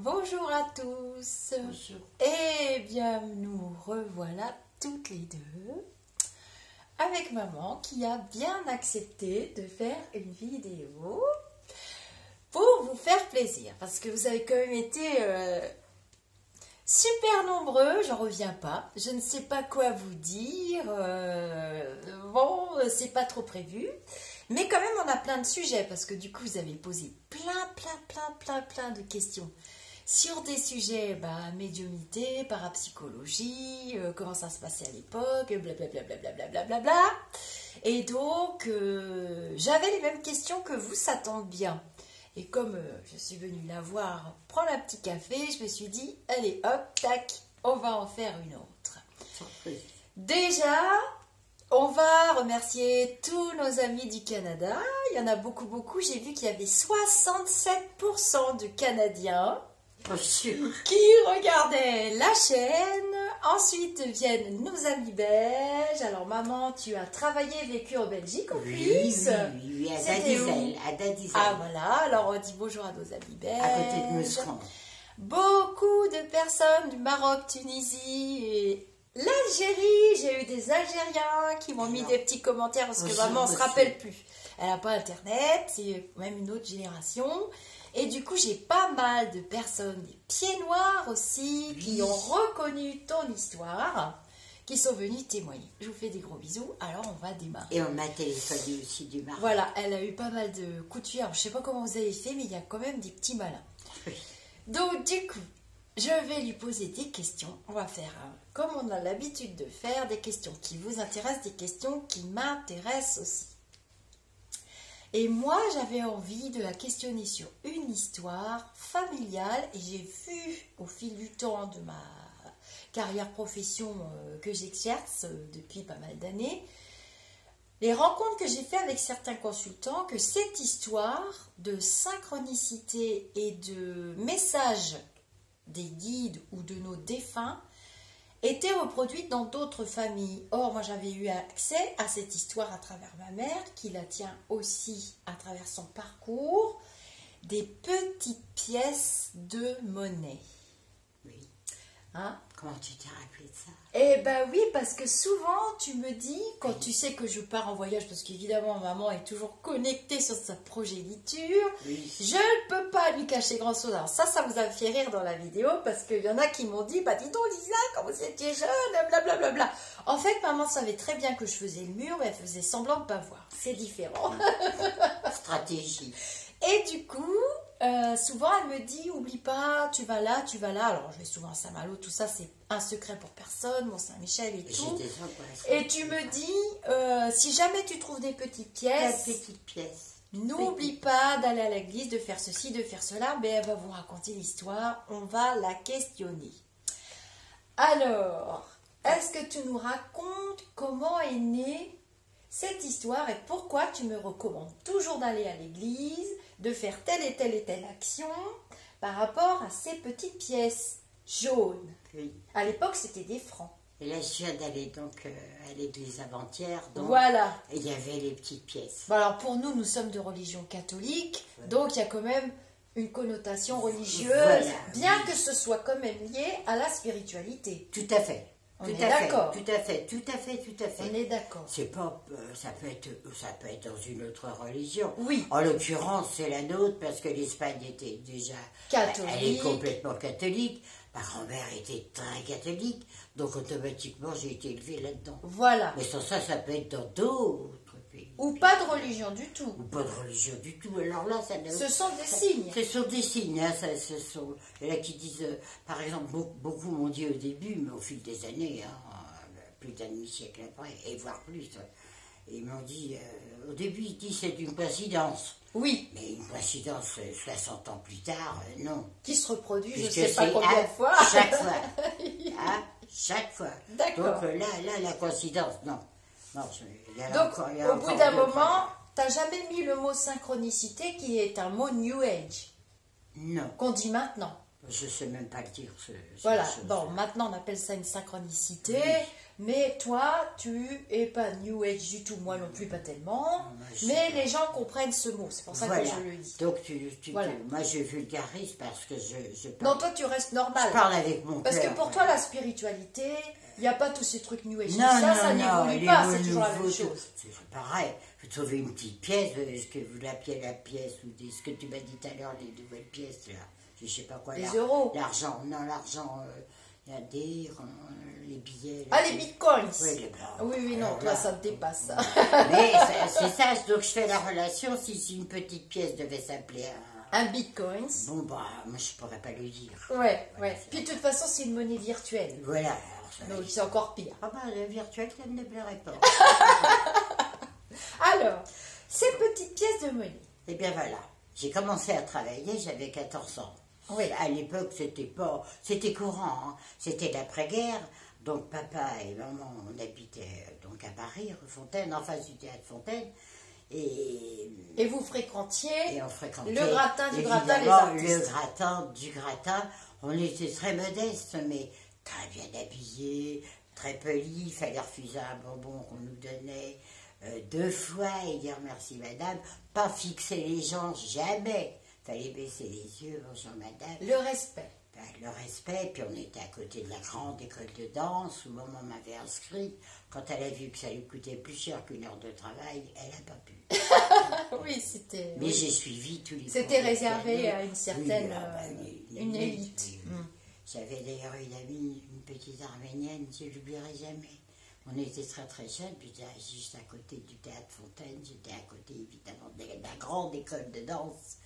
Bonjour à tous. Bonjour. Eh bien, nous revoilà toutes les deux avec maman qui a bien accepté de faire une vidéo pour vous faire plaisir. Parce que vous avez quand même été super nombreux, j'en reviens pas. Je ne sais pas quoi vous dire. Bon, c'est pas trop prévu. Mais quand même, on a plein de sujets parce que du coup, vous avez posé plein de questions sur des sujets, médiumnité, parapsychologie, comment ça se passait à l'époque, blablabla. Et donc, j'avais les mêmes questions que vous, ça tombe bien. Et comme je suis venue la voir prendre un petit café, je me suis dit, allez hop, tac, on va en faire une autre. Surprise. Déjà, on va remercier tous nos amis du Canada. Il y en a beaucoup. J'ai vu qu'il y avait 67% de Canadiens Bonjour. qui regardaient la chaîne. Ensuite viennent nos amis belges. Alors maman, tu as travaillé, vécu en Belgique en plus. Oui, à C'était où? Dadizel. À Dadizel. Ah voilà, alors on dit bonjour à nos amis belges. À côté de Meuscron. Beaucoup de personnes du Maroc, Tunisie et l'Algérie. J'ai eu des Algériens qui m'ont mis des petits commentaires parce que Bonjour, maman ne se monsieur. rappelle plus. Elle n'a pas internet, c'est même une autre génération. Et du coup, j'ai pas mal de personnes, des pieds noirs aussi, qui ont reconnu ton histoire, qui sont venus témoigner. Je vous fais des gros bisous. Alors, on va démarrer. Et on m'a téléphoné aussi du Maroc. Voilà, elle a eu pas mal de coups de fil. Alors, je sais pas comment vous avez fait, mais il y a quand même des petits malins. Oui. Donc, du coup, je vais lui poser des questions. On va faire, comme on a l'habitude de faire, des questions qui vous intéressent, des questions qui m'intéressent aussi. Et moi, j'avais envie de la questionner sur une histoire familiale. Et j'ai vu, au fil du temps de ma carrière profession que j'exerce depuis pas mal d'années, les rencontres que j'ai faites avec certains consultants, que cette histoire de synchronicité et de messages des guides ou de nos défunts était reproduite dans d'autres familles. Or, moi, j'avais eu accès à cette histoire à travers ma mère, qui la tient aussi à travers son parcours, des petites pièces de monnaie. Oui. Hein? Comment tu t'es rappelé de ça? Eh ben oui, parce que souvent tu me dis, quand tu sais que je pars en voyage, parce qu'évidemment maman est toujours connectée sur sa progéniture, Oui. je ne peux pas lui cacher grand chose. Alors ça vous a fait rire dans la vidéo, parce qu'il y en a qui m'ont dit, dis donc Lisa, quand vous étiez jeune, blablabla. En fait, maman savait très bien que je faisais le mur, mais elle faisait semblant de ne pas voir. C'est différent. Stratégie. Et du coup, souvent elle me dit, oublie pas, tu vas là. Alors je vais souvent à Saint-Malo, tout ça c'est un secret pour personne, Mont-Saint-Michel et tout. J'étais angoissée. Et tu me dis, si jamais tu trouves des petites La pièces, petite pièce. n'oublie pas d'aller à l'église, de faire ceci, de faire cela. Mais elle va vous raconter l'histoire, on va la questionner. Alors, est-ce que tu nous racontes comment est née cette histoire et pourquoi tu me recommandes toujours d'aller à l'église, de faire telle et telle action par rapport à ces petites pièces jaunes? Oui. À l'époque, c'était des francs. Et là, je viens d'aller donc à l'église avant-hier. Donc, Voilà. il y avait les petites pièces. Bon, alors pour nous sommes de religion catholique, donc il y a quand même une connotation religieuse, Voilà, bien oui. que ce soit quand même lié à la spiritualité. Tout à fait. On Tout est à fait. d'accord. Tout à fait. Tout à fait. Tout à fait. On est d'accord. C'est pas, ça peut être dans une autre religion. Oui. En l'occurrence, c'est la nôtre parce que l'Espagne était déjà Catholique. Elle est complètement catholique. Ma grand-mère était très catholique, donc automatiquement j'ai été élevée là-dedans. Voilà. Mais sans ça, ça peut être dans d'autres pays. Ou pas de religion du tout. Ou pas de religion du tout. Alors là, ça n'a Ce sont des signes. Ce sont des signes. Hein, il y en a qui disent, par exemple, beaucoup m'ont dit au début, mais au fil des années, plus d'un demi-siècle après, et voire plus, ils m'ont dit, au début, ils disent c'est une coïncidence. Oui. Mais une coïncidence, 60 ans plus tard, non. Qui se reproduit, je ne Puisque sais pas c'est combien de fois. Chaque fois. Hein, chaque fois. D'accord. Donc là, la coïncidence, non. Non, il y a Donc, encore- il y a au bout encore d'un d'autres- moment, tu n'as jamais mis le mot synchronicité, qui est un mot New Age, Non, qu'on dit maintenant. je ne sais même pas le dire. Voilà, chose. bon, maintenant on appelle ça une synchronicité. Oui. Mais toi, tu es pas New Age du tout, moi non plus pas tellement. Mais les gens comprennent ce mot, c'est pour ça que je le dis. Donc Voilà. moi je vulgarise parce que je Non, parle, toi tu restes normal. je parle avec mon Parce cœur. que pour toi, la spiritualité, il n'y a pas tous ces trucs New Age. Non, ça non, n'évolue les pas, mots c'est toujours la même nouveaux, chose. c'est pareil. Vous trouvez une petite pièce, est-ce que vous l'appelez la pièce, ou ce que tu m'as dit tout à l'heure, les nouvelles pièces, là, je sais pas quoi. Les euros. L'argent, non, l'argent, il y a des, les billets. Ah, les bitcoins. Oui, Oui, non, alors toi là, ça te dépasse. Mais c'est ça, donc je fais la relation, si une petite pièce devait s'appeler Un bitcoins. bon, bah, moi je pourrais pas le dire. Ouais. Voilà, Puis de toute façon, c'est une monnaie virtuelle. Voilà. Alors, ça, Donc c'est encore pire. ah bah, le virtuel, ça ne me plairait pas. Alors, ces petites pièces de monnaie. Eh bien voilà, j'ai commencé à travailler, j'avais 14 ans. Oui. À l'époque, c'était courant, hein. C'était l'après-guerre. Donc papa et maman, on habitait donc à Paris, rue Fontaine, en face du théâtre Fontaine. Et vous fréquentiez Et on fréquentait le gratin du gratin, les évidemment, artistes. le gratin du gratin. On était très modestes, mais très bien habillés, très polis. Il fallait refuser un bonbon qu'on nous donnait 2 fois et dire merci madame. Pas fixer les gens, jamais. Fallait baisser les yeux, bonjour madame. Le respect. Ben, le respect, puis on était à côté de la grande école de danse où maman m'avait inscrite. Quand elle a vu que ça lui coûtait plus cher qu'une heure de travail, elle n'a pas pu. Oui, c'était. Mais oui. j'ai suivi tous les C'était cours de réservé piano. à une certaine. Une élite. Oui, oui. J'avais d'ailleurs une amie, une petite arménienne, je ne l'oublierai jamais. On était très très jeunes, puis j'étais juste à côté du théâtre Fontaine, j'étais à côté évidemment de la grande école de danse,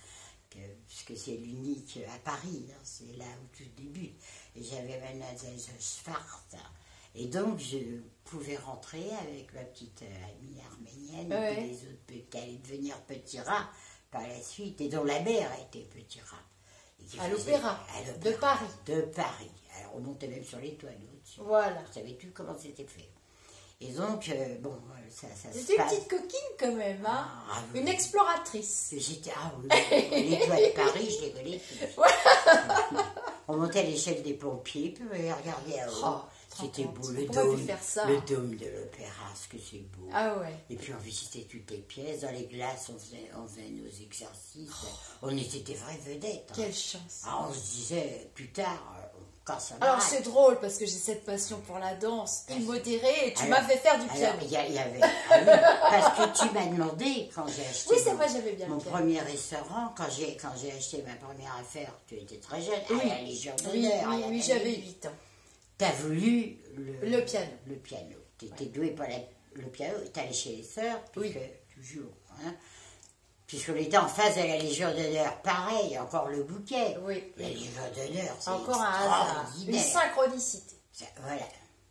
puisque c'est l'unique à Paris, hein, c'est là où tout débute. Et j'avais mademoiselle Schwartz, et donc je pouvais rentrer avec ma petite amie arménienne, et puis les autres qui allaient devenir petits rats par la suite, et dont la mère était petit rat. À l'opéra de Paris. De Paris. Alors on montait même sur les toits au-dessus. Voilà. On savait tout comment c'était fait. Et donc, bon, ça se C'était une passe. petite coquine quand même, hein. Ah, oui. Une exploratrice. J'étais, ah oui, les toits de Paris, je les connais tous. On montait à l'échelle des pompiers, puis on les regardait à haut. Oh, c'était beau, on pourrait plus faire ça. le dôme de l'opéra, ce que c'est beau. Ah ouais. Et puis on visitait toutes les pièces, dans les glaces, on faisait nos exercices. On était des vraies vedettes. Hein. Quelle chance. Ah, on se disait, plus tard, quand ça Alors m'arrête. c'est drôle parce que j'ai cette passion pour la danse immodérée et tu m'as fait faire du piano. Alors, il y avait, ah oui, parce que tu m'as demandé quand j'ai acheté Oui, c'est vrai, j'avais bien mon le piano. premier restaurant, quand j'ai acheté ma première affaire, tu étais très jeune, Oui. à la Légion Oui, d'honneur. à oui, la oui, Belle j'avais Église. 8 ans. T'as voulu Le piano. Le piano. Tu étais douée pour le piano, tu allé chez les sœurs, puisque toujours, hein, puisqu'on était en face de la Légion d'honneur. Pareil, encore le bouquet. Oui. La Légion d'honneur, c'est Encore un hasard. Une extraordinaire. synchronicité. Voilà.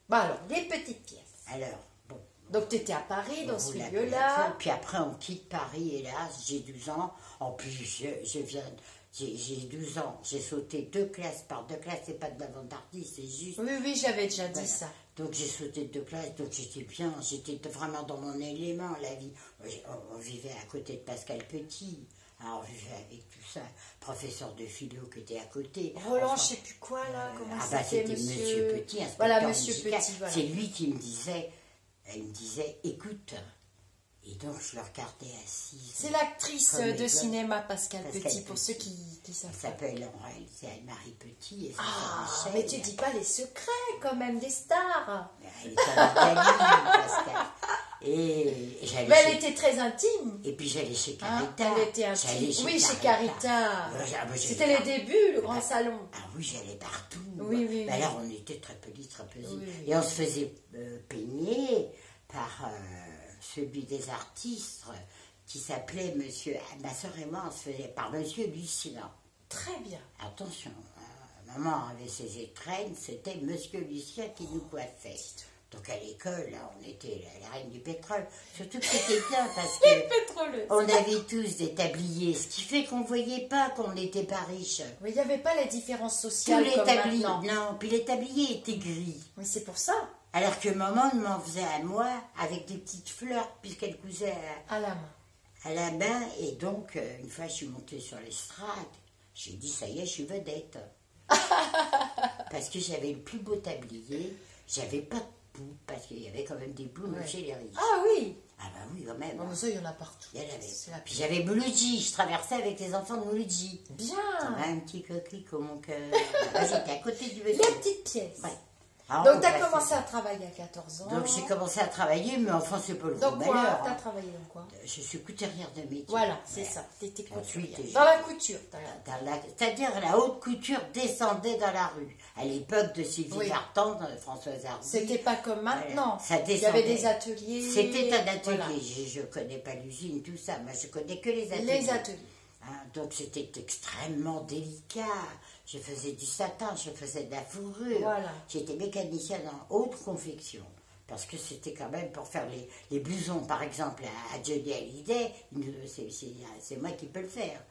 Bah alors, les petites pièces. Alors, bon. Donc tu étais à Paris, dans ce On l'a milieu-là. fait. Puis après, on quitte Paris, hélas. J'ai 12 ans. En plus, j'ai 12 ans. J'ai sauté 2 classes par 2 classes. C'est pas de l'avant-artiste, c'est juste. Oui, j'avais déjà dit Voilà. ça. Donc j'ai sauté 2 classes, donc j'étais bien, j'étais vraiment dans mon élément, la vie. On vivait à côté de Pascal Petit. Alors, on vivait avec tout ça, professeur de philo qui était à côté. Roland, Enfin, je sais plus quoi là, comment ah ça bah s'appelait, c'était monsieur... Monsieur Petit, inspecteur Voilà, Monsieur musical. Petit, voilà. C'est lui qui me disait, il me disait, écoute. Et donc je le regardais assise. C'est l'actrice Comme les de gars. cinéma Pascal Pascal Petit, pour Petit. ceux qui savent Elle pas. s'appelle en réalité, c'est Anne-Marie Petit. Et c'est Ah, Michel. mais tu dis pas les secrets quand même des stars. Elle était en Italie, Pascal. Et j'allais Mais elle chez- était très intime. Et puis j'allais chez Hein, Carita. elle était intime. J'allais Oui, chez Carita. J'allais C'était les partout. débuts, le grand salon. Ah oui, j'allais partout. Oui, oui, Ben oui. alors on était très polis, très polis. Oui, oui. Et on se faisait peigner par celui des artistes qui s'appelait Monsieur. Ma soeur et moi, on se faisait par Monsieur Lucien. Très bien. Attention, maman avait ses étrennes, c'était Monsieur Lucien qui nous coiffait. Donc à l'école, là, on était la reine du pétrole. Surtout que c'était bien parce que Pétroleux. on avait tous des tabliers, ce qui fait qu'on ne voyait pas qu'on n'était pas riche. Mais il n'y avait pas les différences Tous sociales les comme tabliers, maintenant. non, puis les tabliers étaient gris. Mais c'est pour ça, Alors que maman m'en faisait à moi avec des petites fleurs, puisqu'elle cousait à la main. à la main. Et donc, une fois, je suis montée sur l'estrade. J'ai dit, ça y est, je suis vedette. Parce que j'avais le plus beau tablier. J'avais pas poules, parce qu'il y avait quand même des poules Ouais. chez les riches. Ah oui. Ah bah oui, quand même. Bon, mais ça, il y en a partout. Il y en avait. C'est la Puis j'avais Mouloudji, je traversais avec les enfants de Mouloudji. Bien. J'avais un petit coquelicot, mon cœur. Moi, j'étais à côté du Les vaisseau. petites pièces. Ouais. Alors, Donc, on tu as passait- commencé à travailler à 14 ans. Donc j'ai commencé à travailler, mais enfin c'est pas le gros Dans quoi malheur. Tu as Hein. travaillé dans quoi? Je suis couturière de métier. Voilà, c'est Ouais. ça. Tu étais Ensuite, couturière. j'ai- Dans la couture. C'est-à-dire la haute couture descendait dans la rue. À l'époque de Sylvie Oui. Vartan, Françoise Hardy. C'était pas comme maintenant. Ça Il y avait descendait. des ateliers. C'était un atelier. Voilà. Je ne connais pas l'usine, tout ça. Moi, je connais que les ateliers. Les ateliers. Hein, donc c'était extrêmement délicat. Je faisais du satin, je faisais de la fourrure. Voilà. J'étais mécanicienne en haute confection. Parce que c'était quand même pour faire les blousons, par exemple, à Johnny Hallyday, c'est moi qui peux le faire.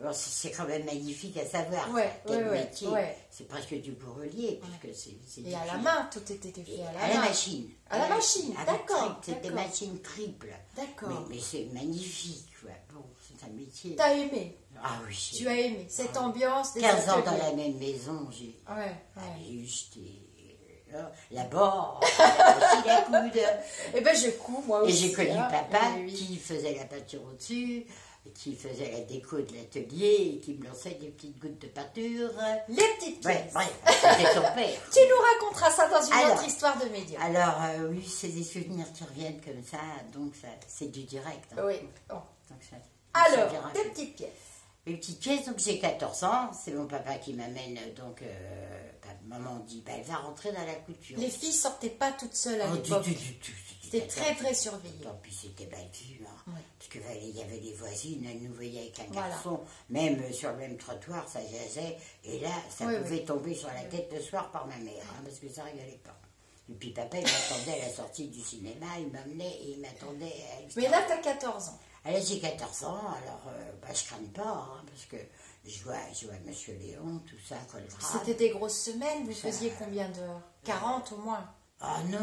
Alors, c'est quand même magnifique à savoir. Ouais, Quel ouais, métier. ouais. C'est presque du bourrelier, puisque c'est Et à la difficile. main, tout était fait à la À la main. machine. À la machine, Avec d'accord, C'est des d'accord. machines triples. D'accord. Mais c'est magnifique. Ouais. Bon, c'est un métier. T'as aimé. Ah oui. Tu as aimé cette ambiance des 15 ans ateliers. dans la même maison, j'ai Ouais. eu la barre, la machine à coudre. Eh ben, je couds, moi Et aussi. j'ai connu hein. papa Eh oui. qui faisait la peinture au-dessus, qui faisait la déco de l'atelier, et qui me lançait des petites gouttes de peinture. Les petites Ouais, pièces. bref, c'était ton père. Tu nous raconteras ça dans une Alors. autre histoire de médias. Alors, oui, c'est des souvenirs qui reviennent comme ça, donc c'est du direct. hein. Oui. Bon. Donc ça Alors, vient des rapide. petites pièces. Les petites pièces, donc j'ai 14 ans, c'est mon papa qui m'amène, donc maman dit, bah, elle va rentrer dans la couture. Les filles sortaient pas toutes seules à Oh, l'époque. du tout. C'était très très surveillé. Non, puis c'était mal vu, hein, Ouais. parce qu'il y avait les voisines, elles nous voyaient avec un Voilà. garçon, même sur le même trottoir, ça jasait, et là, ça Oui, pouvait tomber sur la tête le soir par ma mère, hein, parce que ça rigolait pas. Et puis papa, il m'attendait à la sortie du cinéma, il m'amenait et il m'attendait à Mais là, tu as 14 ans. Alors j'ai 14 ans, alors je crains pas, hein, parce que je vois Monsieur Léon, tout ça, Colgrave. C'était des grosses semaines. Vous Ça- faisiez combien d'heures? 40 au moins. Ah non,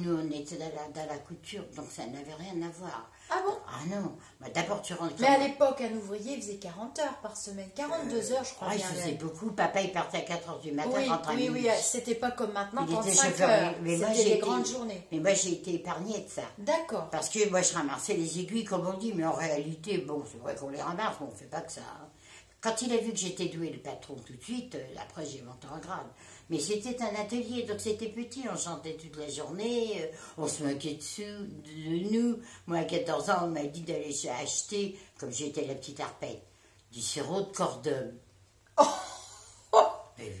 nous on était dans la couture, donc ça n'avait rien à voir. Ah bon? Ah non, bah, d'abord tu rentres... Mais à l'époque, un ouvrier faisait 40 heures par semaine. 42 heures, je crois il bien. faisait beaucoup, papa il partait à 4 heures du matin, Oui, rentrait à oui, minuit. oui, c'était pas comme maintenant, Il était 35 chauffeur, heures. mais moi, C'était j'ai des été- grandes journées. Mais moi j'ai été épargnée de ça. D'accord. Parce que moi je ramassais les aiguilles comme on dit, mais en réalité, bon, c'est vrai qu'on les ramasse, mais on ne fait pas que ça. hein. Quand il a vu que j'étais douée, le patron, tout de suite, après j'ai monté en grade. Mais c'était un atelier, donc c'était petit, on chantait toute la journée, on se moquait de nous. Moi à 14 ans, on m'a dit d'aller acheter, comme j'étais la petite arpette, du sirop de cordon.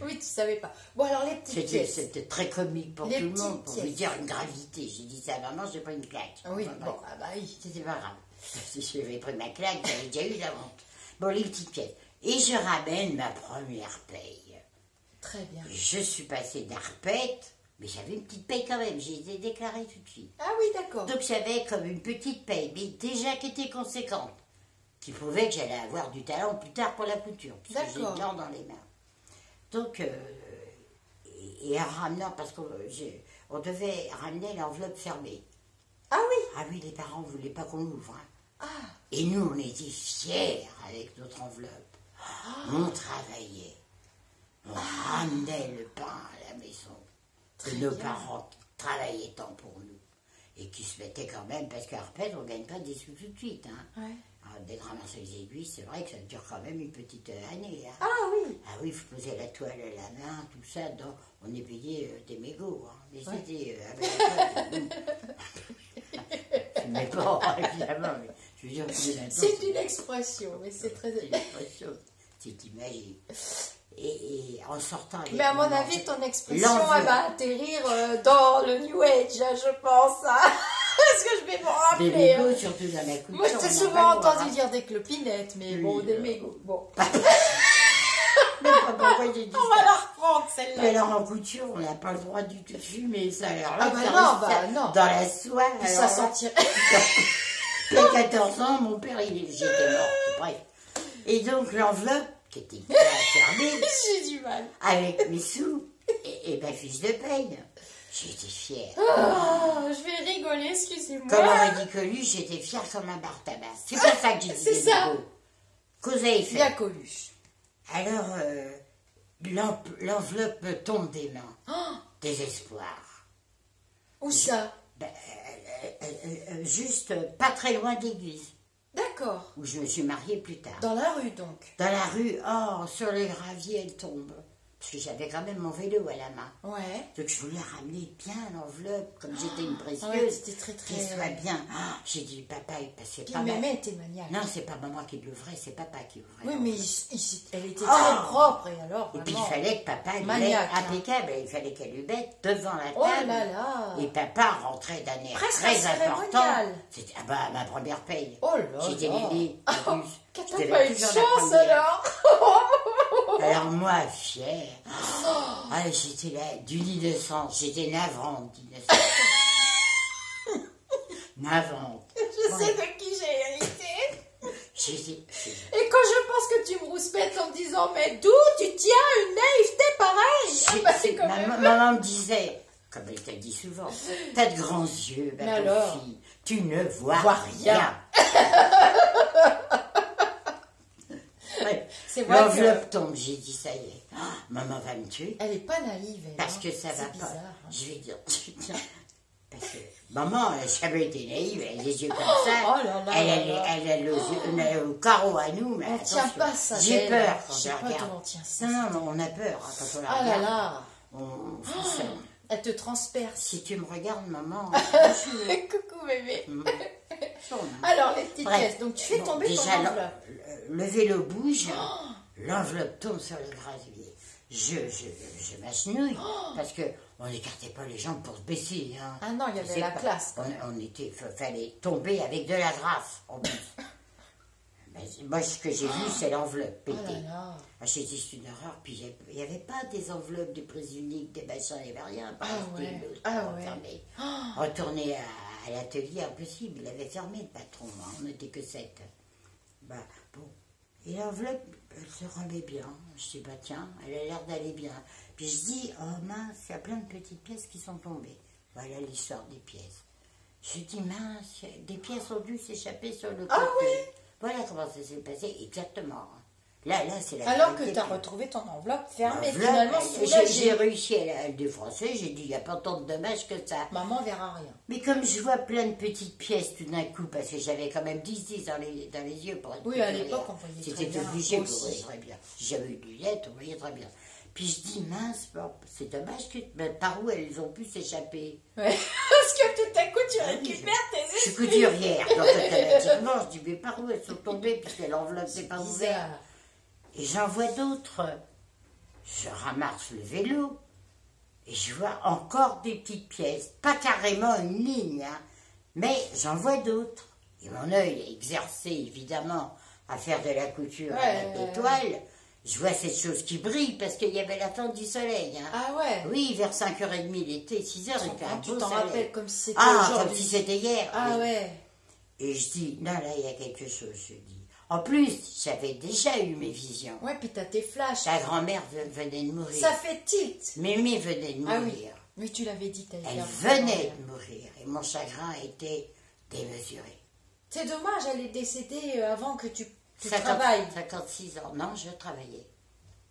Oui, tu savais pas. Bon, alors les petites pièces. C'était très comique pour Les tout le monde, pour petites lui dire une gravité. J'ai dit ça à maman, j'ai pas une claque. Oui, Enfin, bon, bref. ah bah oui. C'était pas grave. Si j'avais pris ma claque, j'avais déjà eu la honte. Bon, les petites pièces. Et je ramène ma première paye. Très bien. Et je suis passée d'arpette, mais j'avais une petite paye quand même. J'ai été déclarée tout de suite. Ah oui, d'accord. Donc j'avais comme une petite paye, mais déjà qui était conséquente, qui prouvait que j'allais avoir du talent plus tard pour la couture, puisque j'ai D'accord. de l'or dans les mains. Donc, et en ramenant, parce qu'on devait ramener l'enveloppe fermée. Ah oui. Ah oui, les parents ne voulaient pas qu'on l'ouvre. hein. Ah, Et nous, on était fiers avec notre enveloppe. On travaillait. On ramenait le pain à la maison. Très Et nos bien. parents travaillaient tant pour nous. Et qui se mettaient quand même, parce qu'à Arpège, on ne gagne pas des sous tout de suite. hein. ouais. Alors, d'être ramassé les aiguilles, c'est vrai que ça dure quand même une petite année. hein. Ah oui. Ah oui, il faut poser la toile à la main, tout ça. Donc, on est payé des mégots. hein. Mais Ouais. c'était avec la toile. Mais bon, évidemment. Mais, je veux dire, C'est une expression, mais c'est très... c'est l'expression, c'est imagé. Et en sortant avec Mais à mon maman, avis, ton expression, l'enveloppe. elle va atterrir dans le New Age, hein, je pense. hein. Est-ce que je vais m'en des rappeler? mégots, hein. surtout dans la couture. Moi, je on t'ai n'a souvent pas le droit, entendu hein. dire des clopinettes, mais bon, Oui, des mégots. Bon, Mais pourquoi j'ai dit on va ça? la reprendre, Mais celle-là. alors en couture, on n'a pas le droit du tout de fumer, ça. Alors Ah là, bah ça non, reste bah non. dans la soie. Puis alors ça là, sentirait... à 14 ans, mon père, j'étais morte, bref. Et donc l'enveloppe, qui était bien fermée, J'ai du mal. avec mes sous et ma fiche de paye, j'étais fière. Oh, je vais rigoler, excusez-moi. Comme aurait dit Coluche, j'étais fière comme un bar tabac. C'est pas ça que j'ai dit. C'est des ça. mots. Cause à effet. Bien Coluche. Alors, l'enveloppe me tombe des mains. Oh, Désespoir. Où ça? Ben, juste pas très loin de l'église, D'accord. où je me suis mariée plus tard. Dans la rue, donc. Dans la rue, oh, sur les graviers, elle tombe. Parce que j'avais quand même mon vélo à la main. Ouais. Donc je voulais ramener bien l'enveloppe, comme j'étais une Ouais, précieuse, c'était très, très... qu'il soit bien. Ah, j'ai dit, papa, il passait Puis pas mal. Mémé était maniaque. Non, c'est pas maman qui l'ouvrait, c'est papa qui ouvrait. Oui, mais elle était Oh très propre, et alors, Et puis il vraiment... fallait que papa lui mette Maniaque, hein. impeccable, il fallait qu'elle lui mette devant la table. Oh là là. Et papa rentrait d'un air Presque très un important. cérémonial. C'était ma première paye. Oh là J'étais là. l'aînée. en plus. T'as Je devais pas eu de toujours la chance, première. alors. Alors moi, fière, ah, j'étais là, d'une innocence, j'étais navrante d'innocence. Navrante. Je sais de qui j'ai hérité. J'étais... Et quand je pense que tu me rouspètes en me disant, mais d'où tu tiens une naïveté pareille? Ah bah, c'est quand même... Maman me disait, comme elle t'a dit souvent, t'as de grands yeux, ma Mais pauvre alors fille, tu ne vois rien. rien. Ouais. C'est vrai L'enveloppe tombe, j'ai dit, ça y est, oh, maman va me tuer. Elle est pas naïve, elle. Parce hein. que ça va C'est pas. bizarre, hein. Je vais dire, parce que maman, elle n'a jamais été naïve, elle a les yeux comme ça. Oh là là elle là a là. elle a le carreau à nous, mais On attention, tient pas ça. j'ai d'elle. peur quand Je je sais la pas regarde. d'où on tient ça. Non, non, on a peur hein, quand on la Ah là regarde. là. On frissonne. Elle te transperce. Si tu me regardes, maman, je Coucou bébé. suis... Alors, les petites Bref. pièces. Donc, tu fais Bon, tomber ton déjà, enveloppe. le vélo bouge, l'enveloppe tombe sur le gravier. Je m'agenouille, parce qu'on n'écartait pas les jambes pour se baisser. Hein. Ah non, il y Je avait sais la pas. classe. Fallait tomber avec de la grâce, en plus. Mais moi, ce que j'ai vu, c'est l'enveloppe Oh pétée. là là. Ah, j'ai dit, c'est une horreur. Puis il n'y avait pas des enveloppes de prise unique, des machins, il n'y avait rien. Pas Ah acheté, ouais. l'autre, Ah pas ouais. fermé. Retourner à l'atelier, impossible. Il avait fermé le patron. Hein. On n'était que 7. Bah, bon. Et l'enveloppe, elle se remet bien. Je dis, bah tiens, elle a l'air d'aller bien. Puis je dis, oh mince, il y a plein de petites pièces qui sont tombées. Voilà l'histoire des pièces. Je dis, mince, des pièces ont dû s'échapper sur le côté. Ah oui. Voilà comment ça s'est passé, exactement. Là, c'est la Alors que vérité. tu as retrouvé ton enveloppe fermée, L'enveloppe, finalement j'ai soulagée. réussi à le défoncer, j'ai dit, il n'y a pas tant de dommages que ça. Maman verra rien. Mais comme je vois plein de petites pièces tout d'un coup, parce que j'avais quand même 10 dans les yeux pour être Oui, à l'époque, on voyait très C'était bien. obligé Moi pour aussi. voyait très bien. Si j'avais eu des lunettes, on voyait très bien. Puis je dis, mince, bon, c'est dommage que par où elles ont pu s'échapper. Ouais. Parce que tout à coup, tu Ah oui, récupères tes Je suis esprits. couturière, donc automatiquement, je dis, mais par où elles sont tombées, puisque l'enveloppe n'est pas ouverte. Bizarre. Et j'en vois d'autres. Je ramasse le vélo et je vois encore des petites pièces. Pas carrément une ligne, hein, mais j'en vois d'autres. Et mon œil est exercé, évidemment, à faire de la couture avec des toiles. Je vois cette chose qui brille parce qu'il y avait la tente du soleil. Hein. Ah ouais. Oui, vers 5h30 l'été, 6h, il fait un Tu beau t'en soleil. rappelles comme si c'était Ah, aujourd'hui. comme si c'était hier. Ah oui. ouais. Et je dis, non, là, il y a quelque chose, je dis. En plus, j'avais déjà eu mes visions. Ouais, puis t'as tes flashs. Sa grand-mère venait de mourir. Ça fait tilt. Mémé venait de Ah mourir. oui. Oui, tu l'avais dit. Elle venait de mourir. Et mon chagrin était démesuré. C'est dommage, elle est décédée avant que tu 50 travailles. 56 ans. Non, je travaillais.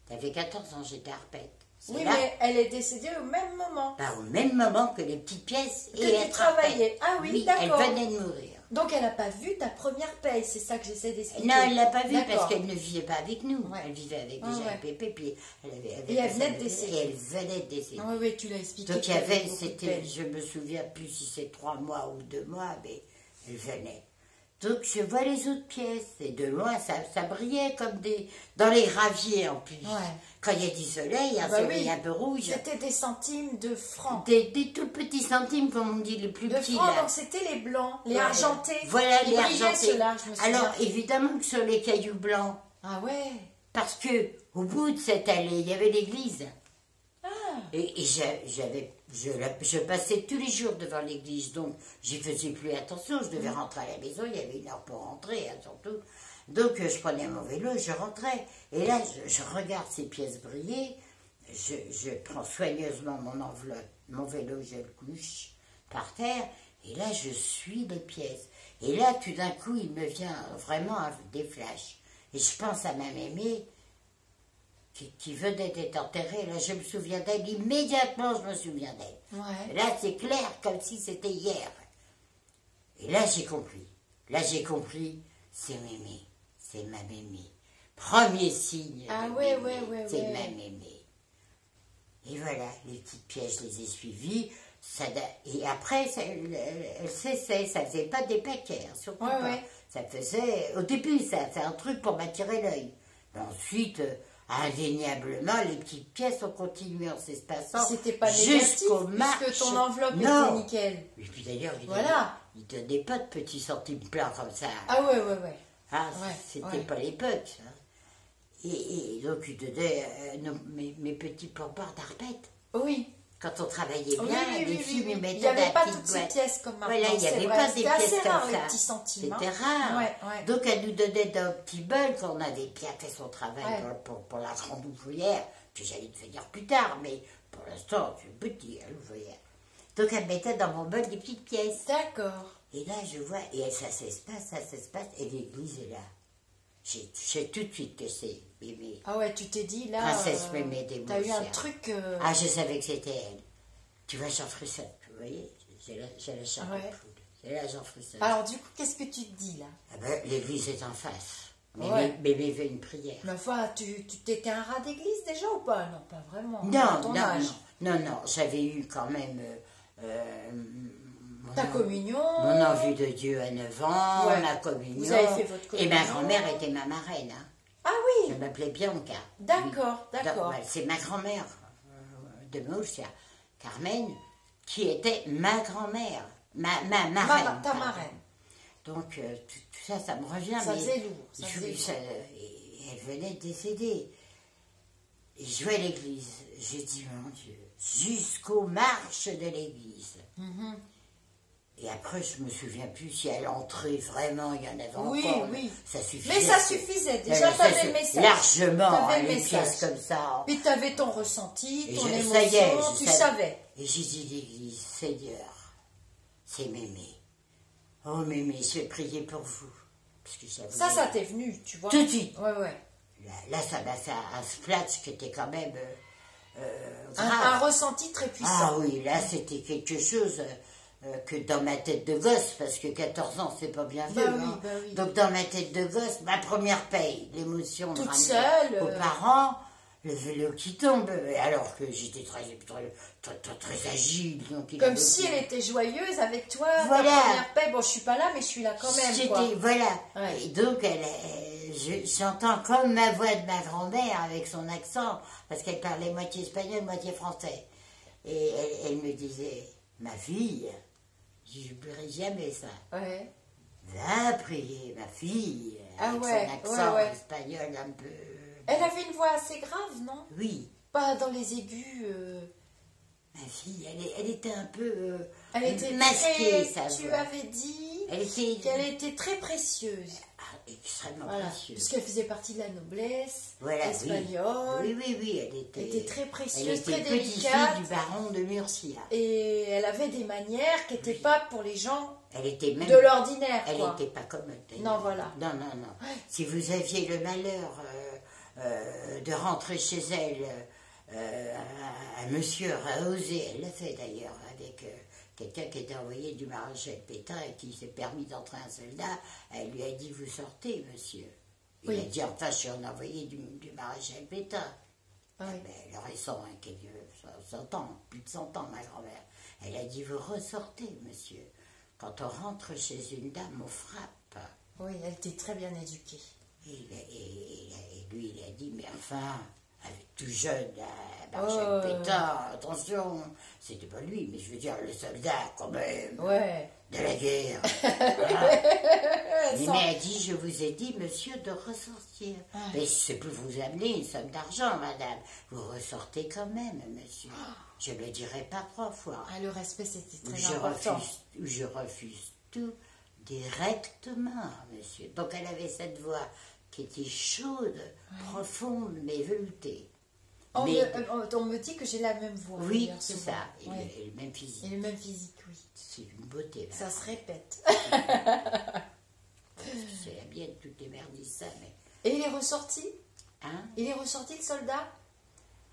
T'avais 14 ans, j'étais à Arpette. C'est Oui, là, mais elle est décédée au même moment. bah, au même moment que les petites pièces Que et tu être à Arpette. travaillais. Ah oui, d'accord. Elle venait de mourir. Donc elle n'a pas vu ta première paye, c'est ça que j'essaie d'expliquer. Non, elle ne l'a pas vue D'accord. parce qu'elle ne vivait pas avec nous. Ouais. Elle vivait avec Ah déjà ouais. un pépé, puis elle avait Et elle sa venait de bébé, décéder. Et elle venait de décéder. Oui, oui, tu l'as expliqué. Donc que il y t'avais avait, beaucoup de c'était, peine. je me souviens plus si c'est 3 mois ou 2 mois, mais elle venait. Donc je vois les autres pièces, et de loin ça brillait comme dans les graviers en plus. Ouais. Quand il y a du soleil, un Bah soleil oui. un peu rouge, C'était des centimes de francs. des tout petits centimes, comme on dit, les plus De petits francs, là. donc c'était les blancs, les Ouais. argentés. Voilà, Ils les brillaient, argentés. ceux-là, je me souviens. Alors évidemment que sur les cailloux blancs, Ah ouais. parce que au bout de cette allée, il y avait l'église. Ah. Et je passais tous les jours devant l'église, donc j'y faisais plus attention, je devais rentrer à la maison, il y avait une heure pour rentrer, hein, surtout. Donc je prenais mon vélo, je rentrais, et là je regarde ces pièces briller, je prends soigneusement mon enveloppe, mon vélo, je le couche par terre, et là je suis les pièces. Et là tout d'un coup il me vient vraiment des flashs, et je pense à ma mémé. qui venait d'être enterrée. Là, je me souviens d'elle, immédiatement, je me souviens d'elle. Ouais. Là, c'est clair, comme si c'était hier. Et là, j'ai compris. Là, j'ai compris, c'est Mémé. C'est ma Mémé. Premier signe Ah de ouais, Mémé, ouais, c'est ouais. ma Mémé. Et voilà, les petites pièges, je les ai suivies. Et après, elle cessait, ça faisait pas des paquets, hein, surtout Ouais, pas. ouais. Ça faisait, au début, ça fait un truc pour m'attirer l'œil. Mais ensuite, indéniablement, les petites pièces ont continué en s'espaçant C'était pas négatif, jusqu'au match. puisque ton enveloppe Non. était nickel. Et puis d'ailleurs, Voilà. il donnait pas de petits centimes pleins comme ça. Ah ouais, ouais, ouais. Ah, Ouais, c'était ouais. pas l'époque. Hein. Et donc, il donnait mes petits pourboires d'arpète. Oui. Quand on travaillait Oui, bien, oui, les oui, filles oui. me mettaient Il n'y avait dans pas la toutes petite ces boîte. pièces comme maintenant. Voilà, il n'y c'est avait vrai. pas des C'était pièces assez comme rare, ça. les petits centimes. C'était hein. rare. Ouais, ouais. Donc, elle nous donnait dans un petit bol qu'on avait bien fait son travail Ouais. pour la grande ouvrière, que j'allais devenir plus tard, mais pour l'instant, c'est petit, hein, l'ouvrière. Donc, elle mettait dans mon bol des petites pièces. D'accord. Et là, je vois, et ça s'espace, et l'église est là. J'ai tout de suite que c'est Mémé. Ah ouais, tu t'es dit là. Princesse Mémé des T'as eu un Moussières. truc. Ah, je savais que c'était elle. Tu vois, j'en frissonne, vous voyez, j'ai la chair de Ouais. poule. Et là, j'en frissonne. Alors du coup, qu'est-ce que tu te dis là? Ah ben, l'église est en face. Ouais. Mémé fait une prière. Mais enfin, tu t'étais un rat d'église déjà ou pas? Non, pas vraiment. Non, à ton non, âge. non, j'avais eu quand même Ta communion. mon envie de Dieu à 9 ans, Ouais. ma communion. Vous avez fait votre Et ma communion. grand-mère était ma marraine. Hein. Ah Je oui. m'appelais Bianca. D'accord, Oui. d'accord. Ouais, c'est ma grand-mère de Moussia, Carmen, qui était ma grand-mère, ma marraine. Ta pardon. marraine. Donc, tout ça, ça me revient. Ça mais faisait lourd. Ça faisait lourd. et elle venait de décéder. Et je vais à l'église. J'ai dit, mon Dieu, jusqu'aux marches de l'église. Mhm. Et après, je me souviens plus si elle entrait vraiment, il y en avait Oui, encore. oui. Ça suffisait. Mais ça suffisait. Déjà, Ça, t'avais le message. Largement, T'avais le les message. pièces comme ça. Puis t'avais ton ressenti, Et ton ça y est, émotion, je tu savais. savais. Et j'ai dit l'église, Seigneur, c'est Mémé. Oh Mémé, je vais prier pour vous. Parce que Ça t'est venu, tu vois. Tout de suite. Ouais, ouais. Là, ça m'a fait un splash qui était quand même grave. Un ressenti très puissant. Ah oui, là, c'était quelque chose que dans ma tête de gosse, parce que 14 ans, c'est pas bien vieux. Bah oui, hein. bah oui. Donc, dans ma tête de gosse, ma première paye, l'émotion de Toute ramener seule, aux parents, le vélo qui tombe, alors que j'étais très agile. Donc Comme si elle était joyeuse avec toi, Voilà. ta première paix. Bon, je suis pas là, mais je suis là quand même. Quoi. Voilà. Ouais. Et donc, j'entends comme ma voix de ma grand-mère avec son accent, parce qu'elle parlait moitié espagnol, moitié français. Et elle me disait, ma fille, je n'oublierai jamais ça. Ouais. Va prier, ma fille, Ah avec ouais, son accent ouais. espagnol un peu... Elle avait une voix assez grave, non? Oui, Pas dans les aigus. ma fille, elle était un peu Elle était masquée, très, sa tu voix. avais dit Elle était qu'elle était très précieuse. extrêmement Voilà. précieuse. Puisqu'elle faisait partie de la noblesse Voilà, espagnole. oui, elle Elle était très précieuse, elle était très petite-fille délicate. du baron de Murcia. Et elle avait des manières qui n'étaient pas pour les gens Elle était même... de l'ordinaire. Elle quoi. n'était pas commode. Non, voilà. Non. Si vous aviez le malheur de rentrer chez elle, un monsieur a osé, elle l'a fait d'ailleurs, avec quelqu'un qui était envoyé du maréchal Pétain et qui s'est permis d'entrer un soldat, elle lui a dit, vous sortez, monsieur. Il Oui. a dit, enfin, je suis un envoyé du maréchal Pétain. Ah oui. Ben, elle aurait 100 ans, plus de 100 ans, ma grand-mère. Elle a dit, vous ressortez, monsieur. Quand on rentre chez une dame, on frappe. Oui, elle était très bien éduquée. Et lui, il a dit, mais enfin, avec tout jeune, Marcel Pétain, attention, c'était pas lui, mais je veux dire, le soldat, quand même, Ouais. de la guerre. Voilà. Mais a dit, je vous ai dit, monsieur, de ressortir. Mais je peux vous amener une somme d'argent, madame. Vous ressortez quand même, monsieur. Je ne le dirai pas 3 fois. Ah, le respect, c'était Ou très important. je refuse tout directement, monsieur. Donc elle avait cette voix qui était chaude, profonde, mais veloutée. On Mais- me dit que j'ai la même voix. Oui, d'ailleurs, c'est souvent. ça. Et, Ouais. le même physique. Et le même physique, oui. C'est une beauté. Là. Ça se répète. C'est la mienne, toutes les mères disent ça, mais... Et il est ressorti? Hein? Il est ressorti le soldat?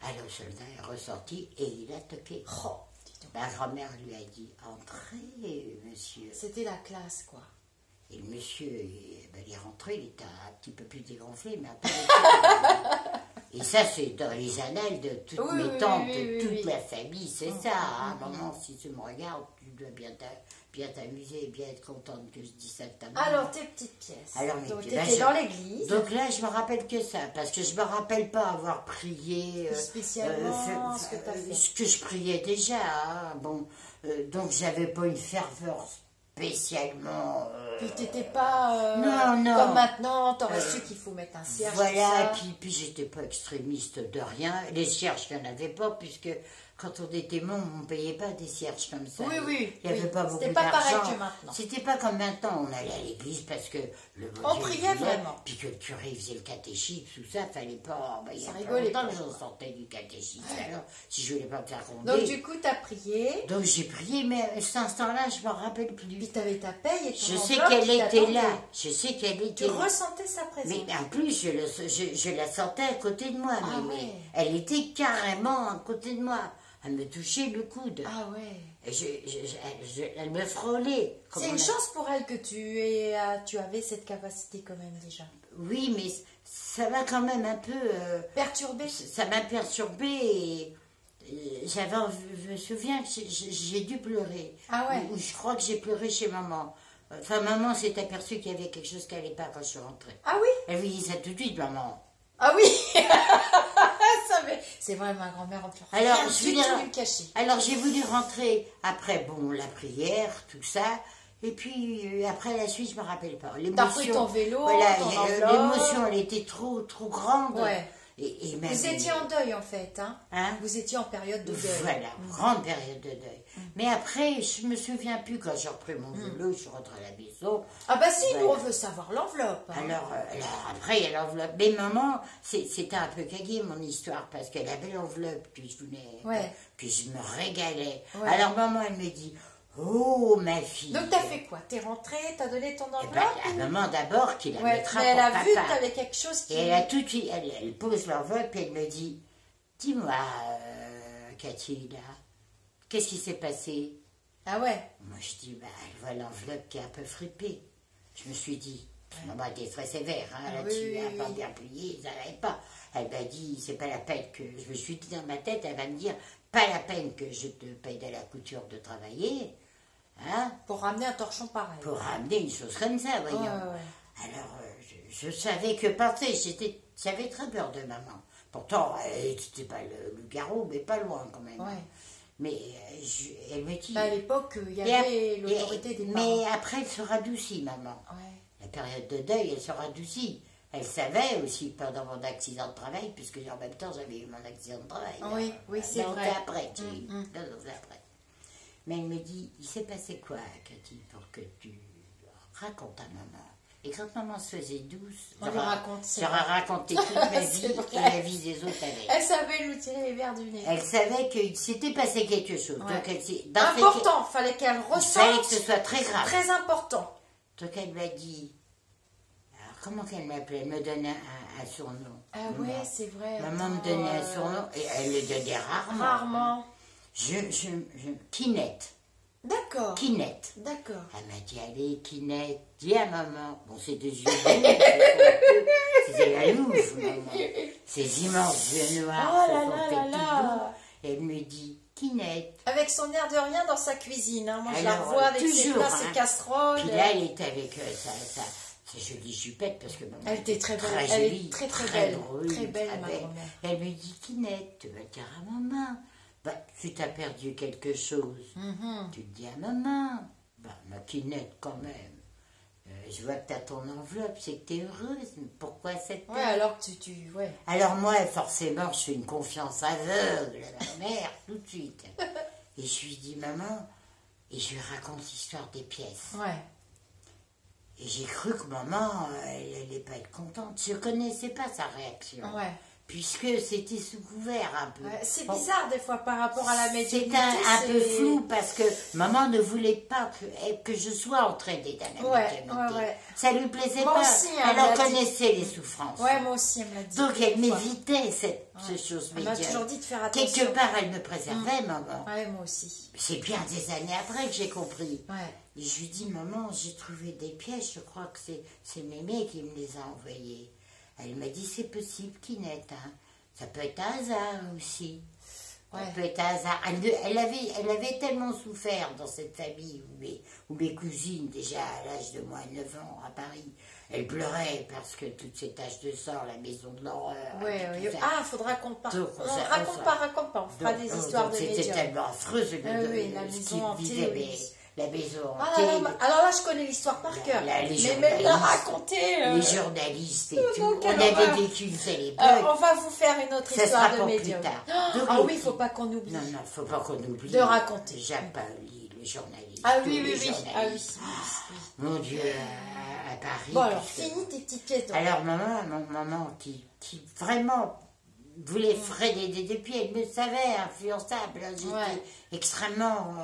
Alors le soldat est ressorti et il a toqué. Oh, dis donc. Ma grand-mère lui a dit « Entrez, monsieur ». C'était la classe, quoi. Et le monsieur, il est rentré, il était un petit peu plus dégonflé, mais un peu... Et ça, c'est dans les annales de toutes mes tantes, de toute la famille, c'est ça. À un moment, si tu me regardes, tu dois bien t'amuser et bien être contente que je dise ça de ta maman. Alors, tes petites pièces. Alors, donc, tu étais dans l'église. Donc là, je me rappelle que ça, parce que je me rappelle pas avoir prié... spécialement, ce que tu as fait. Ce que je priais déjà, hein, bon. Donc, j'avais pas une ferveur spécialement... Puis t'étais pas non. comme maintenant, t'aurais su qu'il faut mettre un cierge. Voilà, puis j'étais pas extrémiste de rien. Les cierges, il n'y en avait pas, puisque quand on était môme, on ne payait pas des cierges comme ça. Oui. Il n'y avait pas beaucoup d'argent. C'était pas pareil que maintenant. C'était pas comme maintenant, on allait à l'église parce que le bon On Dieu priait voulait, vraiment. puis que le curé faisait le catéchisme, tout ça, fallait pas... il y a rigolait pas pas, longtemps que je sortais du catéchisme. Ouais. Alors, si je voulais pas me faire gronder... Donc du coup, t'as prié. Donc j'ai prié, mais cet instant-là, je me rappelle plus. Puis t'avais ta paye et ton Je sais enveloppe qu'elle qui était t'attendait. là. Je sais qu'elle était Tu là. ressentais sa présence. Mais en plus, je la sentais à côté de moi. Ah mais ouais. elle était carrément à côté de moi. Elle me touchait le coude. Ah ouais. Et elle me frôlait. Comme C'est on une a- chance pour elle que tu avais cette capacité quand même déjà. Oui, mais ça m'a quand même un peu... Perturbée. ça m'a perturbée et je me souviens que j'ai dû pleurer. Ah ouais. Ou je crois que j'ai pleuré chez maman. Enfin, maman s'est aperçue qu'il y avait quelque chose qui n'allait pas quand je suis rentrée. Ah oui. Elle me dit ça tout de suite, maman. Ah oui. C'est vrai, ma grand-mère en pleure. Alors, Rien je du veux dire- tout lui cacher. Alors j'ai voulu rentrer après, bon, la prière, tout ça. Et puis après la suite, je me rappelle pas. T'as pris ton vélo, voilà, ton enveloppe. l'émotion, elle était trop grande. Ouais. Et même, Vous étiez en deuil en fait, hein? Hein? Vous étiez en période de deuil. Voilà, grande période de deuil. Mais après, je me souviens plus quand j'ai repris mon vélo, je suis rentrée à la maison. Ah bah si, nous Voilà. on veut savoir l'enveloppe. hein. Alors après, il y a l'enveloppe. Mais maman, c'était un peu cagué mon histoire, parce qu'elle avait l'enveloppe que je voulais, Ouais. que je me régalais. Ouais. Alors maman, elle me dit, oh ma fille. Donc t'as fait quoi? T'es rentrée, t'as donné ton Eh enveloppe? ben, la maman d'abord qui la Ouais, mettra mais elle pour a vu que papa. t'avais quelque chose qui... Et elle a tout de suite, elle pose l'enveloppe et elle me dit, dis-moi, Cathy, là, qu'est-ce qui s'est passé? Ah ouais. Moi, je dis, bah, elle voit l'enveloppe qui est un peu fripée. Je me suis dit, maman était très sévère, hein, Ah là-dessus, oui, elle oui, n'a pas oui. bien plié, ça n'allait pas. Elle m'a dit, c'est pas la peine que... Je me suis dit dans ma tête, elle va me dire, pas la peine que je te paye de la couture de travailler, hein, Pour ramener un torchon pareil. pour ramener une chose comme ça, voyons. Ouais. Alors, je savais que penser, j'avais très peur de maman. Pourtant, c'était pas le garrot, mais pas loin quand même. Ouais. Mais elle me dit... Bah, à l'époque, il y Et ap- avait l'autorité des parents. Mais après, elle se radoucit, maman. Ouais. La période de deuil, elle se radoucit. Elle savait aussi pendant mon accident de travail, puisque en même temps, j'avais eu mon accident de travail. Oui, oui, c'est Donc, vrai. après, j'ai eu 2 ans après. Mais elle me dit, il s'est passé quoi, Cathy, pour que tu racontes à maman? Et quand maman se faisait douce, On lui raconte, c'est j'aurais vrai. raconté toute ma C'est vie vrai. et la vie des autres avec. Elle savait nous tirer les verres du nez. Elle savait qu'il s'était passé quelque chose. Ouais. Donc elle s'est... Important, fallait qu'elle Il fallait que ressente. ce soit très grave. Très important. Donc elle m'a dit... Alors comment qu'elle m'appelait? Elle me donnait un surnom. Ah Maman. ouais, c'est vrai. Maman me attends, donnait un surnom et elle le donnait rarement. Rarement. Kinette. D'accord. Kinette. D'accord. Elle m'a dit, allez, Kinette, dis à maman. Bon, c'est des yeux bleus, c'est la louve, maman. Ces immenses yeux noirs Oh se là sont là fait là tout là. doux. Et elle me dit, Kinette. Avec son air de rien dans sa cuisine. Hein. Moi, je la Alors, revois avec ses toujours, plats, hein. ses casseroles. Puis là, elle était avec sa jolie jupette, parce que maman Elle était très belle. très Elle est jolie, très, très belle. drôle, Très belle, ma belle. grand-mère. Elle me dit, Kinette, tu vas dire à maman. Bah, tu t'as perdu quelque chose. Mhm. Tu te dis à maman. Bah, ma Kinette, quand même. Je vois que tu as ton enveloppe, c'est que tu es heureuse. Mais pourquoi cette Ouais, alors que ouais. Alors moi, forcément, je fais une confiance aveugle à ma mère, tout de suite. Et je lui dis, maman, et je lui raconte l'histoire des pièces. Ouais. Et j'ai cru que maman, elle n'allait pas être contente. Je ne connaissais pas sa réaction. Ouais. puisque c'était sous couvert un peu. Ouais, c'est bizarre des fois par rapport à la médiumnité. C'est un peu flou parce que maman ne voulait pas que je sois entraînée dans la médiumnité. Ouais. Ça lui plaisait Moi pas. aussi, elle en connaissait les souffrances. Ouais, moi aussi, elle me l'a dit. Donc elle m'évitait cette chose médium. Elle m'a toujours dit de faire attention. Quelque part, elle me préservait, maman. Ouais, moi aussi. C'est bien des années après que j'ai compris. Ouais. Et je lui dis, maman, j'ai trouvé des pièges, je crois que c'est Mémé qui me les a envoyés. Elle m'a dit, c'est possible, Kinette, hein. Ça peut être un hasard aussi. Ça peut être un hasard. Elle avait tellement souffert dans cette famille où mes cousines, déjà à l'âge de moins de 9 ans à Paris, elles pleuraient parce que toutes ces taches de sang, la maison de l'horreur. Ah, faudra qu'on parle. Raconte pas. On fera des histoires de médiums. C'était tellement affreux la maison hantée. La maison hantée. Alors là, je connais l'histoire par cœur. Mais la raconter. Les journalistes et tout. On avait vécu une telle époque. On va vous faire une autre histoire de médium. Ah oui, il ne faut pas qu'on oublie. Non, il ne faut pas qu'on oublie. De raconter. J'appelle le journaliste. Ah oui. Mon Dieu, à Paris. Bon, alors, finis tes petites pièces. Alors, maman qui vraiment voulait freiner des pieds, elle me savait influençable. J'étais extrêmement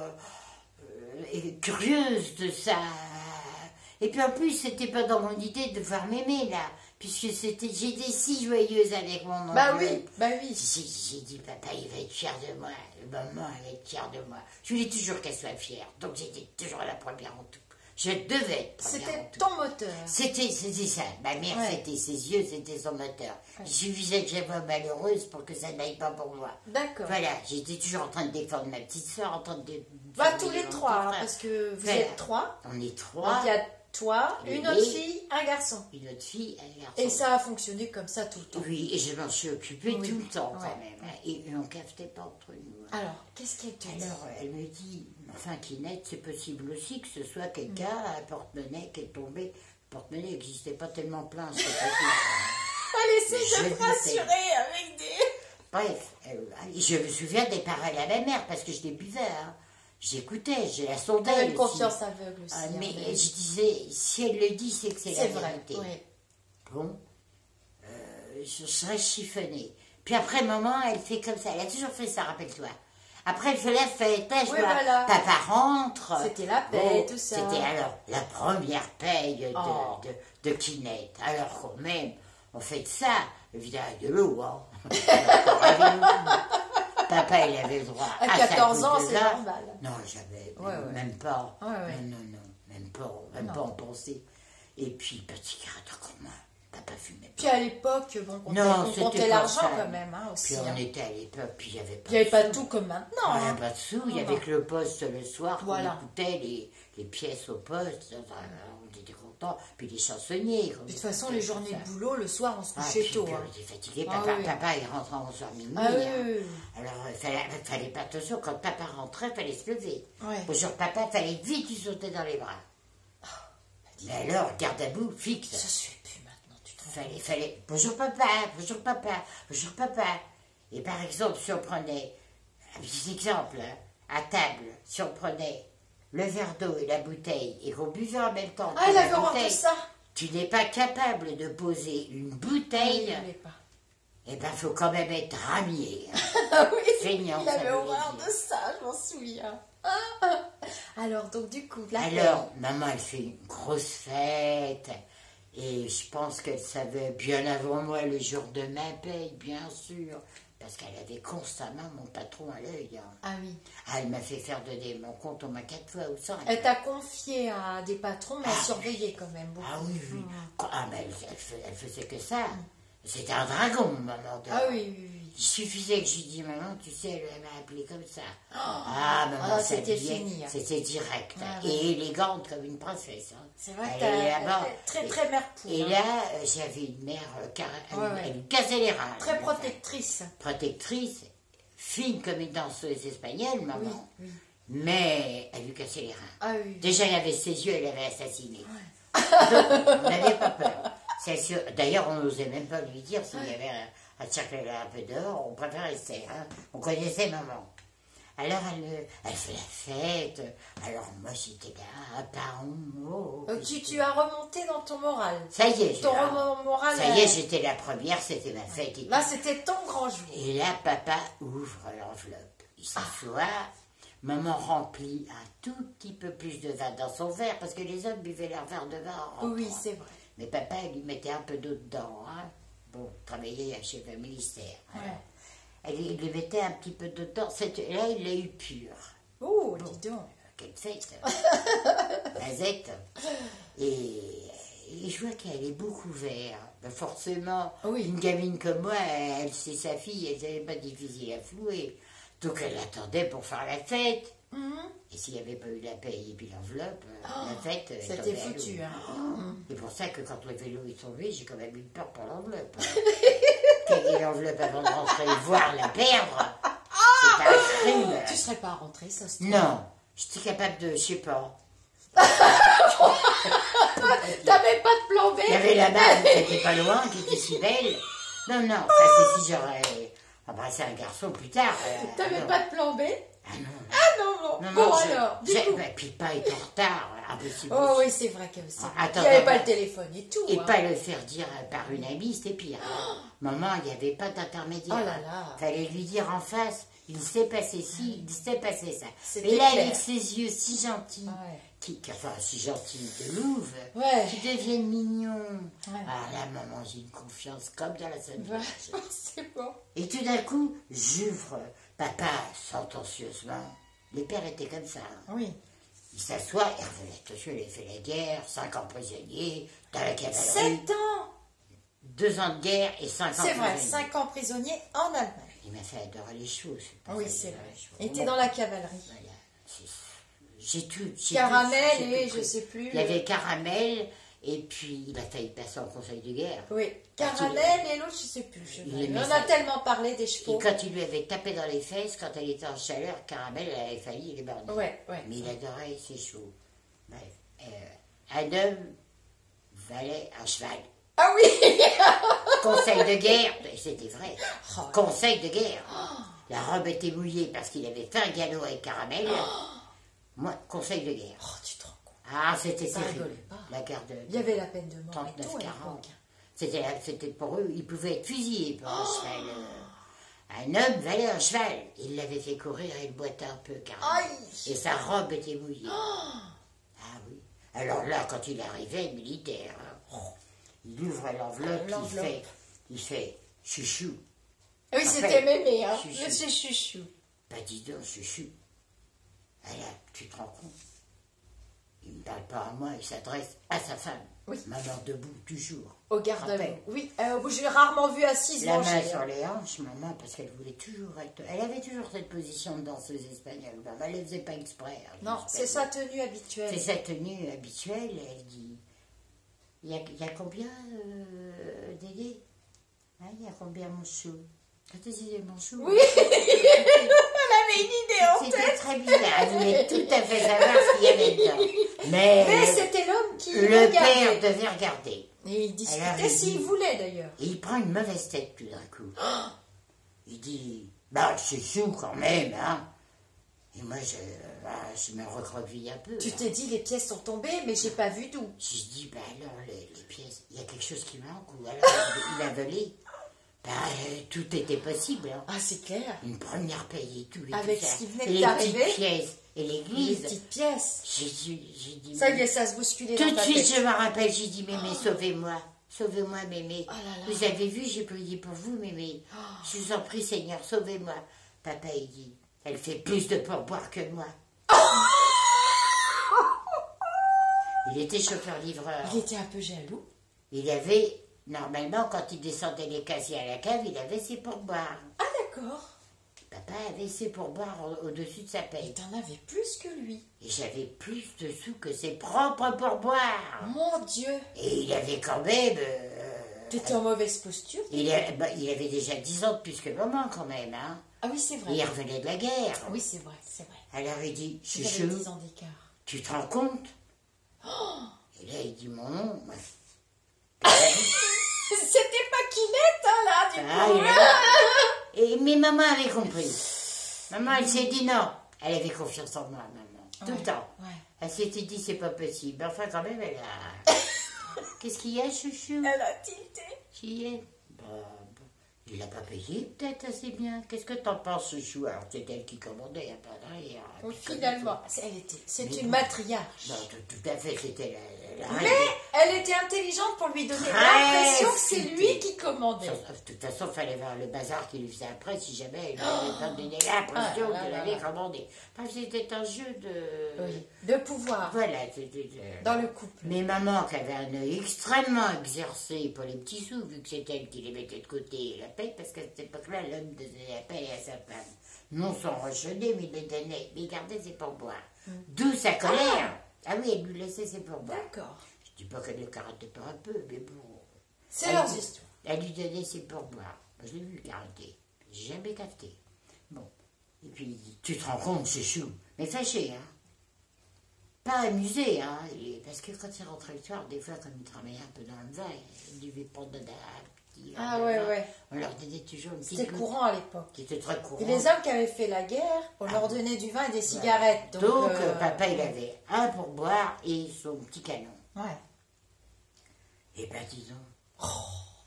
curieuse de ça. Et puis en plus, c'était pas dans mon idée de voir Mémé là, puisque j'étais si joyeuse avec mon oncle. Bah oui. J'ai dit, papa, il va être fier de moi, maman, elle va être fière de moi. Je voulais toujours qu'elle soit fière, donc j'étais toujours la première en tout. Je devais être première en tout. C'était ton moteur. C'était ça. Ma mère, c'était ses yeux, c'était son moteur. Il suffisait que j'aie malheureuse pour que ça n'aille pas pour moi. D'accord. Voilà, j'étais toujours en train de défendre ma petite soeur, en train de... tous les trois, parce que vous êtes trois. On est trois. Il y a toi, une autre fille, un garçon. Une autre fille, un garçon. Et ça a fonctionné comme ça tout le temps. Oui, et je m'en suis occupée tout le temps quand même. Et on ne cafetait pas entre nous. Alors, qu'est-ce qu'elle te dit? Alors, elle me dit, enfin, Kinette, c'est possible aussi que ce soit quelqu'un, un porte-monnaie qui est tombé. Le porte-monnaie n'existait pas tellement plein. Elle essaie de te rassurer avec des... Bref, je me souviens des paroles à ma mère parce que je les buvais. Hein. J'écoutais, je la sondais. T'avais une confiance aveugle aussi. Mais je disais, si elle le dit, c'est que c'est la vérité. Oui. Bon, je serais chiffonnée. Puis après, maman, elle fait comme ça. Elle a toujours fait ça, rappelle-toi. Après, elle fait la fête. Là, papa rentre. C'était la paye, tout ça. C'était alors la première paye de Kinette. Alors quand même, on fait de ça. Évidemment, de l'eau, hein. Papa, il avait le droit à 14 ans, c'est normal. Non, j'avais même pas. Non, même pas en penser. Et puis, petit cigarette comme moi. Papa fumait pas. Puis à l'époque, on comptait l'argent quand même, hein, aussi. Puis on était à l'époque, puis il n'y avait pas de sous. Il n'y avait pas tout comme maintenant. Il n'y avait pas de sous, il y avait que le poste le soir, on écoutait les pièces au poste, on était contents. Puis les chansonniers. De toute façon, les journées de boulot, le soir, on se couchait tôt. On était fatigué. Papa, il rentrait à 11h minuit. Alors, il fallait pas attention. Quand papa rentrait, il fallait se lever. Bonjour papa, il fallait vite lui sauter dans les bras. Mais alors, garde à bout, fixe. Ça se fait plus maintenant, tu te fallait. Bonjour papa. Et par exemple, si on prenait, un petit exemple, à table, si on prenait le verre d'eau et la bouteille et qu'on buvait en même temps. Ah, il avait horreur de ça. Tu n'es pas capable de poser une bouteille. Il ne pas. Eh bien, il faut quand même être ramier. Ah oui, feignant, il avait horreur de ça, je m'en souviens. Alors, donc du coup, maman, elle fait une grosse fête. Et je pense qu'elle savait bien avant moi le jour de ma paye, bien sûr. Parce qu'elle avait constamment mon patron à l'œil. Hein. Ah oui. Elle m'a fait faire donner mon compte au moins 4 fois ou 5. Elle t'a confié à des patrons, mais elle surveillait quand même beaucoup. Ah oui. Ah, mais elle faisait que ça. C'était un dragon, maman. Ah oui. Il suffisait que je lui dise, maman, tu sais, elle m'a appelé comme ça. Maman, c'était fini. C'était direct. Et élégante comme une princesse. Hein. C'est vrai que t'es très, très mère poule. Et là, j'avais une mère, elle me cassait les reins. Très protectrice. Protectrice, fine comme une danseuse espagnole, maman. Oui. Mais elle lui cassait les reins. Ah oui. Déjà, elle avait ses yeux, elle l'avait assassiné. Donc, on n'avait pas peur. D'ailleurs, on n'osait même pas lui dire s'il y avait un circuler un peu dehors, on préférait rester. Hein. On connaissait maman. Alors elle fait la fête. Alors moi j'étais là, pas un mot. Tu as remonté dans ton moral. Ça y est, Ton moral. ça y est, j'étais la première, c'était ma fête. Là, c'était ton grand jour. Et là, papa ouvre l'enveloppe. Il s'assoit. Maman remplit un tout petit peu plus de vin dans son verre, parce que les hommes buvaient leur verre de vin en rentrant. Oui, c'est vrai. Mais papa, il lui mettait un peu d'eau dedans. Hein. Bon, travaillait chez le ministère. Ouais. Il lui mettait un petit peu d'eau dedans. Là, il l'a eu pur. Oh, dis donc. Quelle fête. Mazette. Et je vois qu'elle est beaucoup vert. Ben forcément, une gamine comme moi, elle, c'est sa fille, elle n'avait pas difficile à flouer. Donc elle attendait pour faire la fête. Et s'il n'y avait pas eu la paye et puis l'enveloppe, la fête... C'était foutu. Hein. C'est pour ça que quand le vélo est tombé, j'ai quand même eu peur pour l'enveloppe. Quelle l'enveloppe avant de rentrer, voire la perdre. C'est un crime. Tu serais pas rentrée, ça se Non, j'étais capable de, je sais pas. T'avais pas de plan B. Il y avait la dame qui était pas loin, qui était si belle. Non, ça c'est si j'aurais embrassé un garçon plus tard. T'avais pas de plan B? Ah non. Ah non. Bon alors, du coup. Puis pas être en retard, impossible. Oh oui, c'est vrai qu'il y a aussi. Attends, il n'y avait pas le téléphone et tout. Et pas le faire dire par une amie, c'était pire. Maman, il n'y avait pas d'intermédiaire. Oh là là. Fallait lui dire en face, il s'est passé ci, il s'est passé ça. C'était Et là, clair. avec ses yeux si gentils, enfin si gentils de louve, qui deviennent mignons. Ah là, maman, j'ai une confiance comme dans la salle. C'est bon. Et tout d'un coup, j'ouvre. Papa, sentencieusement, les pères étaient comme ça. Oui. Il s'assoit et revenait. Attention, il a fait la guerre, 5 ans prisonnier, dans la cavalerie. 7 ans 2 ans de guerre et 5 ans prisonnier. C'est vrai, 5 ans prisonnier en Allemagne. Il m'a fait adorer les chevaux. Oui, c'est vrai. Il était dans la cavalerie. Voilà. J'ai tout. Caramel et je sais plus. Il y avait Caramel et puis il a failli passer en conseil de guerre. Oui, Caramel et l'autre, je sais plus. On a tellement parlé des chevaux. Et quand il lui avait tapé dans les fesses, quand elle était en chaleur, Caramel, elle avait failli les borner. Ouais. Mais il adorait ses chevaux. Bref. Un homme valait un cheval. Ah oui. Conseil de guerre, c'était vrai. Oh, Conseil de guerre. La robe était mouillée parce qu'il avait fait un galop avec Caramel. Moi, conseil de guerre. Oh, tu te rends compte. Ah, c'était Ça terrible. rigolait pas. La guerre de... Il y avait la peine de mort et tout à 39-40. l'époque. C'était pour eux, ils pouvaient être fusillés pour un cheval. Un homme valait un cheval. Il l'avait fait courir et il boitait un peu, Caramel. Et sa robe était mouillée. Ah oui. Alors là, quand il arrivait, militaire, il ouvre l'enveloppe, il fait chouchou. Oui, c'était mémé, hein. Chouchou. Monsieur Chouchou. Bah dis donc, chouchou. Alors, tu te rends compte? Il ne me parle pas à moi, il s'adresse à sa femme. Oui. Maman debout, toujours. Au garde à vous. Oui, j'ai rarement vu assise La manger. main sur les hanches, maman, parce qu'elle voulait toujours être... Elle avait toujours cette position de danseuse espagnole. Elle ne le faisait pas exprès. Non, c'est sa tenue habituelle. C'est sa tenue habituelle. Elle dit, il y a combien, Dédé? Hein, il y a combien, mon chou? Quand est-ce qu'il est mon chou? Oui. Elle avait une idée en C'était tête. très bizarre. Elle voulait tout à fait savoir ce qu'il y avait dedans. Mais c'était l'homme qui le regardait. père devait regarder. Et il discutait s'il voulait d'ailleurs. Et il prend une mauvaise tête tout d'un coup. Il dit, bah c'est chou quand même, hein. Et moi, je me recroqueville un peu. Tu t'es dit, les pièces sont tombées, mais j'ai pas vu d'où. Je dis, bah alors, les pièces, il y a quelque chose qui manque, ou alors il a volé. Bah, tout était possible. Hein. Ah, c'est clair. Une première paye et tout. Et avec tout ça. ce qui venait Et d'arriver. les petites pièces. Et l'église. Les petites pièces. J'ai dit, Ça y est, ça se bousculait tout dans de ta suite, tête. je me rappelle, j'ai dit, mémé, sauvez-moi. Sauvez-moi, mémé. Oh là là. Vous avez vu, j'ai prié pour vous, mémé. Je vous en prie, Seigneur, sauvez-moi. Papa, il dit, elle fait plus de pourboire que moi. Il était chauffeur-livreur. Il était un peu jaloux. Il avait, normalement, quand il descendait les casiers à la cave, il avait ses pourboires. Ah, d'accord. Papa avait ses pourboires au-dessus de sa Et paye. t'en avais plus que lui. Et j'avais plus de sous que ses propres pourboires. Mon Dieu. Et il avait quand même... T'étais en mauvaise posture. il avait déjà 10 ans de plus que maman, quand même. Hein. Ah oui, c'est vrai. Il revenait de la guerre. Oui, c'est vrai, c'est vrai. Alors il dit, Vous avez chouchou, 10 ans d'écart. tu te rends compte? Et là, il dit mon nom. C'était pas Kinette, hein, là, du Ah, coup. mais maman avait compris. Maman, elle s'est dit non. Elle avait confiance en moi, maman. Tout le temps. Ouais. Elle s'était dit, c'est pas possible. Enfin, quand même, elle a... Qu'est-ce qu'il y a, chouchou? Elle a tilté. Qui est? Il l'a pas payé, peut-être, assez bien. Qu'est-ce que t'en penses, chouchou? Alors, c'est elle qui commandait, à part derrière. Oui, finalement, c'est une matriarche. Non, tout à fait, c'était la Mais elle était intelligente pour lui donner Très l'impression que c'est futile. lui qui commandait. De toute façon, il fallait voir le bazar qu'il lui faisait après, si jamais il avait donné l'impression qu'elle allait commander. Enfin, c'était un jeu de... Oui, de pouvoir Voilà, c'était... dans le couple. Mais maman, qui avait un œil extrêmement exercé pour les petits sous, vu que c'est elle qui les mettait de côté, la paye, parce qu'à cette époque-là, l'homme donnait la paye à sa femme. Non sans rechaudé, mais il les donnait, mais il gardait ses pourboires. D'où sa colère. Ah oui, elle lui laissait ses pourboires. D'accord. Je dis pas qu'elle le karatait pas un peu, mais bon... C'est leurs histoires. Elle lui donnait ses pourboires. Je l'ai vu karater. J'ai jamais capté. Bon. Et puis, tu te rends compte, c'est chou. Mais fâché, hein. Pas amusé, hein. Parce que quand il rentrait le soir, des fois, comme il travaillait un peu dans le vin, il devait prendre un petit... Ah ouais. On leur donnait toujours une petite... C'était courant à l'époque. C'était très courant. Et les hommes qui avaient fait la guerre, on leur donnait du vin et des cigarettes. Donc, papa, il avait un pourboire et son petit canon. Ouais. Eh ben, disons,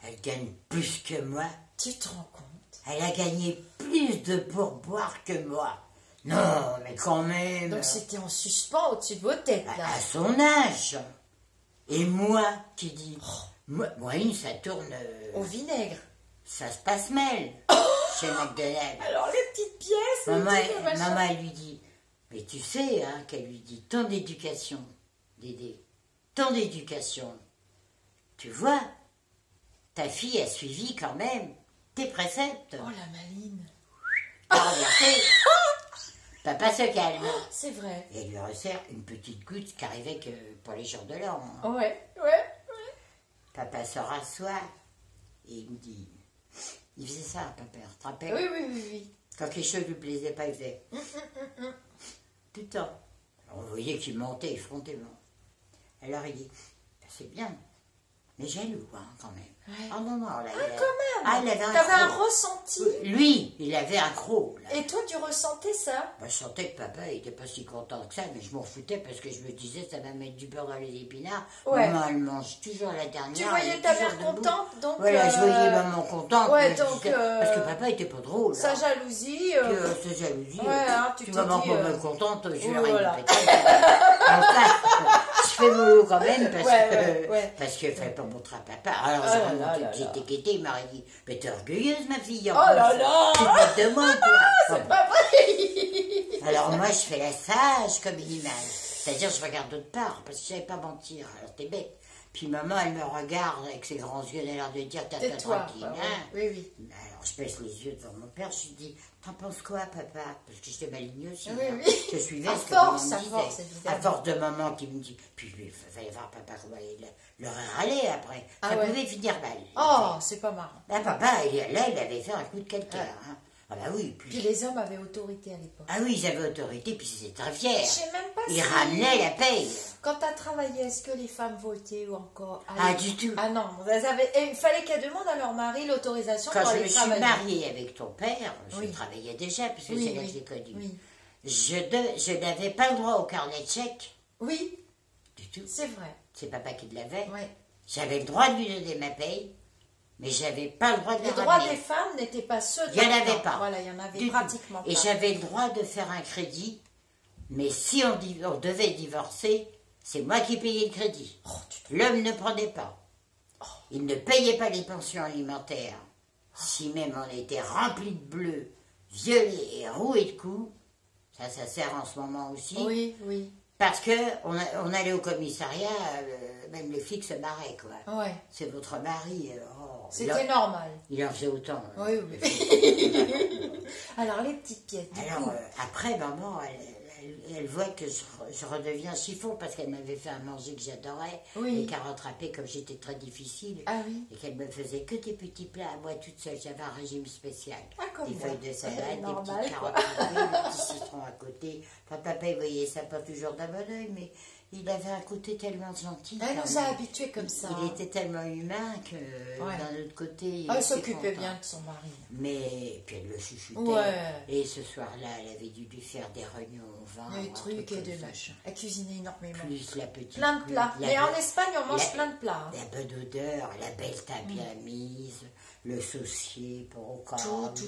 elle gagne plus que moi. Tu te rends compte? Elle a gagné plus de pourboires que moi. Non, mais quand même. Donc c'était en suspens au-dessus de vos têtes, là. À son âge. Et moi, qui dis, moi, ça tourne... Au vinaigre. Ça se passe mal chez McDonald's. Alors les petites pièces, Maman, le machin. maman, elle lui dit, mais tu sais, hein, qu'elle lui dit, tant d'éducation, Dédé, tant d'éducation. Tu vois, ta fille a suivi quand même tes préceptes. Oh la maline. Par vérité, papa se calme. C'est vrai. Et elle lui resserre une petite goutte qui arrivait que pour les jours de l'an. hein. Ouais. Papa se rassoit et il me dit, il faisait ça, papa, tu te rappelles? Oui. Quand les choses lui plaisaient pas, il faisait tout le temps. Alors, on voyait qu'il mentait effrontément. Alors il dit, c'est bien, mais jaloux, hein, quand même. Ouais. Oh non, non, là, Ah, quand même. il avait un T'avais un croc. ressenti. Lui, il avait un croc, là. Et toi, tu ressentais ça? Moi, je sentais que papa n'était pas si content que ça, mais je m'en foutais parce que je me disais, ça va mettre du beurre dans les épinards. Ouais. Maman, elle mange toujours la dernière. Tu elle voyais est ta toujours mère debout. contente, donc... Voilà, je voyais maman contente. Ouais, mais je donc... disais- parce que papa était pas drôle. Sa hein. jalousie... Sa jalousie. Ouais, hein, tu tu t'es maman dit, pas mal contente, je lui aurais voilà. une pétale. Enfin, je fais mon lot quand même parce Ouais. parce qu'il fallait pas montrer à papa. Alors Oh j'ai là remonté, là j'étais guettée, il m'aurait dit, mais t'es orgueilleuse ma fille. Oh là là. Tu te moques de moi, quoi. C'est pas vrai. Alors moi, je fais la sage comme une image. C'est-à-dire, je regarde d'autre part, parce que je savais pas mentir. Alors t'es bête. Puis maman, elle me regarde avec ses grands yeux, elle a l'air de dire, t'as pas Tais-toi. tranquille. Bah, Hein? oui. Alors je baisse les yeux devant mon père, je lui dis, t'en penses quoi, papa? Parce que j'étais maligne aussi. Oui, hein. oui. Je suivais À ce que force, maman à me disait. force, évidemment. À force de maman qui me dit. Puis il fallait voir papa comment il leur a râlé après. Ah Ça ouais. pouvait finir mal. Oh, c'est pas marrant. Là, papa, il avait fait un coup de quelqu'un. Ouais. Hein. Ah bah oui, Puis les hommes avaient autorité à l'époque. Ah oui, ils avaient autorité, puis ils étaient très fiers. Je sais même pas Ils si... ramenaient la paye. Quand tu as travaillé, est-ce que les femmes votaient ou encore... Ah, du tout. Ah non, il fallait qu'elles demandent à leur mari l'autorisation Quand pour je aller me suis travailler. mariée avec ton père, je Oui. travaillais déjà, puisque Oui, c'est là que oui. j'ai connu. Oui, Je n'avais pas le droit au carnet de chèque oui, du tout. c'est vrai. C'est papa qui l'avait. Ouais. J'avais le droit de lui donner ma paye, mais j'avais pas le droit de Les la droits ramener. des femmes n'étaient pas ceux de Il n'y en maintenant. avait pas. Voilà, il y en avait Du pratiquement tout. Et pas. j'avais le droit de faire un crédit, mais si on devait divorcer, c'est moi qui payais le crédit. Oh, L'homme ne prenait pas. Il ne payait pas les pensions alimentaires. Si même on était rempli de bleu, violet et roué de coups, ça sert en ce moment aussi. Oui. Parce que on allait au commissariat, même les flics se marraient, quoi. Ouais. C'est votre mari. C'était normal. Il en faisait autant. Oui. Alors, les petites pièces. du Alors, coup. après, maman, elle voit que je redeviens chiffon parce qu'elle m'avait fait un manger que j'adorais Oui. et qu'elle rattrapait comme j'étais très difficile. Ah oui. Et qu'elle me faisait que des petits plats à moi toute seule. J'avais un régime spécial. Ah, comme des moi. feuilles de salade, des Normal, petites quoi. carottes coupées, des petits citrons à côté. Enfin, papa, il voyait ça pas toujours d'un bon oeil, mais il avait un côté tellement gentil. Elle quand nous a même. habitués comme ça. Il était tellement humain que d'un autre côté. Elle était s'occupait content. bien de son mari. Mais puis elle le chuchotait. Ouais. Et ce soir-là, elle avait dû lui faire des rognons au vin. Des ou un trucs truc et comme des ça. machins. Elle cuisinait énormément. Plus la petite. Plein de plats. la Mais en bonne- Espagne, on mange la- plein de plats. La bonne odeur, la belle table bien mise, le saucier pour au corps, Tout.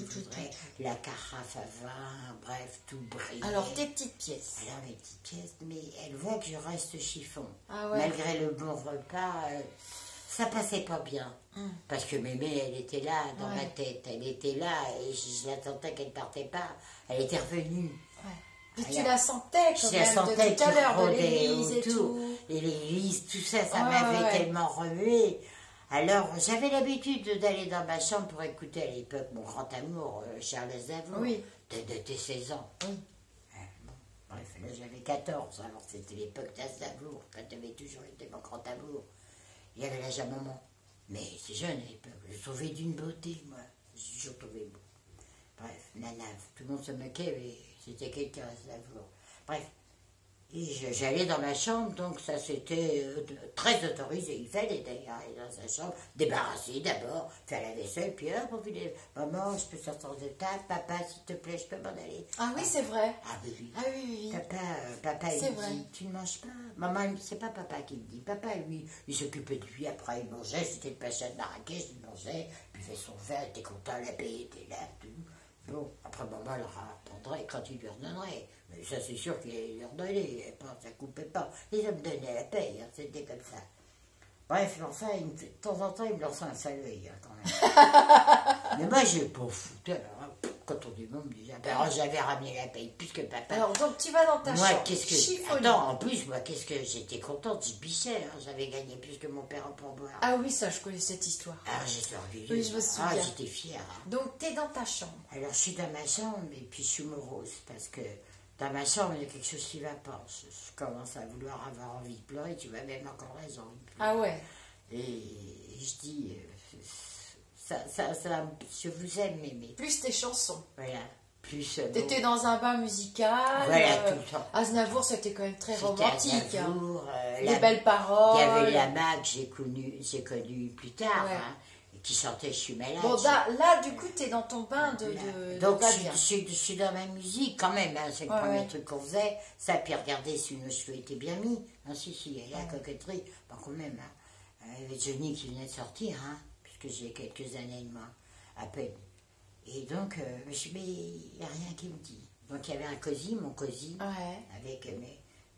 la carafe à vin, bref, tout brillait. Alors, tes petites pièces. Alors mes petites pièces, mais elle voit que je reste chiffon. Ah ouais. Malgré le bon repas, ça passait pas bien. Parce que mémé, elle était là dans Ouais. ma tête, elle était là et je l'attendais qu'elle partait pas. Elle était revenue. Ouais. Puis tu Alors, la sentais Je quand la même sentais de tout à qui l'heure, de rôdait l'église et autour. tout. Et l'église, tout ça, ça Ouais, m'avait ouais. tellement remué. Alors, j'avais l'habitude d'aller dans ma chambre pour écouter à l'époque mon grand amour, Charles Aznavour, Oui. de tes 16 ans. Oui. Bon, bref, là j'avais 14, alors c'était l'époque d'Aznavour, quand tu avais toujours été mon grand amour. Il y avait l'âge à maman. Mais c'est jeune à l'époque, je trouvais d'une beauté, moi. J'ai toujours trouvé beau. Bref, nana, tout le monde se moquait, mais c'était quelqu'un Aznavour. Bref. Et j'allais dans ma chambre, donc ça c'était très autorisé. Il fallait d'ailleurs aller dans sa chambre, débarrasser d'abord, faire la vaisselle, puis hop, on filait. Maman, je peux sortir de table, papa, s'il te plaît, je peux m'en aller. Ah oui, c'est vrai. Ah oui, oui. Ah oui. Papa il C'est me vrai. dit, tu ne manges pas. Maman, c'est pas papa qui me dit. Papa, lui, il s'occupait de lui, après il mangeait, c'était le pacha de Marrakech, il mangeait, buvait son vin, il était content, la paix était là, tout. Bon, après maman leur apprendrait quand il lui redonnerait. Mais ça c'est sûr qu'il allait lui redonner, ça coupait pas. Les hommes donnaient la paix, hein, c'était comme ça. Bref, enfin, de temps en temps, il me lançait un saluet, hein, quand même. Mais moi, j'ai pas foutu. Alors, quand on dit bon, me disait, alors j'avais ramené la paye, puisque papa. Alors, donc tu vas dans ta Moi, chambre. qu'est-ce que. chiffonner. Attends, en plus, moi, qu'est-ce que. J'étais contente, je bichais, hein, j'avais gagné plus que mon père en pourboire. Ah oui, ça, je connais cette histoire. Alors, j'étais orgueilleuse. Oui, je me souviens. Ah, j'étais fière. Hein. Donc, tu es dans ta chambre. Alors, je suis dans ma chambre, et puis je suis morose, parce que dans ma chambre, il y a quelque chose qui va pas. Je commence à vouloir avoir envie de pleurer, tu vois, même encore là, j'ai envie de pleurer. Ah ouais. Et je dis, je vous aime, mémé. Plus tes chansons. Voilà. Plus. T'étais dans un bain musical. Voilà, tout le temps. Aznavour, c'était quand même très C'était romantique. Hein. Aznavour, Les belles paroles. Il y avait Lama que j'ai connu plus tard, Ouais. hein, qui chantait Je suis malade. Bon, là, du coup, t'es dans ton bain de Donc, va-bien. je suis dans ma musique quand même, hein, c'est le Ouais, premier ouais. truc qu'on faisait. Ça, puis regardez si nos cheveux étaient bien mis. Non, si, elle a la coquetterie. Bon, quand même, hein. Il y avait Johnny qui venait de sortir, hein, puisque j'ai quelques années de moi, à peine. Et donc, je me suis dit, mais il n'y a rien qui me dit. Donc, il y avait un cosy, mon cosy, Ouais. avec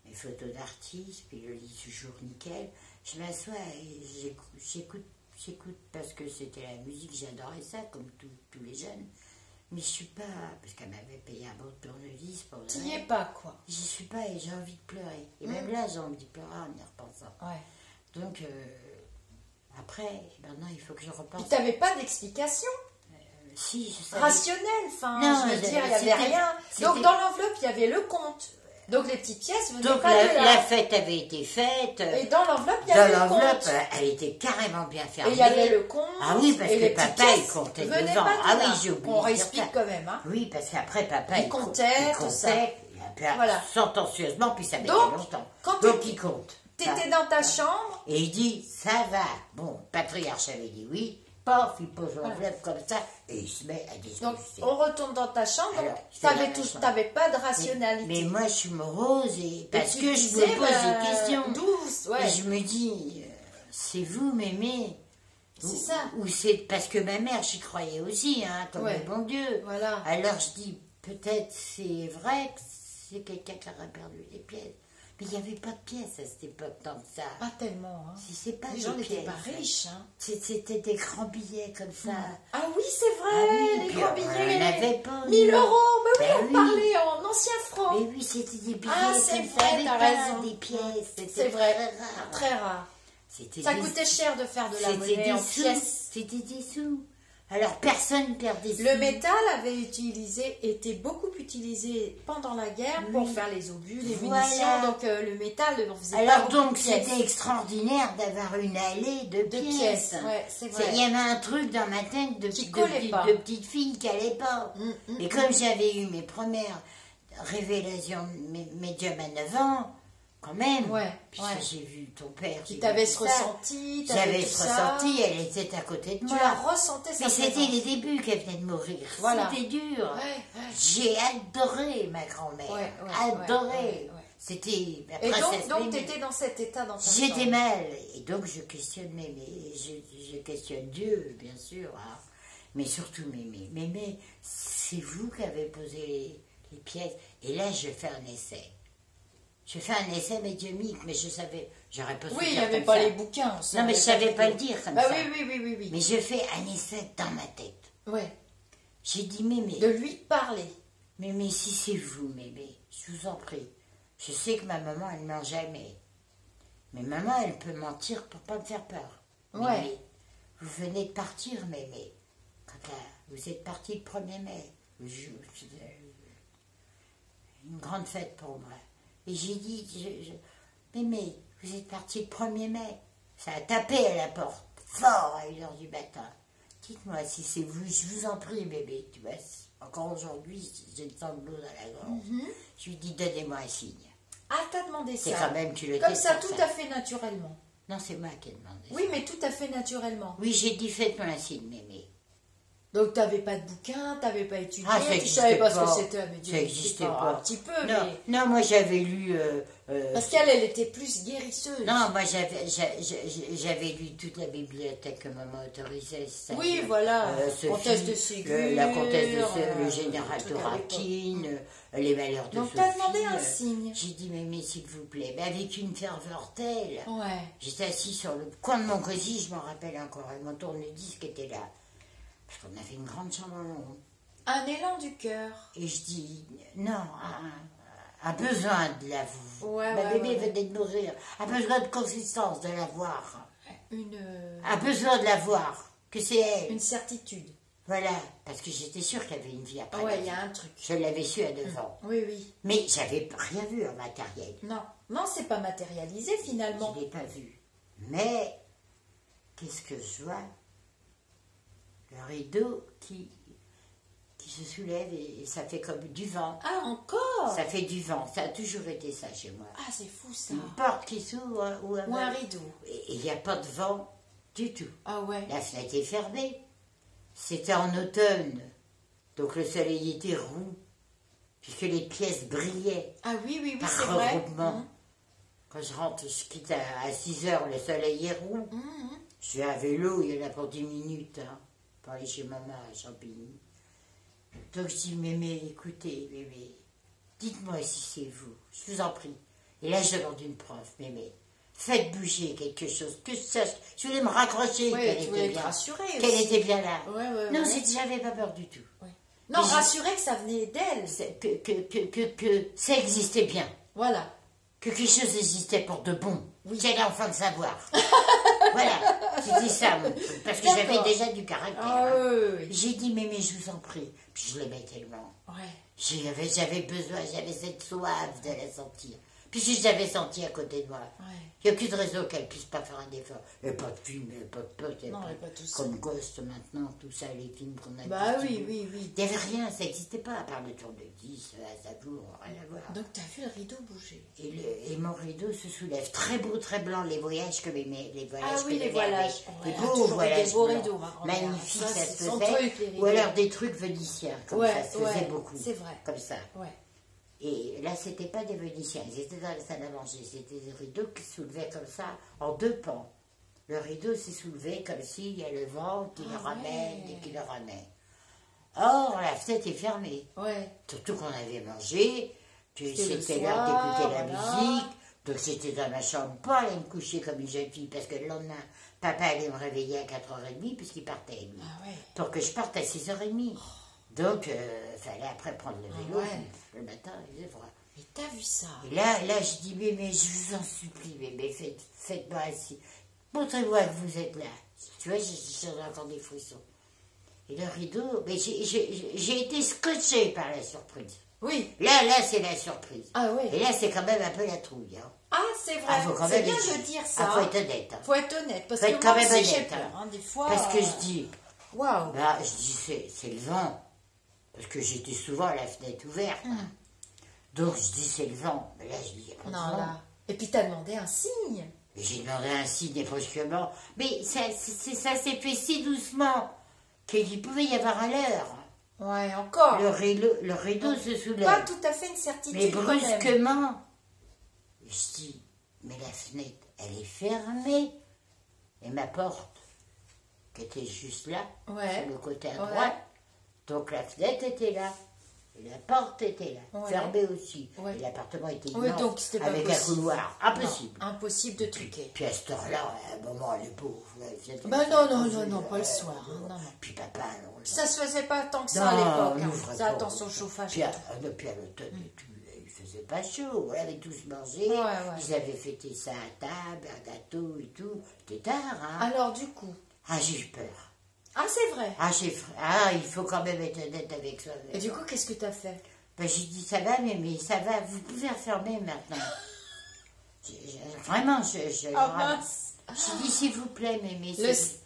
mes photos d'artistes, puis le lit toujours nickel. Je m'assois et j'écoute parce que c'était la musique, j'adorais ça, comme tous les jeunes. Mais je suis pas, parce qu'elle m'avait payé un bon tournevis pour T'y es pas, quoi. J'y suis pas et j'ai envie de pleurer. Et même là, j'ai envie de pleurer en y repensant. Ouais. Donc, après, maintenant, il faut que je repense. Puis t'avais pas d'explication Si, je savais. rationnelle, enfin, Non, je veux dire, il n'y avait c'était- rien. c'était- Donc, dans l'enveloppe, il y avait le compte. Donc, les petites pièces venaient Donc, pas de là. la fête avait été faite. Et dans l'enveloppe, il y Dans avait le l'enveloppe, compte. elle était carrément bien Et fermée. il y avait le compte. Ah oui, parce et les que petites papa, il pièces comptait venaient devant. pas de Ah là. oui, j'ai oublié On de dire explique ça. quand même, hein. Oui, parce qu'après, papa, Il comptait, tout ça. et puis, Voilà. sentencieusement, puis ça mettait Donc, longtemps. quand Donc, t'es- il compte. T'étais dans ta chambre. Et il dit, ça va. Bon, patriarche avait dit oui. Paf, il pose l'enveloppe comme ça, et il se met à discuter. Donc, on retourne dans ta chambre. Alors, Donc, c'est la t'avais pas de mais rationalité. moi, je suis morose, et parce Et que tu je disais, me pose bah, des questions. Douce, ouais. Et je me dis, c'est vous, mémé. C'est ça. Ou c'est parce que ma mère, j'y croyais aussi, hein, comme Ouais. le bon Dieu. Voilà. Alors je dis, peut-être c'est vrai que c'est quelqu'un qui aurait perdu des pièces. Mais il n'y avait pas de pièces à cette époque, tant que ça. Pas tellement, hein. Si c'est pas Les des gens n'étaient pièces, pas riches, hein. C'était des grands billets comme ça. Ah oui, c'est vrai, Ah oui, les puis grands on billets. n'avait pas, 1000 nous. euros, mais oui, Ben on oui. parlait en ancien franc. Mais oui, c'était des billets Ah, c'est comme vrai, ça, avec t'as pas raison. des pièces. C'est C'était vrai, très rare. très rare. C'était Ça des- coûtait cher de faire de la C'était monnaie des en sous. pièces. C'était des sous. Alors personne perd des sous. Le métal était beaucoup utilisé pendant la guerre pour faire les obus, les Voilà. munitions. Donc le métal, on faisait pas Alors beaucoup donc de pièces. c'était extraordinaire d'avoir une allée de De pièces. pièces, ouais, c'est vrai. Il y avait un truc dans ma tête Qui collait pas. de petite fille qui allait pas. Et comme j'avais eu mes premières révélations médium à 9 ans, quand même. Ouais, Puisque ouais. j'ai vu ton père. Qui j'ai t'avait vu ce ça. ressenti, t'avais J'avais tout ce ça. ressenti, elle était à côté de Tu moi. la ressentais, sa Mais c'était présence. les débuts qu'elle venait de mourir. Voilà. C'était dur. Ouais, J'ai adoré ma grand-mère. ouais, adoré. ouais. C'était la Et princesse donc Mémé. t'étais dans cet état dans ta J'étais chambre. mal. Et donc je questionne Mémé. Je questionne Dieu, bien sûr. Hein. Mais surtout Mémé. Mémé, c'est vous qui avez posé les pièces. Et là, je fais un essai. Je fais un essai médiumique, mais je savais, j'aurais pas su Oui, il n'y faire avait comme pas ça. les bouquins. Non, mais je savais pas le dire comme bah, ça. Oui. Mais je fais un essai dans ma tête. Ouais, J'ai dit, Mémé, de lui parler. Mémé, si c'est vous, Mémé, je vous en prie. Je sais que ma maman, elle ne ment jamais. Mais maman, elle peut mentir pour pas me faire peur. Ouais. Mémé, vous venez de partir, Mémé. Vous êtes parti le 1er mai. Une grande fête pour moi. Et j'ai dit, Mémé, vous êtes parti le 1er mai. Ça a tapé à la porte, fort à 1h du matin. Dites-moi si c'est vous, je vous en prie, bébé. Tu vois, encore aujourd'hui, j'ai le sanglot dans la gorge. Je lui dis, donnez-moi un signe. Ah, t'as demandé ça. C'est quand même culotté. Comme de ça, faire tout à fait naturellement. Non, c'est moi qui ai demandé ça. Oui, mais tout à fait naturellement. Oui, j'ai dit, faites-moi un signe, Mémé. Donc, t'avais pas de bouquin, t'avais pas étudié, Ah, ça tu existait savais pas ce pas. que c'était. Mais Ça existait pas. Un petit peu, Non, mais... non, moi j'avais lu... Parce qu'elle était plus guérisseuse. Non, moi j'avais lu toute la bibliothèque que maman autorisait. Oui, voilà. Sophie, Comtesse de Ségur. la comtesse de Ségur, le le général truc à Tourrakine, les malheurs de Donc, Sophie. t'as demandé un signe. J'ai dit, mais s'il vous plaît, mais avec une ferveur telle. Ouais. J'étais assis sur le coin de mon cosy, je m'en rappelle encore, et mon tourne-disque était là. Parce qu'on avait une grande chambre en long. Un élan du cœur. Et je dis, non, a besoin de l'avouer. Ouais, Ma ouais, bébé ouais. venait de mourir, a besoin de consistance, de la voir. Une A besoin de la voir, que c'est elle. certitude. Voilà, parce que j'étais sûre qu'il y avait une vie après. Ah ouais, la il y a vie. un truc. Je l'avais su à 9 ans. Oui, oui. Mais j'avais rien vu en matériel. Non, non, c'est pas matérialisé finalement. Je ne l'ai pas vu. Mais, qu'est-ce que je vois? Le rideau qui se soulève et ça fait comme du vent. Ah, encore. Ça fait du vent. Ça a toujours été ça chez moi. Ah, c'est fou ça. Une porte qui s'ouvre ou un rideau. Et il n'y a pas de vent du tout. Ah ouais. La fenêtre est fermée. C'était en automne. Donc le soleil était roux. Puisque les pièces brillaient Ah oui, oui, oui, par c'est vrai. regroupement. Quand je rentre, je quitte à 6 heures, le soleil est roux. Je vais à vélo, il y en a pour 10 minutes. Hein, pour aller chez maman à Champigny. Donc je dis, mémé, écoutez, mémé, dites-moi si c'est vous, je vous en prie. Et là, je demande une preuve, mémé. Faites bouger quelque chose, que je sache. Je voulais me raccrocher, Oui, qu'elle tu était voulais te bien. rassurer Qu'elle aussi. était bien là. Ouais, Non, ouais. j'avais pas peur du tout. Ouais. Non, Mais rassurer que ça venait d'elle. Que ça existait bien. Voilà. Que quelque chose existait pour de bon. Oui. J'allais enfin le savoir. Voilà, c'était ça, mon truc. Parce que j'avais D'accord. déjà du caractère. Ah hein. oui. J'ai dit, mémé, je vous en prie. Puis je l'aimais tellement. Ouais. J'avais besoin, j'avais cette soif de la sentir. Puis si je l'avais sentie à côté de moi, Ouais. il n'y a aucune raison qu'elle ne puisse pas faire un effort. Et pas de film, et pas de potes, Non, et pas tout ça. comme Ghost maintenant, tout ça, les films qu'on a Bah vus. oui, oui, oui. Il n'y avait rien, ça n'existait pas, à part le tour de 10, à Savour, rien à voir. Donc t'as vu le rideau bouger. Et mon rideau se soulève, très beau, très blanc, les voyages que les voyages Ah oui, que les j'avais voilages. avec, Ouais, les elle a beaux toujours eu voilages des beaux blancs, rideaux, ma grand-mère. magnifiques, Ça, ça c'est se son faisait, truc, les ou rideaux. alors des trucs vénitiens, comme Ouais, ça se faisait ouais, beaucoup, c'est vrai. comme ça. Ouais. Et là, c'était pas des Vénitiens, ils étaient dans la salle à manger. C'était des rideaux qui se soulevaient comme ça, en 2 pans. Le rideau s'est soulevé comme s'il y a le vent qui le ramène et qui le ramène. Or, la fenêtre est fermée. Ouais. Surtout qu'on avait mangé, que C'était le c'était l'heure soir, d'écouter la voilà. musique. Donc j'étais dans ma chambre, pas aller me coucher comme une jeune fille, parce que le lendemain, papa allait me réveiller à 4h30, puisqu'il partait, lui. Ah ouais. Pour que je parte à 6h30. Donc, il fallait après prendre le vélo, ouais. le matin, il faisait froid. Mais t'as vu ça? Et là, je dis, mais je vous en supplie, mais faites-moi assis. Montrez-moi que vous êtes là. Tu vois, j'ai encore des frissons. Et le rideau, mais j'ai été scotché par la surprise. Oui. Là, c'est la surprise. Ah ouais. Et là, c'est quand même un peu la trouille. Hein. Ah, c'est vrai. Ah, faut quand C'est même bien être- de dire ça. Ah, faut être honnête. Hein. Faut être honnête. Parce Faut que être moi quand même aussi, j'ai honnête, peur. hein. Des fois. Parce que je dis, Waouh. bah, je dis, c'est le vent. Parce que j'étais souvent à la fenêtre ouverte. hein. Donc, je dis, c'est le vent. Mais là, je dis, il n'y a pas de Non, vent. là. Et puis t'as demandé un signe. Mais j'ai demandé un signe brusquement. Mais ça s'est fait si doucement qu'il pouvait y avoir à l'heure. Ouais, encore. Le rideau se soulève. Pas tout à fait une certitude. Mais quand même. brusquement, je dis, mais la fenêtre, elle est fermée. Et ma porte, qui était juste là, Ouais. sur le côté à Ouais. droite, donc la fenêtre était là. Et la porte était là, Ouais. fermée aussi. Ouais. Et l'appartement était Oui, immense, donc c'était pas avec possible. un couloir. Impossible. Non, impossible de truquer. Puis à cette heure-là, à un moment, les pauvres... Bah non, pas le soir. Hein, non, non. Puis papa, non. Ça se faisait pas tant que ça à Non, l'époque. on Hein. ouvrait Ça, pas. attention au chauffage. Puis à l'automne et tout, il faisait pas chaud. On avait tous mangé. Ouais, ouais. Ils avaient fêté ça à table, un gâteau et tout. C'était tard, hein. Alors du coup, Ah, j'ai eu peur. ah c'est vrai. Il faut quand même être honnête avec soi. Et du coup, qu'est-ce que t'as fait? Ben, j'ai dit, ça va, mais ça va, vous pouvez refermer maintenant. Vraiment, Ah mince. j'ai dit, s'il vous plaît, mais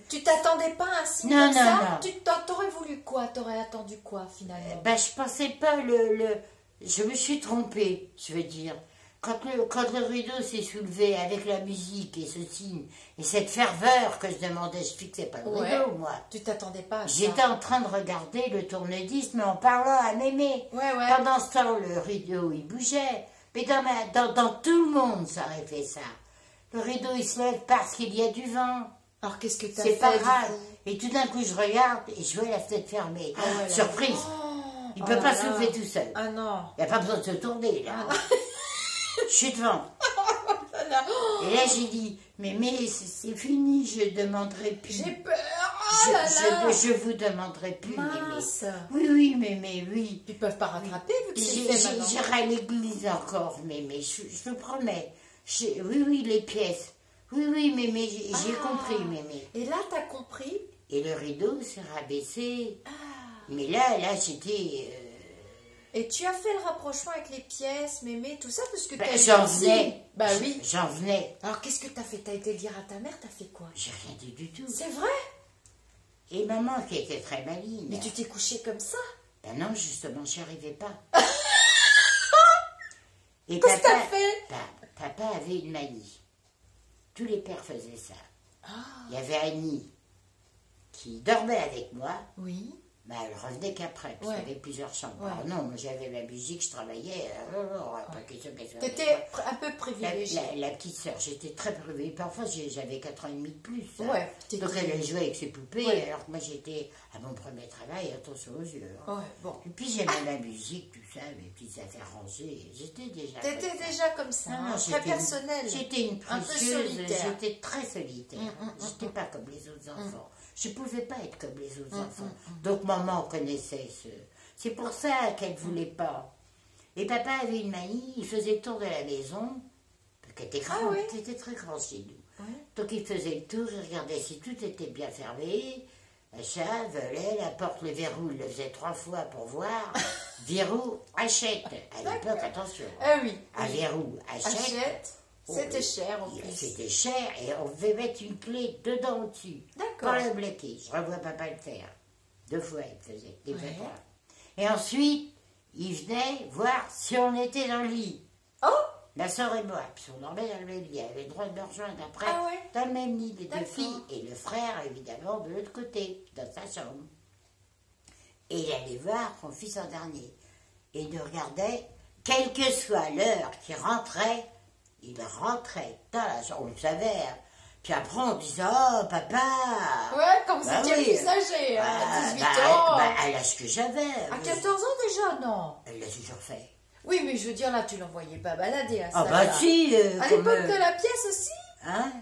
Tu t'attendais pas à un signe Non, comme non, ça? non. T'aurais voulu quoi? T'aurais attendu quoi finalement? Ben, je pensais pas Je me suis trompée, je veux dire. Quand le rideau s'est soulevé avec la musique et ce signe, et cette ferveur que je demandais, je fixais pas le Ouais. rideau, moi. Tu t'attendais pas à ça? J'étais en train de regarder le tourne-disque, mais en parlant à mémé. Ouais, ouais. Pendant ce temps, le rideau, il bougeait. Mais dans tout le monde, ça aurait fait ça. Le rideau, il se lève parce qu'il y a du vent. Alors qu'est-ce que t'as C'est fait pas du grave. coup? Et tout d'un coup, je regarde et je vois la fenêtre fermée. Ah ouais, là. Surprise. Oh, Il oh peut là pas là. soulever tout seul. Ah non. Il n'y a pas besoin de se tourner, là. Je suis devant. Là. Et là, j'ai dit, mais c'est fini, je ne demanderai plus. J'ai peur. Oh là là. Je vous demanderai plus, Mince. Oui, mais oui. Ils peuvent pas rattraper vu que c'est fait maintenant. J'irai à l'église encore, mais je vous promets. Oui, les pièces. Oui, mais j'ai compris, mémé. Et là, t'as compris? Et le rideau s'est rabaissé. Ah. Mais là, j'étais... Et tu as fait le rapprochement avec les pièces, mémé, tout ça, parce que Ben, t'as eu j'en un signe. venais. Bah oui. J'en venais. Alors qu'est-ce que t'as fait? T'as été dire à ta mère, t'as fait quoi? J'ai rien dit du tout. C'est vrai? Et maman, qui était très maligne. Mais tu t'es couché comme ça? Ben non, justement, j'y arrivais pas. Et Qu'est-ce que t'as fait? Papa avait une manie. Tous les pères faisaient ça. Ah. Il y avait Annie qui dormait avec moi, Oui. mais elle revenait qu'après, parce Ouais. qu'il y avait plusieurs chambres. Ouais. Alors non, moi j'avais la musique, je travaillais, pas question qu'elle soit avec T'étais moi. un peu privilégiée. La petite sœur, j'étais très privilégiée. Parfois j'avais 4 ans et demi de plus. hein. Ouais, t'étais- Donc elle jouait avec ses poupées, Ouais. alors que moi j'étais à mon premier travail, attention aux yeux. hein. Ouais, bon. Et puis j'aimais la musique, tout ça, mes petites affaires rangées. J'étais déjà. T'étais comme ça. déjà comme ça, Non, hein, non, très personnelle. J'étais une Un peu précieuse, solitaire. j'étais très solitaire. Mm. J'étais pas comme les autres enfants. Je pouvais pas être comme les autres enfants. Donc maman connaissait ce... C'est pour ça qu'elle voulait pas. Et papa avait une manie, il faisait le tour de la maison, qui était grand, Ah oui. c'était très grand chez nous. Ouais. Donc il faisait le tour, il regardait si tout était bien fermé, achat, volet, la porte, le verrou, il le faisait 3 fois pour voir. Verrou, achète. À l'époque, attention. Ah oui. Un verrou, achète. Achète. C'était Oh, cher en oui, plus. C'était cher et on devait mettre une clé dedans au-dessus. D'accord. Pour le bloquer. Je revois papa le faire. 2 fois il faisait. Des fois Ouais. pas. Et ensuite, il venait voir si on était dans le lit. Oh. Ma soeur et moi. Puis on dormait dans le même lit. Elle avait le droit de me rejoindre après. Ah ouais. Dans le même lit, les 2 D'accord. filles. Et le frère, évidemment, de l'autre côté, dans sa chambre. Et il allait voir son fils en dernier. Et il nous regardait, quelle que soit l'heure qu'il rentrait, il rentrait dans la chambre, on le savait. Hein. Puis après, on disait, oh, papa. Ouais, quand vous Bah étiez oui. plus âgé, hein, à 18 bah, ans. à l'âge que j'avais. À 14 ans déjà, non? Elle l'a toujours fait. Oui, mais je veux dire, là, tu l'envoyais pas balader à ça. Ah bah si. À comme, l'époque de la pièce aussi? Hein.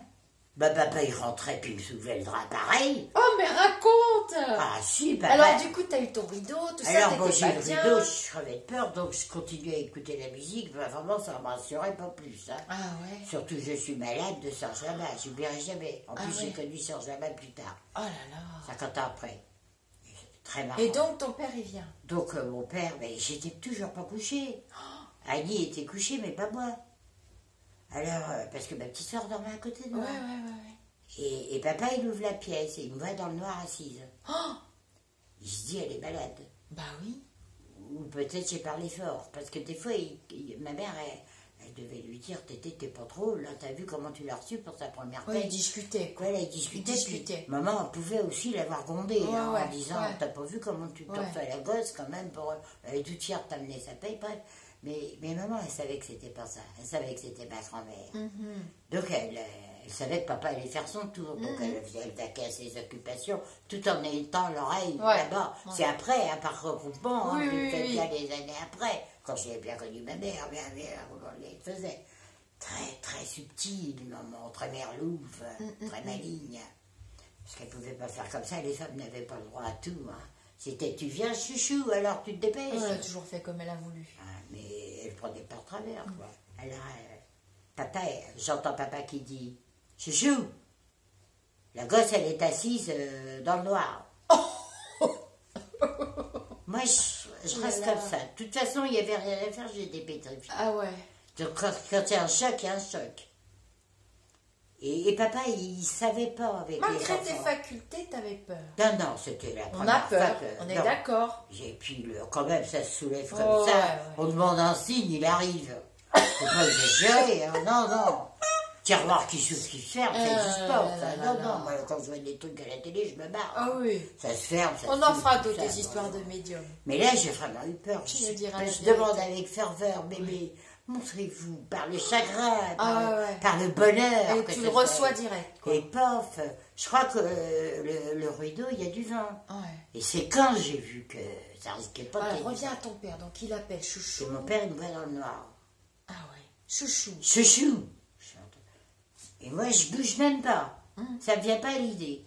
Bah papa, il rentrait, puis il me soulevait le drap pareil. Oh, mais raconte! Ah si, papa. Alors, du coup, t'as eu ton rideau, tout ça, Alors, bon, t'étais j'ai pas le bien. rideau, je crevais de peur, donc je continuais à écouter la musique. Bah, vraiment, ça ne me rassurait pas plus. Hein. Ah ouais. Surtout, je suis malade de Serge Lama, j'oublierai jamais. En Ah plus, j'ai ouais. connu Serge Lama plus tard, Oh là là. 50 ans après. Et c'était très marrant. Et donc, ton père, il vient. Donc, mon père, ben, j'étais toujours pas couchée. Annie était couchée, mais pas moi. Alors, parce que ma petite soeur dormait à côté de Ouais, moi. ouais, ouais. Et papa, il ouvre la pièce et il me voit dans le noir assise. Oh, Il se dit, elle est malade. bah oui. Ou peut-être j'ai parlé fort. Parce que des fois, ma mère, Elle devait lui dire, t'es pas trop, là, t'as vu comment tu l'as reçu pour sa première Ouais, paye. ils discutaient, quoi. Ouais, là, ils discutaient. Ils discutaient. Puis, maman pouvait aussi l'avoir grondée en disant, ouais. t'as pas vu comment tu t'en fais à la gosse quand même, elle est toute fière de t'amener sa paye, bref. Mais maman, elle savait que c'était pas ça. Elle savait que c'était ma grand-mère. Donc elle savait que papa allait faire son tour. Donc elle vaquait à ses occupations tout en étant l'oreille là-bas. Ouais. C'est après, par regroupement, bien des années après, quand j'ai bien connu ma mère, on les faisait. Très, très subtil, maman, très merlouve, très maligne. Parce qu'elle ne pouvait pas faire comme ça, les femmes n'avaient pas le droit à tout. Hein. C'était tu viens chouchou, alors tu te dépêches. Elle a toujours fait comme elle a voulu. Mais elle prenait par travers, quoi. Alors, papa, j'entends papa qui dit chouchou, la gosse, elle est assise dans le noir. Moi, je reste comme ça. De toute façon, il n'y avait rien à faire, j'étais pétrifiée. Ah ouais. Donc, quand il y a un choc, il y a un choc. Et papa, il ne savait pas avec les enfants. Malgré tes facultés, t'avais peur. Non, c'était la On première a peur, fois on est d'accord. Et puis, quand même, ça se soulève comme ça. Ouais. On demande un signe, il arrive. Faut pas exagérer, hein. Non. Tiroir qui s'ouvre, qui se ferme, ça n'existe pas. Non. Moi, quand je vois des trucs à la télé, je me barre. Ah oui. Ça se ferme, ça on en fera d'autres des histoires de médiums. Mais là, j'ai vraiment eu peur. Je demande avec ferveur, bébé. Montrez-vous par le chagrin, par le bonheur. Et tu le reçois direct. Quoi. Et pof, je crois que le rideau, il y a du vent. Ouais. Et c'est quand j'ai vu que ça risquait pas de... Alors, reviens à ton père, donc il appelle Chouchou. Et mon père, il me voit dans le noir. Ah ouais, Chouchou. Chouchou. Et moi, je bouge même pas. Ça me vient pas à l'idée.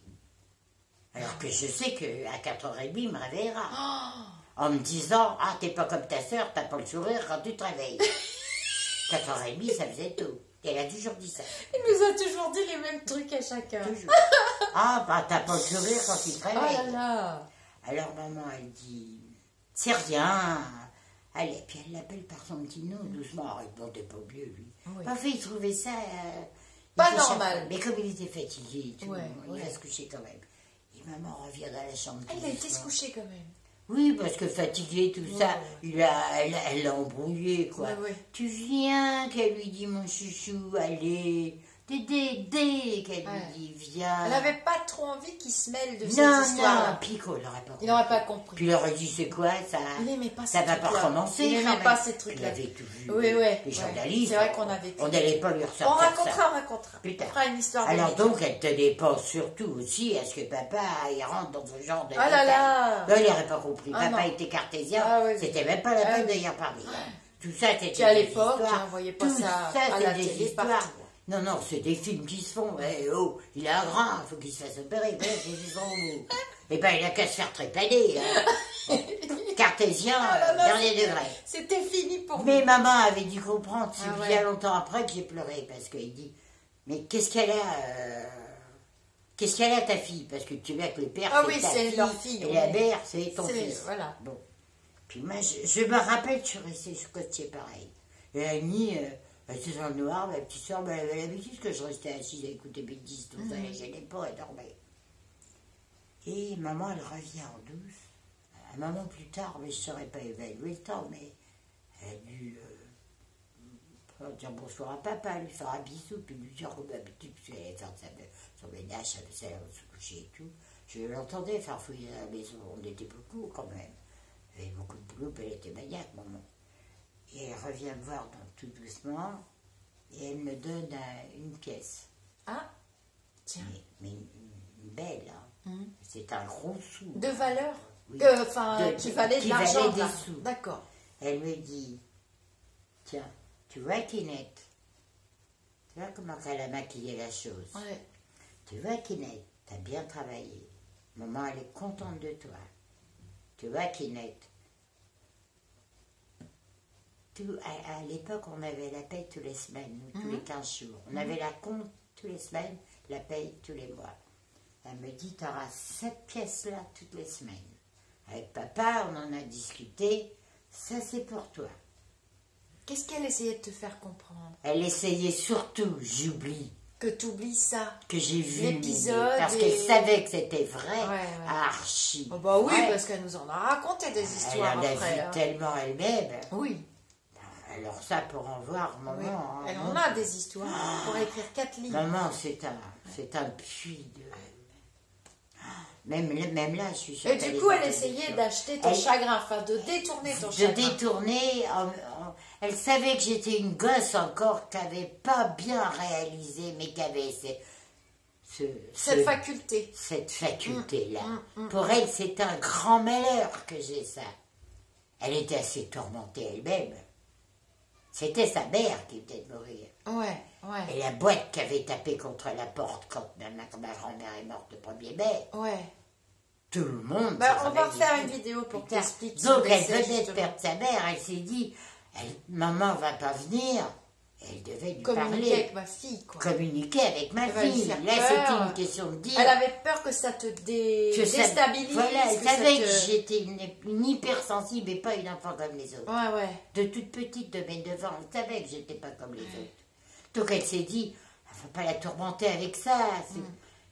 Alors que je sais qu'à 4h30, il me réveillera. En me disant, ah, t'es pas comme ta sœur, t'as pas le sourire quand tu te réveilles. 4h30, ça faisait tôt. Et elle a toujours dit ça. Il nous a toujours dit les mêmes trucs à chacun. Toujours. Ah, bah t'as pas le sourire quand tu te réveilles. Oh là là. Alors maman, elle dit, c'est rien. Allez, puis elle l'appelle par son petit nom, doucement. Il répondait pas mieux, lui. Oui. Parfois, il trouvait ça... pas normal. Mais comme il était fatigué, tout, il va se coucher quand même. Et maman revient dans la chambre. Il a été se coucher quand même. Oui, parce que fatigué, tout ça, elle l'a embrouillé, quoi. Tu viens, qu'elle lui dit, mon chouchou, allez, Dédé, qu'elle lui dit, viens. Elle n'avait pas trop envie qu'il se mêle de cette histoire. Non, Pico, il n'aurait pas compris. Puis il aurait dit, c'est quoi, ça ça va pas recommencer. Il n'aimait pas ces trucs-là. Il avait tout vu, les journalistes. C'est vrai qu'on avait tout. On n'allait pas lui ressortir on racontera. Putain. On fera une histoire. Alors donc, elle tenait pas surtout aussi à ce que papa, il rentre dans ce genre de... Ah là là. Non, il n'aurait pas compris. Papa était cartésien, c'était même pas la peine d'y parler. Tout ça, c'était des à l'époque, on voyait pas ça à la télé partout. Non, c'est des films qui se font. Il a un grand, il faut qu'il se fasse opérer. Et ben, il a qu'à se faire trépaner. Cartésien, dernier degré. C'était fini pour Mais maman avait dû comprendre, c'est bien longtemps après que j'ai pleuré, parce qu'il dit, mais qu'est-ce qu'elle a ta fille? Parce que tu vois que le père, c'est ta fille, et la mère, c'est ton fils. Voilà. Bon. Puis moi, je me rappelle, je suis restée scotchée pareil. Et la nuit... Elle était dans le noir, ma petite soeur, elle avait l'habitude que je restais assise à écouter bêtises, tout ça, et je n'aimais pas, elle dormait. Et maman, elle revient en douce. Un moment plus tard, mais je ne saurais pas évaluer le temps, mais elle a dû dire bonsoir à papa, lui faire un bisou, puis lui dire comme d'habitude, parce qu'elle allait faire son ménage, ça allait se coucher et tout. Je l'entendais farfouiller à la maison, on était beaucoup quand même. Elle avait beaucoup de boulot, puis elle était maniaque, maman. Et elle revient me voir tout doucement et elle me donne une pièce. Ah, tiens. Mais une belle, hein. C'est un gros sou. De valeur qui valait de l'argent. Des sous. D'accord. Elle me dit, tiens, tu vois Kinette, tu vois comment elle a maquillé la chose. Ouais. Tu vois Kinette, t'as bien travaillé. Maman, elle est contente de toi. Tu vois Kinette. À l'époque, on avait la paye tous les semaines, tous les 15 jours. On avait la compte tous les semaines, la paye tous les mois. Elle me dit, tu auras cette pièce-là toutes les semaines. Avec papa, on en a discuté. Ça, c'est pour toi. Qu'est-ce qu'elle essayait de te faire comprendre? Elle essayait surtout, j'oublie. Que tu oublies ça. Que j'ai vu l'épisode. Parce qu'elle savait que c'était vrai, archi. Oh bah oui, parce qu'elle nous en a raconté des histoires après. Elle en a vu tellement elle-même. Oui. alors ça, pour en voir, maman... Oui. hein, Elle mon en a des histoires. On pourrait écrire 4 livres. Maman, c'est un puits de... Même là, je suis sûre. Et du coup, elle essayait d'acheter ton chagrin, enfin de détourner ton chagrin. De détourner. Elle savait que j'étais une gosse encore qui n'avait pas bien réalisé, mais qui avait cette faculté. Cette faculté-là. Pour elle, c'est un grand malheur que j'ai ça. Elle était assez tourmentée elle-même. C'était sa mère qui venait de mourir. Ouais. Et la boîte qui avait tapé contre la porte quand ma grand-mère est morte le 1er mai. Ouais. Tout le monde. On va faire une vidéo pour t'expliquer. Donc elle venait de perdre sa mère, elle s'est dit, maman va pas venir. Elle devait lui communiquer parler. avec ma fille, quoi. Communiquer avec ma fille. Là, c'était une question de dire. Elle avait peur que ça te déstabilise. Voilà, elle savait que j'étais une hypersensible et pas une enfant comme les autres. Ouais. De toute petite, de mes 9 ans, elle savait que j'étais pas comme les autres. Donc elle s'est dit, il ne faut pas la tourmenter avec ça.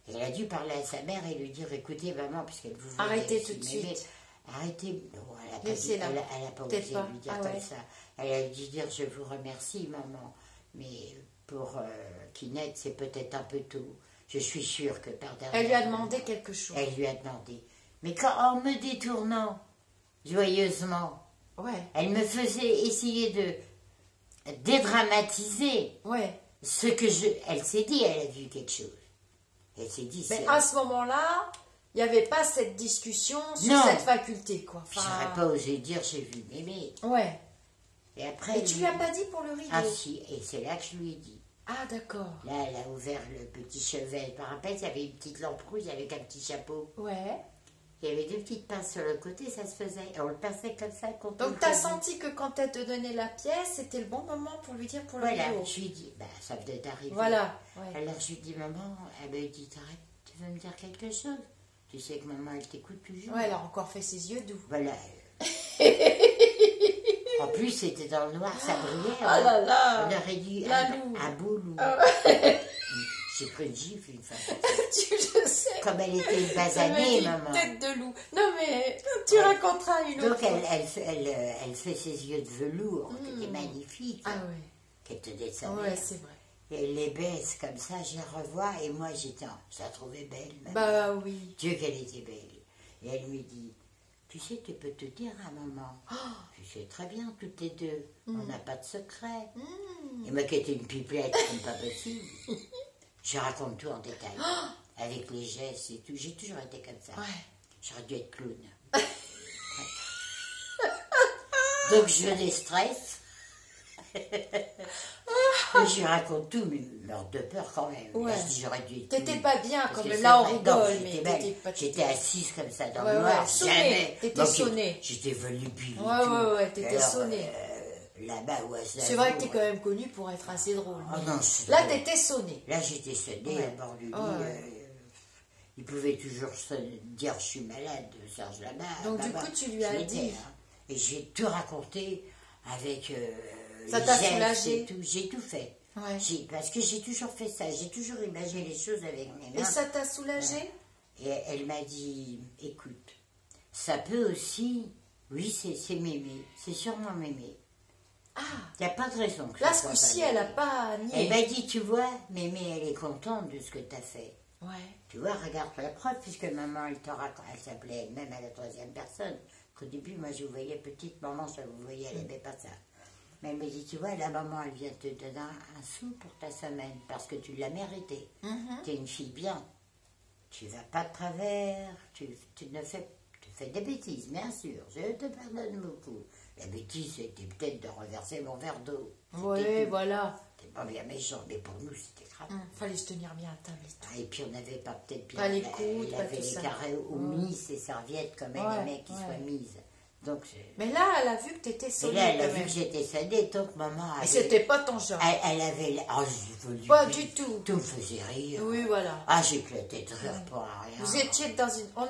Et elle a dû parler à sa mère et lui dire, écoutez maman, puisqu'elle vous voyait... Arrêtez tout de suite. Arrêtez. Non, elle n'a pas osé lui dire comme ça. Elle a dû dire, je vous remercie maman, mais pour Kinette, c'est peut-être un peu tôt. Je suis sûre que par derrière... Elle lui a demandé quelque chose. Elle lui a demandé. Mais en me détournant, joyeusement, elle me faisait essayer de dédramatiser ce que je... Elle s'est dit, elle a vu quelque chose. Elle s'est dit... Mais à ce moment-là, il n'y avait pas cette discussion sur cette faculté, quoi. Enfin... J'aurais pas osé dire, j'ai vu mémé. Ouais. Et après... Et tu lui as pas dit pour le rideau? Ah si, et c'est là que je lui ai dit. Ah d'accord. Là, elle a ouvert le petit chevet. Je me rappelle, il y avait une petite lampe rouge avec un petit chapeau. Ouais. Il y avait 2 petites pinces sur le côté, ça se faisait. Et on le passait comme ça. Donc tu as senti que quand elle te donnait la pièce, c'était le bon moment pour lui dire pour le rideau. Voilà, je lui ai dit, ça venait d'arriver. Voilà. Alors je lui ai dit, maman, elle m'a dit, t'arrêtes, tu veux me dire quelque chose? Tu sais que maman, elle t'écoute toujours. Ouais, elle a encore fait ses yeux doux. Voilà. En plus, c'était dans le noir, ça brillait. Ah là là. On aurait dit un beau loup. J'ai pris une gifle une fois. Je sais. Comme elle était basanée, maman. Tête de loup. Non mais, tu raconteras une autre fois. Donc elle fait ses yeux de velours, qui étaient magnifiques. Ah oui. Qu'elle tenait de sa Ouais, mère. c'est vrai. Et elle les baisse comme ça, je la revois, et moi je la trouvais belle. Bah oui. Dieu qu'elle était belle. Et elle me dit, tu sais, tu peux te dire à maman. Je sais très bien, toutes les deux, on n'a pas de secret. Et moi qui étais une pipelette, comme pas possible, je raconte tout en détail. Avec les gestes et tout. J'ai toujours été comme ça. Ouais. J'aurais dû être clown. Donc je les stresse. Je lui raconte tout, mais meurt de peur quand même. Ouais. Là, je dis, j'aurais dû être T'étais clown. pas bien Parce quand que même. c'est Là, on vrai. rigole, Non, mais j'étais t'étais belle. pas... J'étais assise comme ça dans Ouais, le noir. sonnée. Jamais. T'étais Donc, sonnée. J'étais volubile. Ouais, t'étais sonnée. Là-bas, c'est vrai que t'es quand même connue pour être assez drôle. Oh non, là, t'étais sonnée. Là, j'étais sonnée au bord du lit. Il pouvait toujours dire je suis malade, Serge là-bas. Donc du coup, tu lui as dit. Et j'ai tout raconté avec ça t'a soulagé. J'ai tout fait. Ouais. Parce que j'ai toujours fait ça. J'ai toujours imaginé les choses avec mes mains. Et ça t'a soulagé? Et elle m'a dit, écoute, ça peut aussi, oui, c'est mémé, c'est sûrement mémé. Ah. Il n'y a pas de raison que là, ce coup-ci, elle n'a pas nié. Elle m'a dit, tu vois, mémé, elle est contente de ce que tu as fait. Ouais. Tu vois, regarde la preuve, puisque maman, elle s'appelait elle-même à la 3e personne. Qu'au début, moi, je vous voyais petite maman, ça vous voyez, elle n'aimait pas ça. Mais elle me dit, tu vois, la maman, elle vient te donner un sou pour ta semaine, parce que tu l'as mérité. Tu es une fille bien. Tu vas pas de travers, tu fais des bêtises, bien sûr, je te pardonne beaucoup. La bêtise, c'était peut-être de renverser mon verre d'eau. Oui, voilà. C'était pas bien méchant, mais pour nous, c'était grave. Fallait se tenir bien à table et tout. Et puis on n'avait pas peut-être bien... Pas les coudes, il pas avait tout les ça. carrés ou mis ses serviettes comme elle aimait qu'ils soient mises. Donc, mais là, elle a vu que tu étais sonnée. Et là, elle a vu que j'étais sonnée, donc maman avait... Et c'était pas ton genre. Elle avait... Oh, pas du tout. Tout me faisait rire. Oui, voilà. Ah, j'éclatais de rire pour rien. Vous étiez dans une... On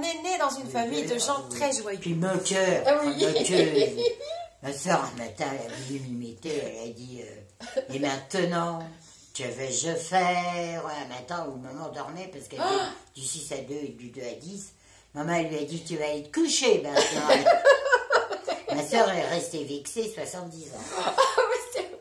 est né dans une famille de gens très joyeux. Puis moqueur. Ah oui. Moqueuse. Ma soeur, un matin, elle a voulu m'imiter, elle a dit et maintenant, que vais-je faire? Un matin où maman dormait, parce qu'elle était du 6 à 2 et du 2 à 10. Maman, elle lui a dit, tu vas aller te coucher maintenant. Ma soeur est restée vexée 70 ans. Ah oui, c'est vrai.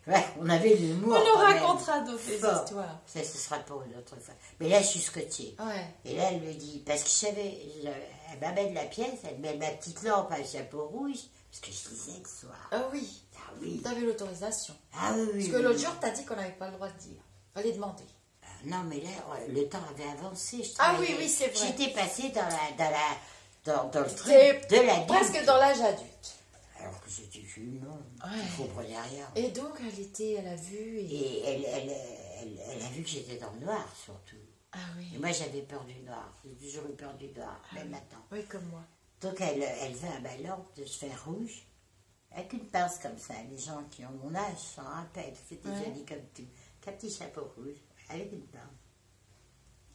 Ouais, on avait de l'humour. On nous quand même. racontera d'autres Fort. histoires. Ça, ce sera pour une autre fois. Mais là, je suis scotchée. Ouais. Et là, elle me dit, parce que elle m'amène la pièce, elle met ma petite lampe à chapeau rouge, parce que je lisais le soir. Ah oui. Ah oui. T'avais l'autorisation. Ah oui, oui. Parce que oui, l'autre oui. jour, t'as dit qu'on n'avait pas le droit de dire. Fallait demander. Non, mais là, le temps avait avancé. Ah travaillais. oui, c'est vrai. J'étais passée dans le truc T'es de la presque dans l'âge adulte. Alors que j'étais jeune, non. Ouais. Je ne comprenais rien. Et donc, elle a vu. Et elle a vu que j'étais dans le noir, surtout. Ah oui. Et moi, j'avais peur du noir. J'ai toujours eu peur du noir, même maintenant. Oui, comme moi. Donc, elle veut à ma lampe de se faire rouge, avec une pince comme ça. Les gens qui ont mon âge s'en rappellent. C'était Ouais. joli comme tout. Un petit chapeau rouge, avec une pince.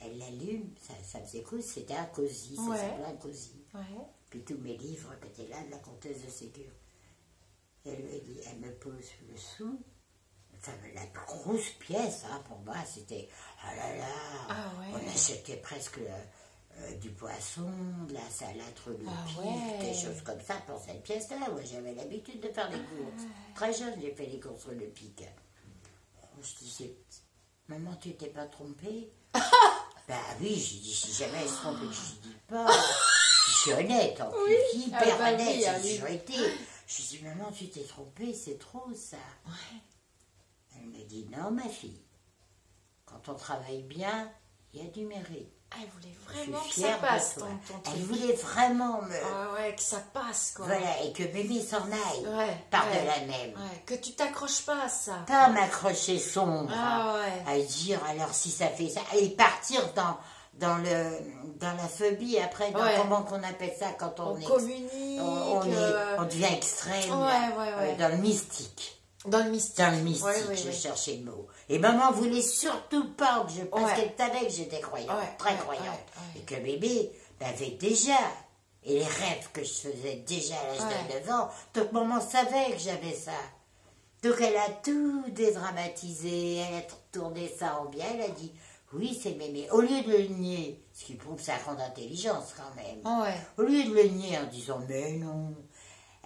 Elle l'allume, ça faisait quoi? C'était un cosy, ça Ouais. s'appelait un cosy. Ouais. Puis tous mes livres qui étaient là, de la comtesse de Ségur. Elle me pose le sou. Enfin, la grosse pièce, hein, pour moi, c'était, ah là là, Ah ouais. on achetait presque du poisson, de la salade reloupie, Ah ouais. des choses comme ça pour cette pièce-là. Moi, j'avais l'habitude de faire des courses. Très jeune, j'ai fait les courses reloupiques. Oh, je disais, maman, tu t'es pas trompée? Bah oui, j'ai dit, si jamais elle se trompe et que je dis pas, je suis honnête, en plus, hyper Ah bah honnête, oui, ah j'ai oui. toujours été. Je dis, maman, tu t'es trompée, c'est trop ça. Ouais. Elle me dit, non, ma fille, quand on travaille bien, il y a du mérite. Elle voulait Je vraiment suis que ça fière passe, de toi. ton Elle truc. voulait vraiment me... Ah ouais, que ça passe, quoi. Voilà, et que bébé s'en aille, Ouais. par-delà même. Ouais, que tu t'accroches pas à ça. Pas m'accrocher son bras, Ah ouais. à dire, alors si ça fait ça, et partir dans la phobie après, dans Ouais. comment qu'on appelle ça quand On on est... communique. On devient extrême, Ouais, là, ouais, ouais. dans le mystique. Dans le mystique. Dans le mystique, Ouais, ouais, je ouais. cherchais le mot. Et maman voulait surtout pas que je... Parce Ouais. qu'elle savait que j'étais croyante, Ouais, très ouais, croyante. ouais, ouais. Et que bébé m'avait déjà... Et les rêves que je faisais déjà à l'âge Ouais. de 9 ans. Donc maman savait que j'avais ça. Donc elle a tout dédramatisé, elle a tourné ça en bien, elle a dit... Oui, c'est mémé. Au lieu de le nier, ce qui prouve sa grande intelligence quand même, Ouais. au lieu de le nier en disant mais non,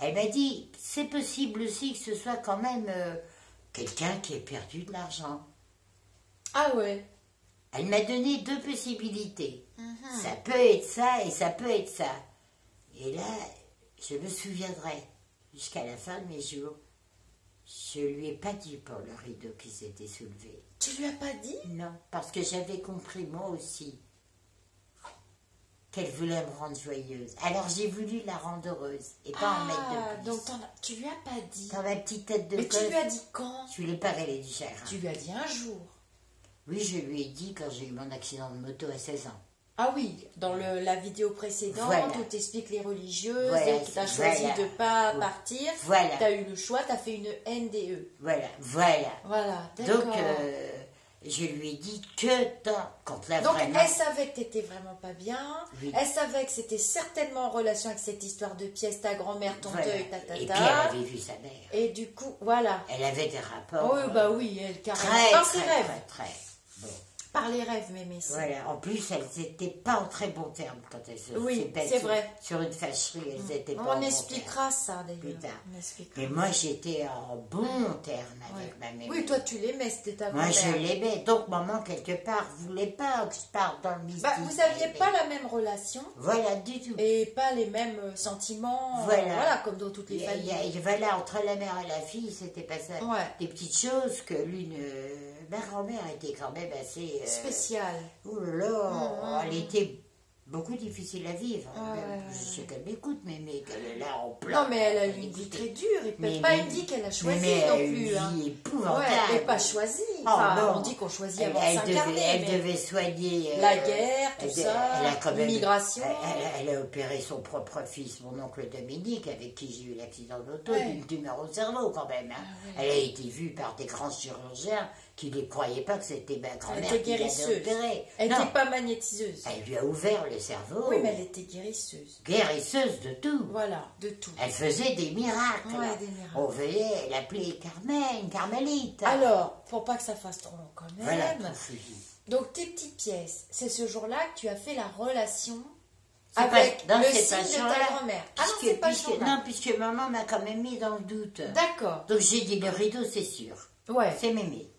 elle m'a dit c'est possible aussi que ce soit quand même quelqu'un qui ait perdu de l'argent. Ah ouais. Elle m'a donné deux possibilités. Mhm. Ça peut être ça et ça peut être ça. Et là, je me souviendrai jusqu'à la fin de mes jours. Je lui ai pas dit pour le rideau qui s'était soulevé. Tu lui as pas dit? Non, parce que j'avais compris moi aussi qu'elle voulait me rendre joyeuse. Alors j'ai voulu la rendre heureuse et pas en mettre de plus. Donc tu lui as pas dit. Dans ma petite tête de Mais tu gosse, lui as dit quand? je lui ai pas révélé du chagrin. Tu lui as dit un jour. Oui, je lui ai dit quand j'ai eu mon accident de moto à 16 ans. Ah oui, dans la vidéo précédente Voilà. où tu expliques les religieuses Voilà, et que tu as choisi voilà. de ne pas Oui. partir. Voilà. Tu as eu le choix, tu as fait une NDE. Voilà. Voilà, d'accord. Donc, je lui ai dit que quand là Donc vraiment... elle savait que tu n'étais vraiment pas bien. Oui. Elle savait que c'était certainement en relation avec cette histoire de pièce, ta grand-mère, ton Voilà. deuil, Et puis elle avait vu sa mère. Et du coup, voilà. Elle avait des rapports. Oh, bah oui, elle carrément. Très, Par très, ses rêves. très. Bon. Par les rêves, mémé. Voilà, en plus, elles n'étaient pas en très bons termes quand elles se Oui, s'étaient c'est sur- vrai. sur une fâcherie, elles n'étaient pas en On bons expliquera ça d'ailleurs. Plus tard. On expliquera. termes. Mais moi, j'étais en bons termes avec Ouais. ma mère. Oui, toi tu l'aimais, c'était ta Moi, grand-mère. je l'aimais. Donc, maman, quelque part, voulait pas que je parte dans le mystique. Bah, vous aviez pas la même relation Voilà, du tout. et pas les mêmes sentiments. Voilà. Comme dans toutes les Il y a- familles. voilà, entre la mère et la fille, c'était pas ça. Ouais. Des petites choses que l'une... ma grand-mère était quand même assez... Spécial. Oh là là, elle était beaucoup difficile à vivre. Ouais, Même, ouais, je sais qu'elle m'écoute, mais qu'elle est là en plein. Non, mais elle a eu une vie très dure et Mais- peut-être pas mais- une vie qu'elle a choisie mais non une plus. Hein. vie épouvantable. Ouais, et pas choisie. Oh, Enfin, non. on dit qu'on choisit Elle, avant de elle s'incarner. elle mais devait soigner... la guerre, tout elle, ça, elle a quand même- l'immigration. Elle a opéré son propre fils, mon oncle Dominique, avec qui j'ai eu l'accident d'auto, Ouais. d'une tumeur au cerveau quand même. Hein. Ah ouais. Elle a été vue par des grands chirurgiens qui ne croyaient pas que c'était ma grand-mère était qui l'avait guérisseuse. opérée. Elle Non, n'était pas magnétiseuse. elle lui a ouvert le cerveau. Oui, mais elle était guérisseuse. Guérisseuse de tout. Voilà, de tout. Elle faisait des miracles. Ouais, des miracles. On voyait l'appeler Carmen, Carmélite. Alors, pour pas que ça fasse trop long quand même. Voilà, tout fouillis. Donc tes petites pièces, c'est ce jour-là que tu as fait la relation Avec non, le c'est signe pas de Jean-Marc, ta grand-mère. Ah non, c'est pas puisque, Jean-Marc. non, puisque maman m'a quand même mis dans le doute. D'accord. Donc j'ai dit le rideau, c'est sûr. Ouais. C'est mémé.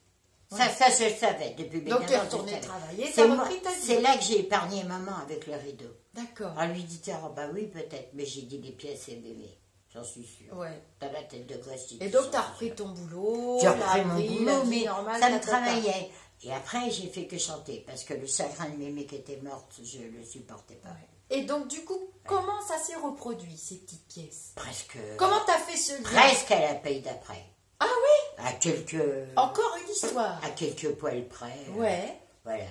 Ouais. Ça, je le savais depuis bien Donc tu es avant, je le retournée savais. travailler, tu C'est as moi- repris ta vie. c'est là que j'ai épargné maman avec le rideau. D'accord. Elle lui dit, oh, bah oui, peut-être, mais j'ai dit les pièces, c'est mémé. J'en suis sûre. Ouais. Dans la tête de gosse, j'ai dit, Et donc j'en tu as suis repris sûre. ton boulot, J'ai repris mon la boulot, vie mais normale, ça me tatata. travaillait. Et après, j'ai fait que chanter, parce que le chagrin de mémé qui était morte, je ne le supportais pas. Ouais. Et donc du coup, comment ça s'est reproduit, ces petites pièces? Presque. Comment tu as fait ce lien? Presque à la paye d'après. Ah oui? À quelques. Encore une histoire. À quelques poils près. Ouais. Voilà.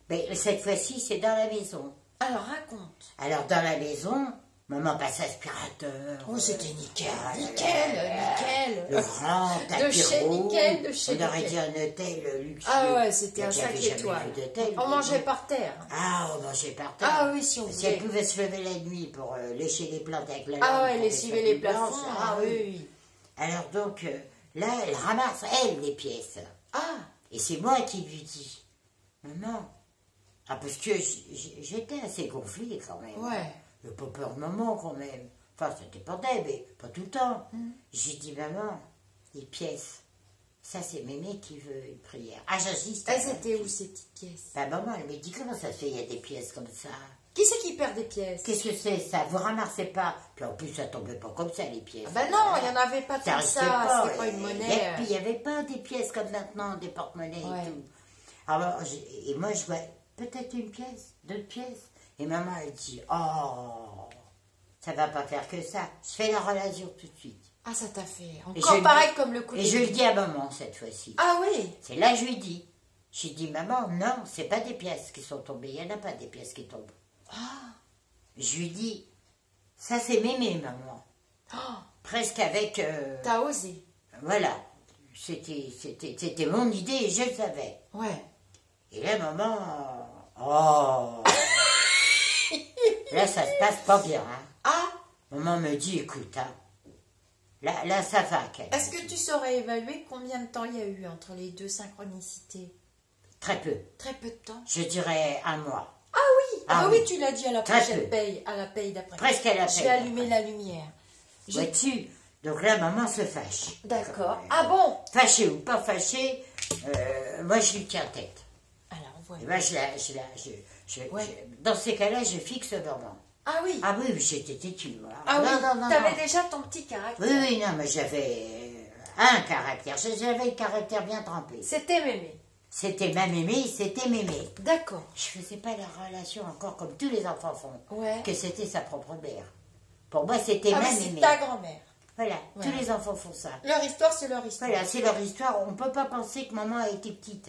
Mais cette fois-ci, c'est dans la maison. Alors raconte. Alors, dans la maison, maman passe aspirateur. Oh, c'était nickel, Ah là là nickel, là là. nickel. Le grand tapis De chez rouge. nickel, de chez On aurait nickel. dit un hôtel luxueux. Ah ouais, c'était un Mais j'avais 5 jamais étoiles. vu d'hôtel, On mais mangeait bon. par terre. Ah, on mangeait par terre. Ah oui, si on Si elle voulait. pouvait se lever la nuit pour lécher les plantes avec la Ah lampe ouais, pour lessiver qu'elles les soient plus plafonds. blanches. Ah oui, oui. Alors donc, là, elle ramasse, elle, les pièces. Ah, Et c'est moi qui lui dis, maman, ah, parce que j'étais assez gonflée quand même. ouais. Le pas peur de maman quand même. Enfin, ça dépendait, mais pas tout le temps. Mm. J'ai dit, maman, les pièces, ça c'est mémé qui veut une prière. Ah, j'insiste. Elles étaient où ces petites pièces? Bah, maman, elle me dit, comment ça se fait, il y a des pièces comme ça? Qui c'est qui perd des pièces? Qu'est-ce que c'est ça? Vous ramassez pas. Puis en plus, ça tombait pas comme ça, les pièces. Ah ben non, il n'y en avait pas Ça tant que restait ça. C'était et- pas une et monnaie. puis il n'y avait pas des pièces comme maintenant, des porte-monnaies Ouais. et tout. Alors, et moi, je vois peut-être une pièce, 2 pièces. Et maman, elle dit, oh, ça va pas faire que ça. Je fais la relation tout de suite. Ah, ça t'a fait. Et Encore je pareil dis- comme le coup de Et je le bille. dis à maman cette fois-ci. Ah oui. C'est là que je lui dis. J'ai dit, maman, non, c'est pas des pièces qui sont tombées. Il n'y en a pas des pièces qui tombent. Ah. Je lui dis, ça c'est mémé, maman. Oh, Presque avec... t'as osé. voilà. C'était mon idée et je le savais. Ouais. Et là, maman... oh là, ça se passe pas bien. Hein. Ah, Maman me dit, écoute, hein, là, ça va. est-ce que tu saurais évaluer combien de temps il y a eu entre les deux synchronicités? Très peu. Très peu de temps. Je dirais 1 mois. Ah Ah oui, oui. tu l'as dit à la Très prochaine peu. paye, à la paye d'après. Presque à la J'ai paye allumé d'après. la lumière. Vois-tu? Donc là, maman se fâche. D'accord. Ah bon? Fâchée ou pas fâchée, moi je lui tiens tête. Alors, voilà. Et moi, Ouais. dans ces cas-là, je fixe maman. Ah oui. Ah oui, j'étais têtue, moi. Ah oui, non. t'avais déjà ton petit caractère. Oui, non, mais j'avais un caractère. J'avais le caractère bien trempé. C'était mémé. C'était ma mémé, c'était mémé. D'accord. Je faisais pas la relation encore comme tous les enfants font, Ouais. que c'était sa propre mère. Pour moi, c'était Ah ma oui, c'est mémé. ta grand-mère. Voilà, Ouais. tous les enfants font ça. Leur histoire, c'est leur histoire. Voilà, c'est leur histoire. On ne peut pas penser que maman a été petite.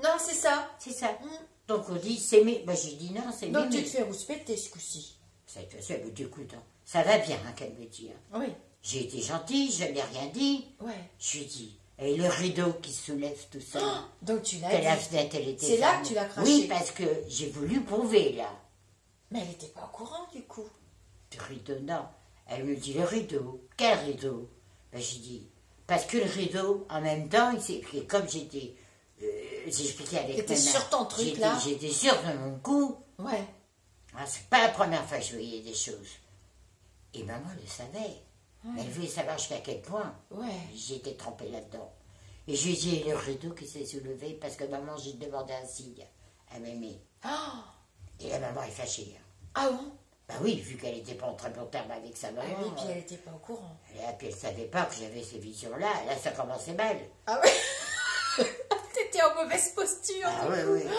Non, c'est ça. C'est ça. Mm. Donc on dit, c'est mémé. Moi, j'ai dit non, c'est Donc tu mémé. te fais rouspéter ce coup-ci. Elle me dit, écoute, hein, ça va bien, hein, qu'elle me dit. Hein. Oui. J'ai été gentille, je n'ai rien dit. Ouais. Je lui ai dit, et le rideau qui se soulève tout seul. Donc tu l'as que la dit. fenêtre, elle était C'est là fermée. que tu l'as craché. Oui, parce que j'ai voulu prouver, là. Mais elle n'était pas au courant du coup. Le rideau, non. Elle me dit, le rideau. Quel rideau? Ben, j'ai dit, parce que le rideau, en même temps, il s'est pris, comme j'étais... j'ai expliqué avec T'étais Nana, sur ton truc, là? J'étais sûre de mon coup. Ouais. Ah, c'est pas la première fois que je voyais des choses. Et maman le savait. Mais elle voulait savoir jusqu'à quel point. Ouais. J'étais trempée là-dedans. Et je lui ai dit, le rideau qui s'est soulevé, parce que maman, j'ai demandé un signe à mémé. Ah, Et la maman est fâchée. Hein. ah bon? Bah oui, vu qu'elle n'était pas en très bon terme avec sa Ah maman. oui, puis elle n'était pas au courant. Et puis elle savait pas que j'avais ces visions-là. Là, ça commençait mal. Ah oui. T'étais en mauvaise posture. Ah du oui, coup. oui.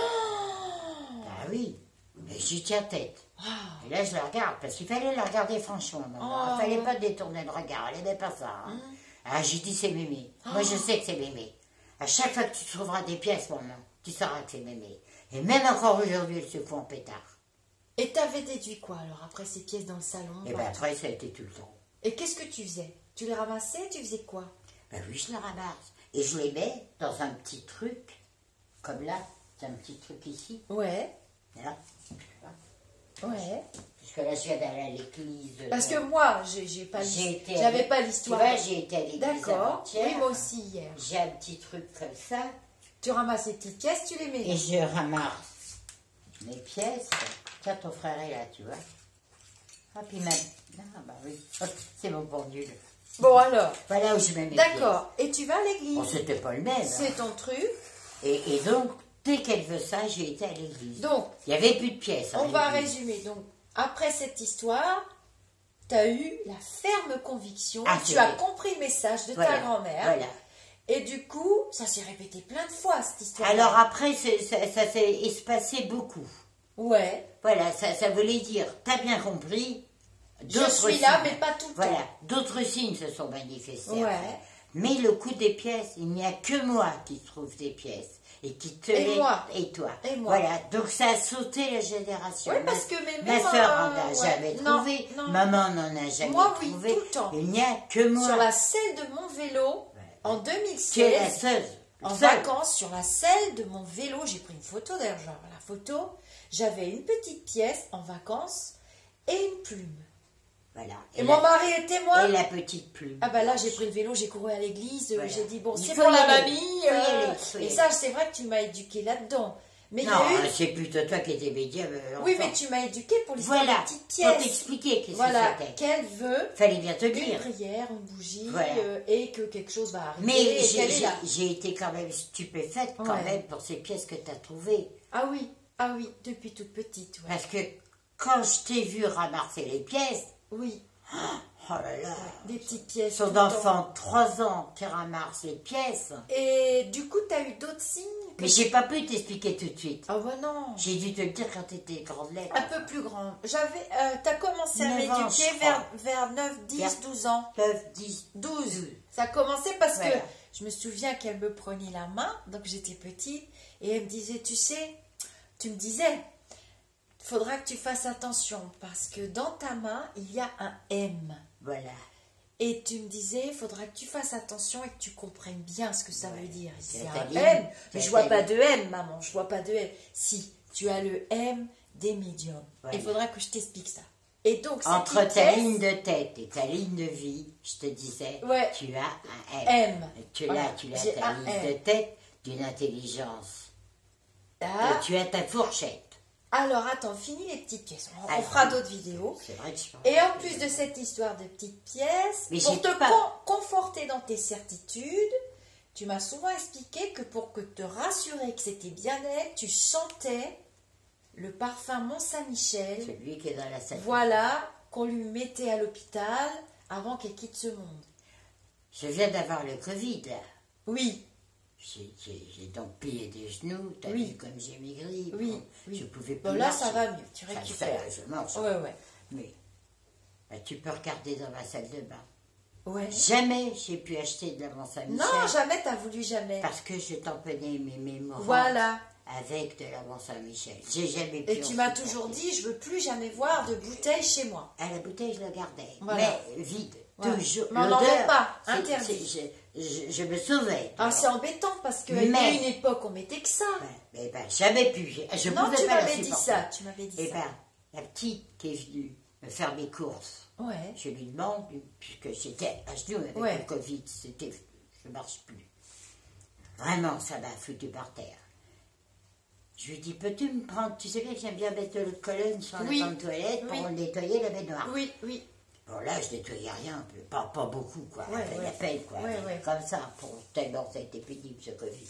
Ah oui. Mais j'y tiens tête. Ah. Et là, je la regarde, parce qu'il fallait la regarder franchement. Maman. Oh. Il fallait pas détourner le regard. Elle n'aimait pas ça. Hein. Ah, j'ai dit, c'est mémé. Moi, je sais que c'est mémé. À chaque fois que tu trouveras des pièces, maman, tu sauras que c'est mémé. Et même encore aujourd'hui, elle se fout en pétard. Et t'avais déduit quoi alors après ces pièces dans le salon? Et bien après, ça a été tout le temps. Et qu'est-ce que tu faisais? Tu les ramassais? Tu faisais quoi? Ben oui, je les ramasse. Et je les mets dans un petit truc, comme là. C'est un petit truc ici. Ouais. Là. Ouais. Parce que là, je viens d'aller à l'église. Parce que moi, j'avais pas l'histoire. Tu vois, j'ai été à l'église D'accord. avant-hier. Oui, moi aussi hier. J'ai un petit truc comme ça. Tu ramasses les petites pièces, tu les mets. Et je ramasse mes pièces. Tiens, ton frère est là, tu vois. Ah, puis même. Ah, bah oui. C'est mon pendule. Bon, alors. Voilà où je mets mes D'accord. Et tu vas à l'église. Bon, c'était pas le même. C'est ton truc. Et donc, dès qu'elle veut ça, j'ai été à l'église. Donc, il n'y avait plus de pièces. On va résumer. Donc, après cette histoire, tu as eu la ferme conviction, tu as compris le message de ta grand-mère. Voilà. Et du coup, ça s'est répété plein de fois, cette histoire. Alors après, ça s'est espacé beaucoup. Ouais. Voilà, ça voulait dire, t'as bien compris. Je suis là, mais pas tout le temps. Voilà, d'autres signes se sont manifestés. Ouais. Après. Mais le coup des pièces, il n'y a que moi qui trouve des pièces. Et qui te et moi. Et toi. Et moi. Voilà, donc ça a sauté la génération. Oui, parce que ma soeur n'en a jamais trouvé. Non. Maman n'en a jamais moi, trouvé. Moi, oui, tout le temps. Il n'y a que moi. Sur la selle de mon vélo, en 2016. Tu es la seule. En vacances, sur la selle de mon vélo, j'ai pris une photo, d'ailleurs, genre la photo, j'avais une petite pièce en vacances et une plume. Voilà. Et mon mari est témoin. Et la petite plume. Ah bah là, j'ai pris le vélo, j'ai couru à l'église, voilà. J'ai dit, bon, c'est pour la mamie. Et ça, c'est vrai que tu m'as éduqué là-dedans. Mais non, c'est plutôt toi qui étais médium. Oui, mais tu m'as éduqué pour l'histoire de la petite pièce. Pour t'expliquer qu'est-ce que c'était. Qu'elle veut. Fallait bien te dire. Une prière, une bougie, et que quelque chose va arriver. Mais j'ai été quand même stupéfaite quand même pour ces pièces que tu as trouvées. Ah oui, depuis toute petite. Ouais. Parce que quand je t'ai vu ramasser les pièces. Oui. Oh là là. Des petites pièces. Son enfant, 3 ans, qui ramasse les pièces. Et du coup, tu as eu d'autres signes. Mais j'ai pas pu t'expliquer tout de suite. Ah bah non. J'ai dû te le dire quand tu étais grande lettre. Un peu plus grand. Tu as commencé à m'éduquer vers 9, 10, 12 ans. 9, 10, 12. Ça a commencé parce que je me souviens qu'elle me prenait la main, donc j'étais petite, et elle me disait, tu me disais, il faudra que tu fasses attention parce que dans ta main, il y a un M. Voilà. Et tu me disais, il faudra que tu fasses attention et que tu comprennes bien ce que ça veut dire. C'est un ligne, M. Mais je vois pas de M, maman. Je vois pas de M. Si, tu as le M des médiums. Il faudra que je t'explique ça. Et donc, entre ta ligne de tête et ta ligne de vie, je te disais, tu as un M. Tu as ta ligne de tête d'une intelligence. Et tu as ta fourchette. Alors, attends, finis les petites pièces. On fera d'autres vidéos. C'est vrai que et en plus de cette histoire de petites pièces, pour te conforter dans tes certitudes, tu m'as souvent expliqué que pour te rassurer que c'était bien elle, tu chantais le parfum Mont-Saint-Michel. Celui qui est dans la salle. Voilà, qu'on lui mettait à l'hôpital avant qu'elle quitte ce monde. Je viens d'avoir le Covid, là. Oui. J'ai donc plié des genoux, t'as vu comme j'ai maigri. Oui, Je pouvais plus bon, là, marcher. Ça va mieux, tu récupères. Je marche. Ouais. Mais tu peux regarder dans ma salle de bain. Ouais. Jamais j'ai pu acheter de la Mont-Saint-Michel. Non, jamais, t'as voulu jamais. Parce que je tamponnais mes mémoires avec de la Mont-Saint-Michel. J'ai jamais pu. Et tu m'as toujours dit, je veux plus jamais voir de bouteille chez moi. À la bouteille, je la gardais. Voilà. Mais vide. Voilà. Toujours. Mais on n'en met pas, interdit. Je me sauvais. Ah, c'est embêtant parce qu'à une époque, on mettait que ça. Mais jamais pu. Je non, pouvais tu pas m'avais dit ça. Tu m'avais dit ça. La petite qui est venue me faire mes courses, je lui demande, puisque j'étais à genoux avec le Covid, je ne marche plus. Vraiment, ça m'a foutu par terre. Je lui dis, peux-tu me prendre, tu sais bien que j'aime bien mettre de l'eau de Cologne sur la grande toilette pour nettoyer la baignoire. Oui. Bon, là, je nettoyais rien, pas beaucoup, quoi. La peine, quoi. Comme ça, tellement ça a été pénible, ce Covid.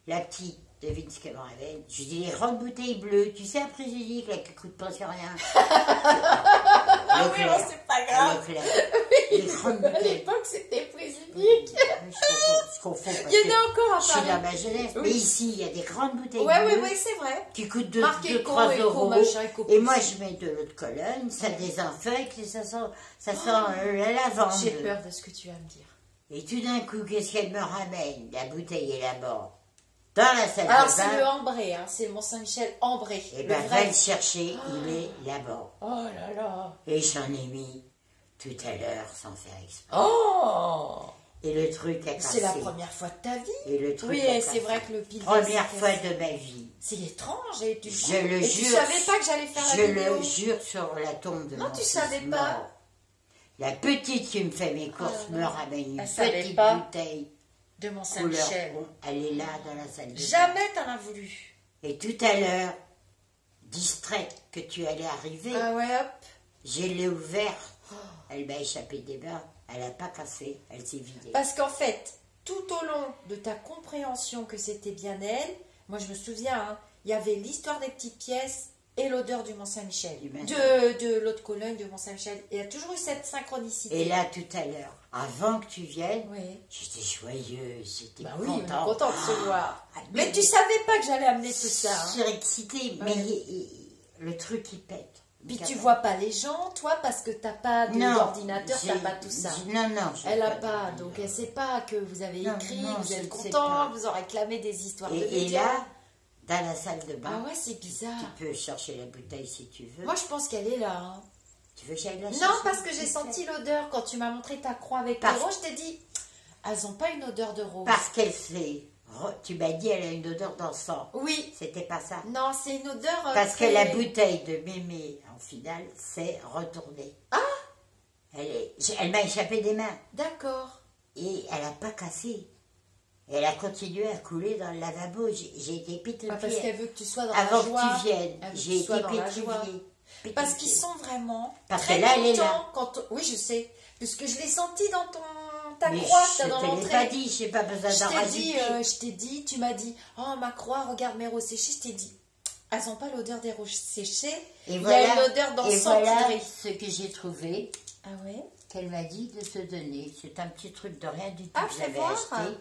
La petite, devine ce qu'elle me révèle. Je lui dis, les grandes bouteilles bleues, tu sais, après, j'ai dit que ne coûtent pas sur rien. Ah oui, non, c'est pas grave. Les grandes bouteilles. À l'époque, c'était Présidique. Je confonds. Il y en a encore à Paris. Je suis dans ma jeunesse. Mais ici, il y a des grandes bouteilles bleues. Oui, c'est vrai. Qui coûtent 2-3 euros. Et moi, je mets de l'eau de Cologne, ça désinfecte et ça sent la lavande. J'ai peur de ce que tu vas me dire. Et tout d'un coup, qu'est-ce qu'elle me ramène? La bouteille est là-bas. Dans la salle de bain. Alors, c'est le ambré, c'est le Mont-Saint-Michel ambré. Eh bien, va le chercher, il est là-bas. Oh là là. Et j'en ai mis tout à l'heure sans faire exprès. Oh. Et le truc a cassé. C'est la première fois de ta vie. Et le truc c'est vrai que le pilier. Première fois de ma vie. C'est étrange. Et je le jure. Tu savais pas que j'allais faire la vidéo. Je le jure sur la tombe de mon fils. Non, tu savais pas. La petite qui me fait mes courses me ramène une petite bouteille. De Mont-Saint-Michel. Elle est là dans la salle de bain. Jamais t'en as voulu. Et tout à l'heure, distraite que tu allais arriver. Ah ouais, hop. Je l'ai ouvert, elle m'a échappé des mains, elle n'a pas cassé, elle s'est vidée. Parce qu'en fait, tout au long de ta compréhension que c'était bien elle, moi je me souviens, hein, il y avait l'histoire des petites pièces et l'odeur du Mont-Saint-Michel, de l'eau de Cologne, de Mont-Saint-Michel. Il y a toujours eu cette synchronicité. Et là, tout à l'heure, avant que tu viennes, Oui. j'étais joyeuse, j'étais Oui, on est contente. content de se voir. Ah, Mais tu savais pas que j'allais amener tout ça. Hein. Surexcitée, mais le truc il pète. Puis tu vois pas les gens, toi, parce que t'as pas d'ordinateur, t'as pas tout ça. Non. Elle a pas, donc elle sait pas que vous avez écrit, vous êtes content, vous en réclamé des histoires de Et médias. là, dans la salle de bain, Ah ouais, c'est bizarre. tu peux chercher la bouteille si tu veux. Moi, je pense qu'elle est là. Hein. Tu veux que j'aille la Non, chercher, parce que j'ai senti l'odeur quand tu m'as montré ta croix avec les roses. Je t'ai dit, elles ont pas une odeur de rose. Parce qu'elle sait. Tu m'as dit elle a une odeur d'encens. Oui. C'était pas ça. Non, c'est une odeur. Parce que la bouteille de mémé, en finale, s'est retournée. Ah. Elle m'a échappé des mains. D'accord. Et elle n'a pas cassé. Elle a continué à couler dans le lavabo. J'ai été pétrifiée. Parce qu'elle veut que tu sois dans Avant la joie. que tu viennes, j'ai été pétrifiée. Parce qu'ils sont vraiment parce très que là, elle est contents là. quand... Oui, je sais. Puisque je l'ai senti dans ta Mais croix, je dans te l'ai l'entrée. pas dit, j'ai pas besoin d'en rajouter. Je t'ai dit, tu m'as dit, oh ma croix, regarde mes roses séchées. Je t'ai dit, elles n'ont pas l'odeur des roses séchées. Et il voilà, y a une odeur d'encens et voilà poudré. ce que j'ai trouvé. Ah ouais. Qu'elle m'a dit de se donner. C'est un petit truc de rien du tout Ah, que fais j'avais voir. acheté.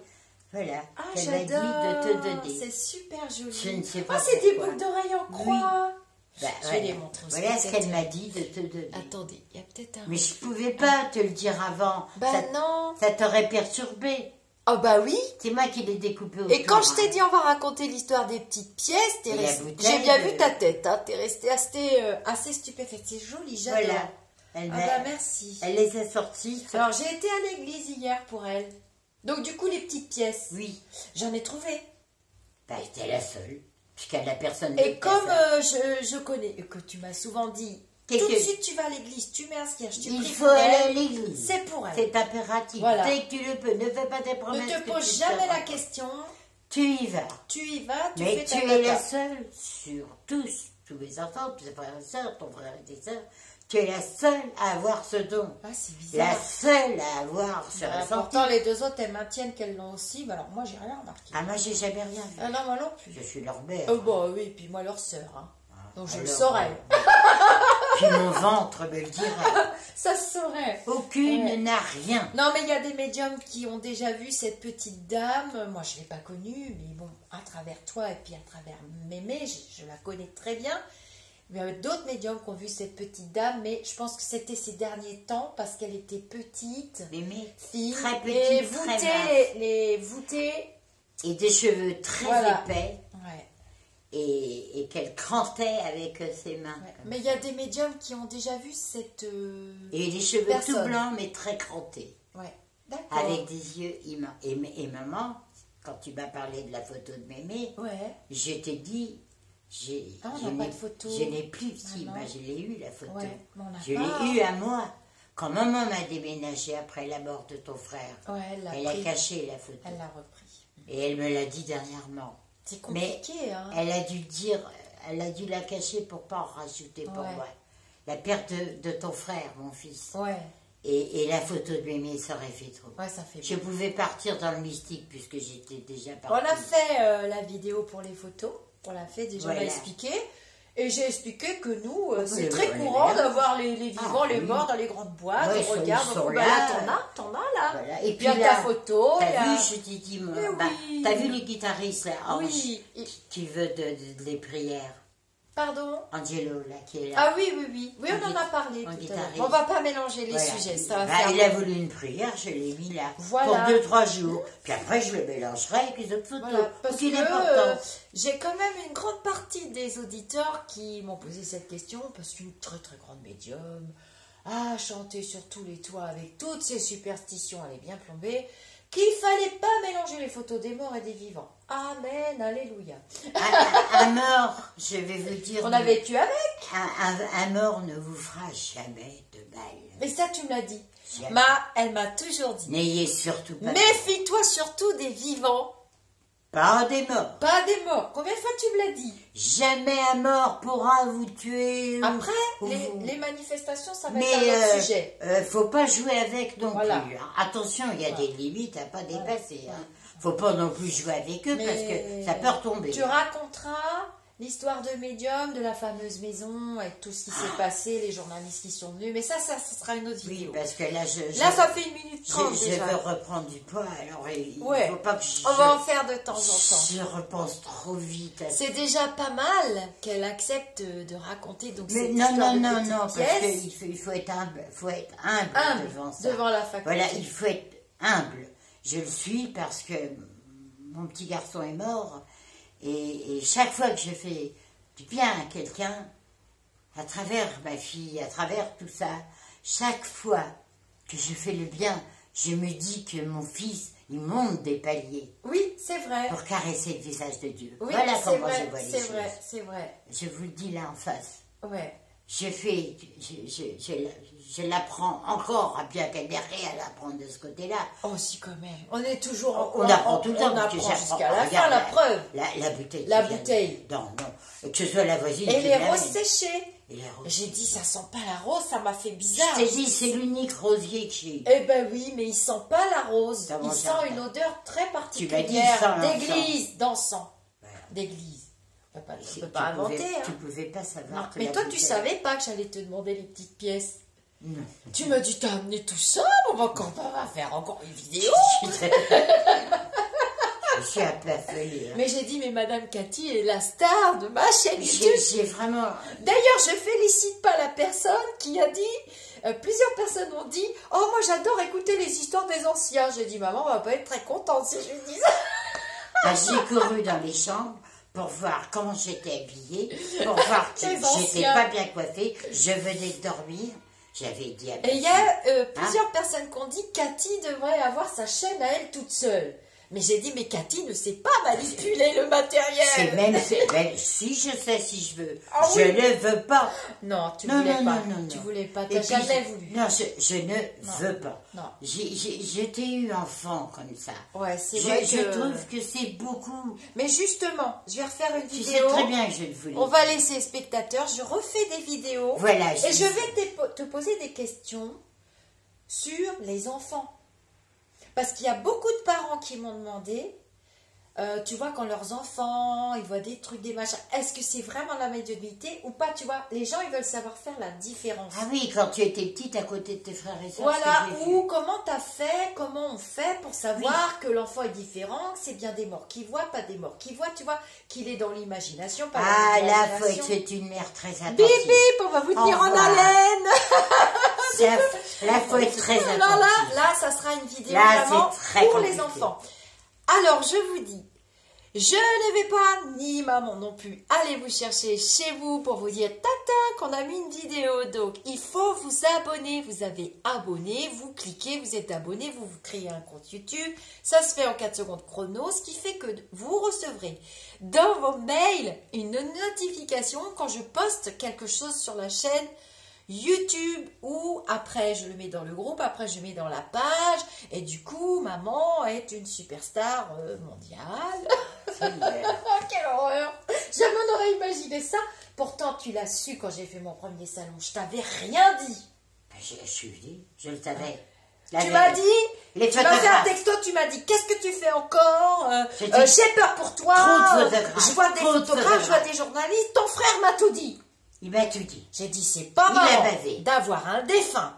Voilà. Ah, qu'elle m'a dit de j'adore. te donner. C'est super joli. Je ne sais pas Ah, c'est des pourquoi. boucles d'oreilles en croix. Bah, Je vais les montrer aussi. Voilà ce peut-être. qu'elle m'a dit de te donner. Attendez, il y a peut-être un... Mais je pouvais pas te le dire avant. Bah ça, non. ça t'aurait perturbé. Oh bah oui. C'est moi qui l'ai découpé au Et quand tour, je t'ai dit on va raconter l'histoire des petites pièces, Et la bouteille j'ai bien de- vu ta tête, hein. T'es restée assez stupéfaite. C'est joli, j'adore. Voilà. Elle, Ah m'a- bah merci. elle les a sorties. Alors j'ai été à l'église hier pour elle. Donc du coup les petites pièces, Oui. j'en ai trouvé. Bah, c'était la seule. Puisqu'elle a personne Et d'autre comme qu'à ça. je connais, que tu m'as souvent dit, Qu'est-ce tout de que- suite tu vas à l'église, tu mets un cierge, tu Il pries faut pour aller à elle, l'église. c'est pour elle. C'est impératif. Voilà. Dès que tu le peux, ne fais pas des promesses. Ne te que pose tu jamais feras la pas. question, Tu y vas. tu y vas, tu Mais fais tu ta es la caca. seule sur tous mes enfants, tes frères et sœurs, ton frère et tes sœurs. Tu es la seule à avoir ce don. Ah c'est La bizarre. seule à avoir ce Bah, ressenti. pourtant les deux autres elles maintiennent qu'elles l'ont aussi, mais alors moi j'ai rien remarqué. Ah, moi, j'ai jamais rien vu. Ah non, moi non plus. Je suis leur mère. Oh bah oui, puis moi leur sœur, hein. Donc je le Alors, saurais. Puis mon ventre me le dirait. Ça se saurait. Aucune Ouais. n'a rien. Non, mais il y a des médiums qui ont déjà vu cette petite dame. Moi, je ne l'ai pas connue, mais bon, à travers toi et puis à travers Mémé, je la connais très bien. Mais il y a d'autres médiums qui ont vu cette petite dame, mais je pense que c'était ces derniers temps parce qu'elle était petite, Mémé, fille, très petite, et très voûtée, mince. les voûtées. Et des cheveux très Voilà. épais. Ouais, Et qu'elle crantait avec ses mains. ouais. comme Mais il y a des médiums qui ont déjà vu cette. Et les cheveux Personne. tout blancs, mais très crantés. Ouais, d'accord. Avec des yeux immenses. Et maman, quand tu m'as parlé de la photo de Mémé, Ouais, je t'ai dit, Ah, on je n'a pas n'ai- de photo. Je n'ai plus, si, Ah, non. moi je l'ai eu la photo. ouais, mais on n'a Je pas. l'ai eu à moi. Quand maman m'a déménagé après la mort de ton frère, Ouais, elle l'a elle a pris. caché la photo. Elle l'a repris. Et elle me l'a dit dernièrement. C'est compliqué, hein. Elle a dû dire, elle a dû la cacher pour pas en rajouter pour Ouais. moi. La perte de ton frère, mon fils. Ouais, Et la photo de Mémé, ça aurait fait trop. ouais, ça fait Je bien. pouvais partir dans le mystique puisque j'étais déjà On partie. a fait la vidéo pour les photos. On l'a fait déjà, on Voilà. l'a expliqué. Et j'ai expliqué que nous, c'est Oui, très oui, courant oui. d'avoir les vivants, Ah, les oui. morts dans les grandes boîtes. Ouais, On regarde, ils on sont dit, là. bah, t'en as là. Voilà. Et Il y puis a là, ta photo. il y t'as a- vu, je t'ai dit, moi, Mais bah, oui. t'as vu les guitaristes là, Ange, Oui. qui veut des prières. Pardon. Angelo, là, qui est là. Ah oui, oui, oui. Oui, on en a parlé En tout à guitariste. l'heure. On va pas mélanger les Voilà. sujets. Ça va Bah, faire... il a voulu une prière, je l'ai mis là. Voilà. Pour 2-3 jours. Puis après, je le mélangerai avec les autres photos. Voilà, parce Aucune que importance. j'ai quand même une grande partie des auditeurs qui m'ont posé cette question, parce qu'une très très grande médium a chanté sur tous les toits avec toutes ses superstitions, elle est bien plombée, qu'il fallait pas mélanger les photos des morts et des vivants. Amen, alléluia. Un mort, je vais vous dire. On a vécu avec, Un mort ne vous fera jamais de mal. mais ça tu me l'as dit. Jamais. Elle m'a toujours dit, N'ayez surtout pas. méfie-toi surtout des vivants. Pas des morts. Pas des morts. Combien de fois tu me l'as dit? Jamais un mort pourra vous tuer. Après, ou les manifestations, ça va Mais être un autre sujet. faut pas jouer avec non Voilà. plus. Hein. Attention, il y a des limites à pas dépasser. Hein. Faut pas non plus jouer avec eux Mais parce que ça peut retomber. Tu raconteras l'histoire de Médium, de la fameuse maison, avec tout ce qui s'est passé, les journalistes qui sont venus. Mais ça sera une autre Oui, vidéo. parce que là, Là, ça fait 1 minute 30 je déjà. veux reprendre du poids, alors il Ouais. faut pas que On va en faire de temps en temps. je repense trop vite à ça. C'est déjà pas mal qu'elle accepte de raconter donc Mais cette non, histoire non, de non, petite non, parce pièce. qu'il faut être humble, Humble, devant ça. devant la faculté. Voilà, il faut être humble. Je le suis parce que mon petit garçon est mort et chaque fois que je fais du bien à quelqu'un, à travers ma fille, à travers tout ça, chaque fois que je fais le bien, je me dis que mon fils, il monte des paliers Oui, c'est vrai. pour caresser le visage de Dieu. Oui, Voilà c'est comment vrai, je vois les c'est choses. vrai, c'est vrai. Je vous le dis là en face. Ouais. Je l'apprends encore à bien galérer à l'apprendre de ce côté-là. Oh, si, quand même. On est toujours On apprend tout le temps. On parce que apprend j'apprends. jusqu'à la fin, Regarde, la preuve. La bouteille. La qui vient de- bouteille. Non, non. Que ce soit la voisine Et qui les me roses l'amène. séchées. Et les roses. J'ai dit, ça sent pas la rose, ça m'a fait bizarre. Je t'ai dit, c'est l'unique rosier que j'ai. Eh ben oui, mais il sent pas la rose. Dans Il mon sent jardin. une odeur très Tu m'as dit, il sent particulière. l'encens. D'église, d'encens. Voilà. D'église. On peut Tu pas inventer. pouvais, Hein. tu pouvais pas savoir Non, que mais la toi, tu bouteille- savais pas que j'allais te demander les petites pièces. Non. Tu m'as dit, t'as amené tout ça, on va faire encore une vidéo. Je suis un peu affolée. Hein. Mais j'ai dit, mais Madame Cathy est la star de ma chaîne YouTube. J'ai vraiment... D'ailleurs, je félicite pas la personne qui a dit, plusieurs personnes ont dit, oh moi j'adore écouter les histoires des anciens. J'ai dit, maman va pas être très contente si je lui dis ça. Ben, j'ai couru dans les chambres pour voir comment j'étais habillée, pour voir que Les j'étais anciens. pas bien coiffée. Je venais de dormir. J'avais dit à ma Et il y fille, a plusieurs personnes qui ont dit, Cathy devrait avoir sa chaîne à elle toute seule. Mais j'ai dit, mais Cathy ne sait pas manipuler le matériel. ben, si je sais, si je veux, Ah je oui. ne veux pas. Non, tu Non, voulais non, pas. non, non, Tu non. voulais pas. Et T'as puis, jamais voulu. Non, je ne veux pas. Non. Je t'ai eu enfant comme ça. Ouais, c'est vrai Je que... trouve que c'est beaucoup. Mais justement, je vais refaire une Tu sais vidéo. très bien que je le voulais. On va laisser les spectateurs. Je refais des vidéos. Voilà. Et je vais te poser des questions sur les enfants. Parce qu'il y a beaucoup de parents qui m'ont demandé, tu vois, quand leurs enfants, ils voient des trucs, des machins, est-ce que c'est vraiment la médiumnité ou pas, tu vois? Les gens, ils veulent savoir faire la différence. Ah oui, quand tu étais petite à côté de tes frères et sœurs. Voilà, ce que j'ai vu. ou comment t'as fait, comment on fait pour savoir que l'enfant est différent, que c'est bien des morts qui voient, pas des morts qui voient, tu vois, qu'il est dans l'imagination, pas Ah dans là, faut l'imagination. être une mère très attentive. Bip bip, on va vous tenir Au en revoir. haleine. Là, faut être très attentive. Non, là, ça sera une vidéo Là, vraiment c'est très pour les compliqué. enfants. Alors, je vous dis, je ne vais pas, ni maman non plus, aller vous chercher chez vous pour vous dire, tata, qu'on a mis une vidéo. Donc, il faut vous abonner. Vous avez abonné, vous cliquez, vous êtes abonné, vous créez un compte YouTube. Ça se fait en 4 secondes chrono, ce qui fait que vous recevrez dans vos mails une notification quand je poste quelque chose sur la chaîne YouTube, ou après je le mets dans le groupe, après je le mets dans la page, et du coup maman est une superstar mondiale. Quelle horreur! Jamais on n'aurait imaginé ça. Pourtant tu l'as su quand j'ai fait mon premier salon, je t'avais rien dit. Je suis dit, je le savais. Tu m'as dit, Les tu m'as fait un photographes. texto, tu m'as dit qu'est-ce que tu fais encore? J'ai dit, J'ai peur pour toi. trop de photographes, Je vois des trop de photographes, je vois photographes. des journalistes, ton frère m'a tout dit. Il m'a tout dit. J'ai dit, c'est pas Il a marrant bavé. d'avoir un défunt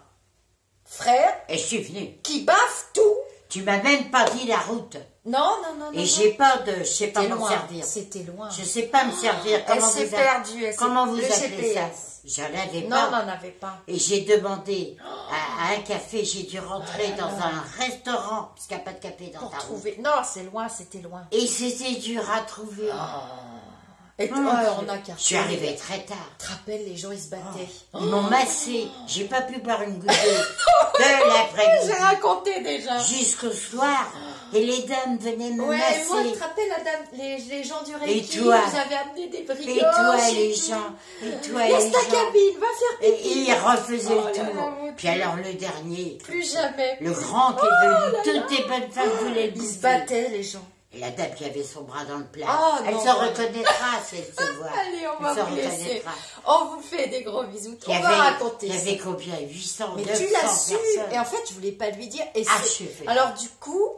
frère Et je suis venue. qui baffe tout. Tu m'as même pas dit la route. Non, non, non, non. Et j'ai peur de, je sais pas C'était m'en loin. servir. C'était loin. Je sais pas me servir. Elle Comment s'est vous, perdue. comment vous le appelez ça? GPS. Je l'avais Non, pas. on n'en avait pas. Et j'ai demandé à un café, j'ai dû rentrer dans un restaurant, parce qu'il n'y a pas de café dans Pour ta route. trouver. Non, c'est loin, c'était loin. Et c'était dur à trouver. Et Oh, on a je qu'à. suis arrivée très tard. Tu te rappelles, les gens, ils se battaient. Ils m'ont massé. J'ai pas pu boire une goutte d'eau de l'après-midi J'ai raconté déjà. jusqu'au soir. Et les dames venaient me Ouais, masser. moi, tu te rappelles, la dame, les gens du Reiki, toi vous avez amené des brioches. Et toi, et les tout. gens. Et toi, Laisse les ta gens. cabine, va faire Et pipi. ils refaisaient Oh le là là, tour. mon Puis alors le dernier, Plus jamais. le grand qui est venu, toutes les bonnes femmes voulaient le Ils se bouffer. battaient, les gens. Et la dame qui avait son bras dans le plat, Ah, elle non, se non. reconnaîtra si elle se voit. Allez, on va Elle se vous laisser. reconnaîtra. On vous fait des gros bisous. Il y On va avait, raconter il y ça. avait combien? 800, Mais 900 tu l'as su. personnes. Et en fait, je voulais pas lui dire. Et Ah, c'est- je fais. Alors du coup,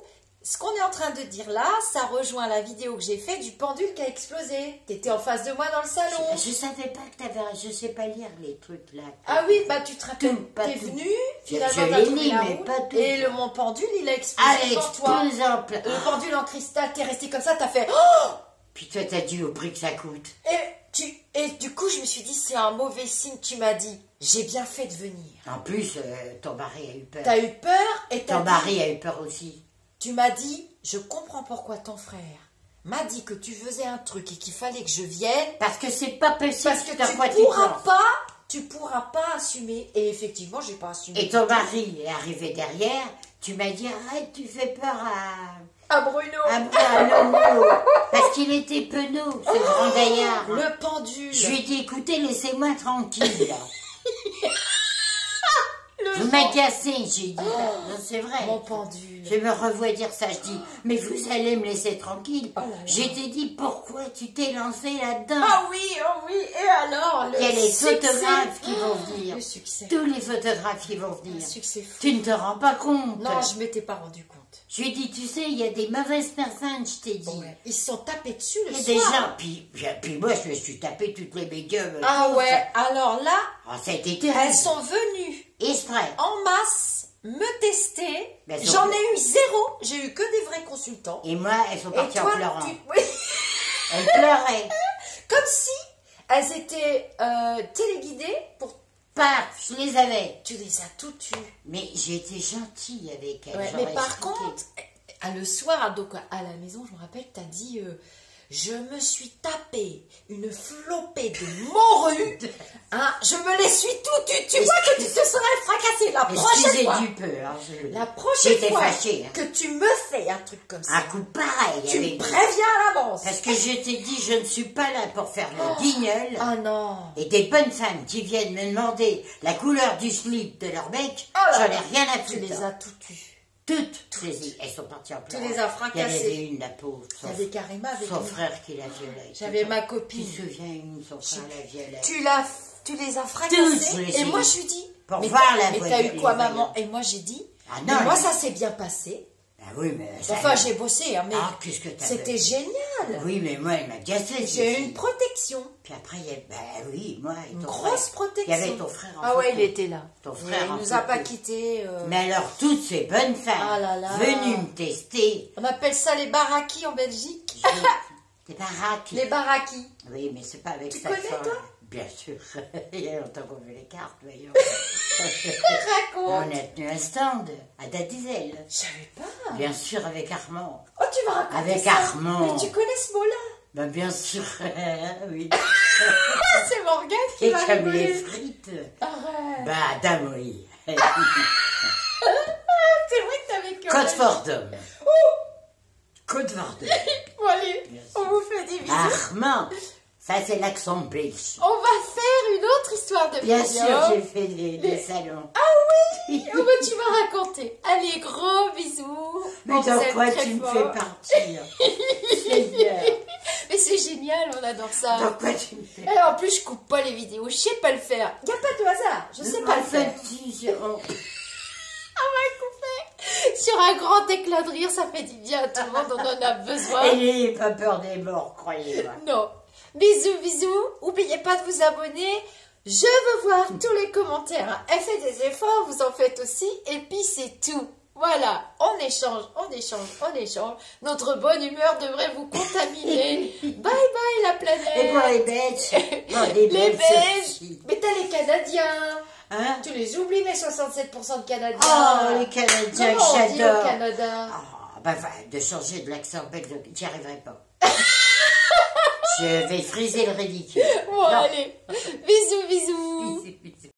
ce qu'on est en train de dire là, ça rejoint la vidéo que j'ai faite du pendule qui a explosé. T'étais en face de moi dans le salon. Je savais pas que t'avais... Je sais pas lire les trucs là. Ah oui, bah tu te rappelles, Tout, pas t'es tout. venu, Je finalement t'as l'ai trouvé lu, la mais route, pas tout. et mon pendule il a explosé Allez, devant toi. explose en Le pendule en cristal, t'es resté comme ça, t'as fait oh. Puis toi, t'as dit au prix que ça coûte. Et du coup je me suis dit c'est un mauvais signe, tu m'as dit j'ai bien fait de venir. En plus, ton mari a eu peur. T'as eu peur et Ton mari a eu peur aussi. tu m'as dit je comprends pourquoi ton frère m'a dit que tu faisais un truc et qu'il fallait que je vienne. Parce que c'est pas possible. Parce que t'as quoi tu pourras pas assumer. Et effectivement, j'ai pas assumé. Et ton mari est arrivé derrière, tu m'as dit arrête, tu fais peur Ah Bruno, à Nono. Parce qu'il était penaud, ce grand gaillard. le pendule. Je lui ai dit écoutez, laissez-moi tranquille. Le Vous m'agacez, j'ai dit. Non, c'est vrai. Mon pendule. Je me revois dire ça, je dis, mais vous allez me laisser tranquille. Oh là là. J'ai dit, pourquoi tu t'es lancé là-dedans? Ah oui, et alors le Il y a les succès. photographes qui vont venir. Le succès. Tous les photographes qui vont Un venir. succès fou. Tu ne te rends pas compte. Non, je m'étais pas rendu compte. Je lui ai dit, tu sais, il y a des mauvaises personnes, je t'ai dit. Ouais. Ils se sont tapés dessus le Il y a des soir. gens, puis moi, je me suis tapé toutes les médiums. Ah tous. ouais, alors là, Oh, ça a été elles terrible. sont venues Exprès. en masse me tester. Mais elles J'en ont- ai eu zéro. J'ai eu que des vrais consultants. Et moi, elles sont Et parties en toi, pleurant. oui. Elles pleuraient. Comme si elles étaient téléguidées pour... Paf, je les avais. Tu les as toutes eues. Mais j'ai été gentille avec elles. Ouais, j'aurais mais par expliqué. contre, le soir, donc à la maison, je me rappelle, tu as dit je me suis tapé une flopée de morues. Hein, je me les suis toutes eues. Tu vois que tu te serais fracassé la prochaine fois. Excusez du peu. Hein, La prochaine J'étais fois fâchée. Hein. que tu me fais un truc comme ça, Un coup pareil. tu avec- me préviens à l'avance. Parce que je t'ai dit, je ne suis pas là pour faire le guignol. Ah non. Et des bonnes femmes qui viennent me demander la couleur du slip de leur mec, Oh là j'en ai là. rien à Tu foutre. les as toutes eues. Toutes elles sont parties en pleurs. les as Il y en fracassées. avait une, la pauvre. Il y avait Karima avec Son nous. frère qui la violait. J'avais ma Tu copine. te souviens, une, son frère la violait. Tu les as Toutes, fracassées. je les ai Et moi, eues. je lui dis, Pour mais voir t'as- la mais voie- t'as eu les quoi, voyants. maman? Et moi, j'ai dit, Ah mais non, moi, mais- ça s'est bien passé. Ah oui, mais ça... Enfin, j'ai bossé, hein, mais Ah, qu'est-ce que t'as c'était fait? génial. Oui, mais moi, elle m'a agacée. J'ai eu une protection, Puis après, il y a... Bah oui, moi et une ton grosse frère. protection. Il y avait ton frère en Ah ouais, photo. il était là. Ton Et frère il en nous a photo. pas quittés. Mais alors, toutes ces bonnes femmes Ah là là. venues me tester... On appelle ça les barakis en Belgique. Des baraques. Les barakis. Oui, mais c'est pas avec Tu ça. connais, ça. toi? Bien sûr. Il y a longtemps qu'on veut les cartes, voyons. On Raconte. a tenu un stand à Dadizel. Je savais pas. Bien sûr, avec Armand. Oh, tu vas raconter Avec ça. Armand. Mais tu connais ce mot-là? Ben, bien sûr, oui. Ah, c'est Morgane qui Et va comme les rigoler. frites. Arrête. Bah, dame, oui. C'est vrai que t'avais que... Côte-Fordham. Côte-Fordham. Bon, allez, Bien on sûr. vous fait des bisous. Armand. Ça, c'est l'accent belge. On va faire une autre histoire de Bien vidéo. sûr, j'ai fait des salons. Ah oui. Oh, bah, tu vas raconter. Allez, gros bisous. Mais On vous dans aime quoi très tu me fort. fais partir? Seigneur. Mais c'est génial, on adore ça. Dans quoi tu me fais Et en plus, je coupe pas les vidéos. Je sais pas le faire. Y a pas de hasard. Je sais pas le faire. faire. On va couper. Sur un grand éclat de rire, ça fait du bien à tout le monde. On en a besoin. Et n'ayez pas peur des morts, croyez-moi. Non. Bisous, bisous. N'oubliez pas de vous abonner. Je veux voir tous les commentaires. Elle fait des efforts, vous en faites aussi. Et puis c'est tout. Voilà, on échange, on échange, on échange. Notre bonne humeur devrait vous contaminer. Bye bye la planète. Et pour les bêtes, non, les Les bêtes, Belges. ceci. Mais t'as les Canadiens. Hein? Tu les oublies, les 67% de Canadiens. Oh, les Canadiens, Comment on dit au j'adore. Canada? Oh, bah, de changer de l'accent belge, j'y arriverai pas. Je vais friser le ridicule. Bon, allez. Bisous, bisous. Bisous, bisous.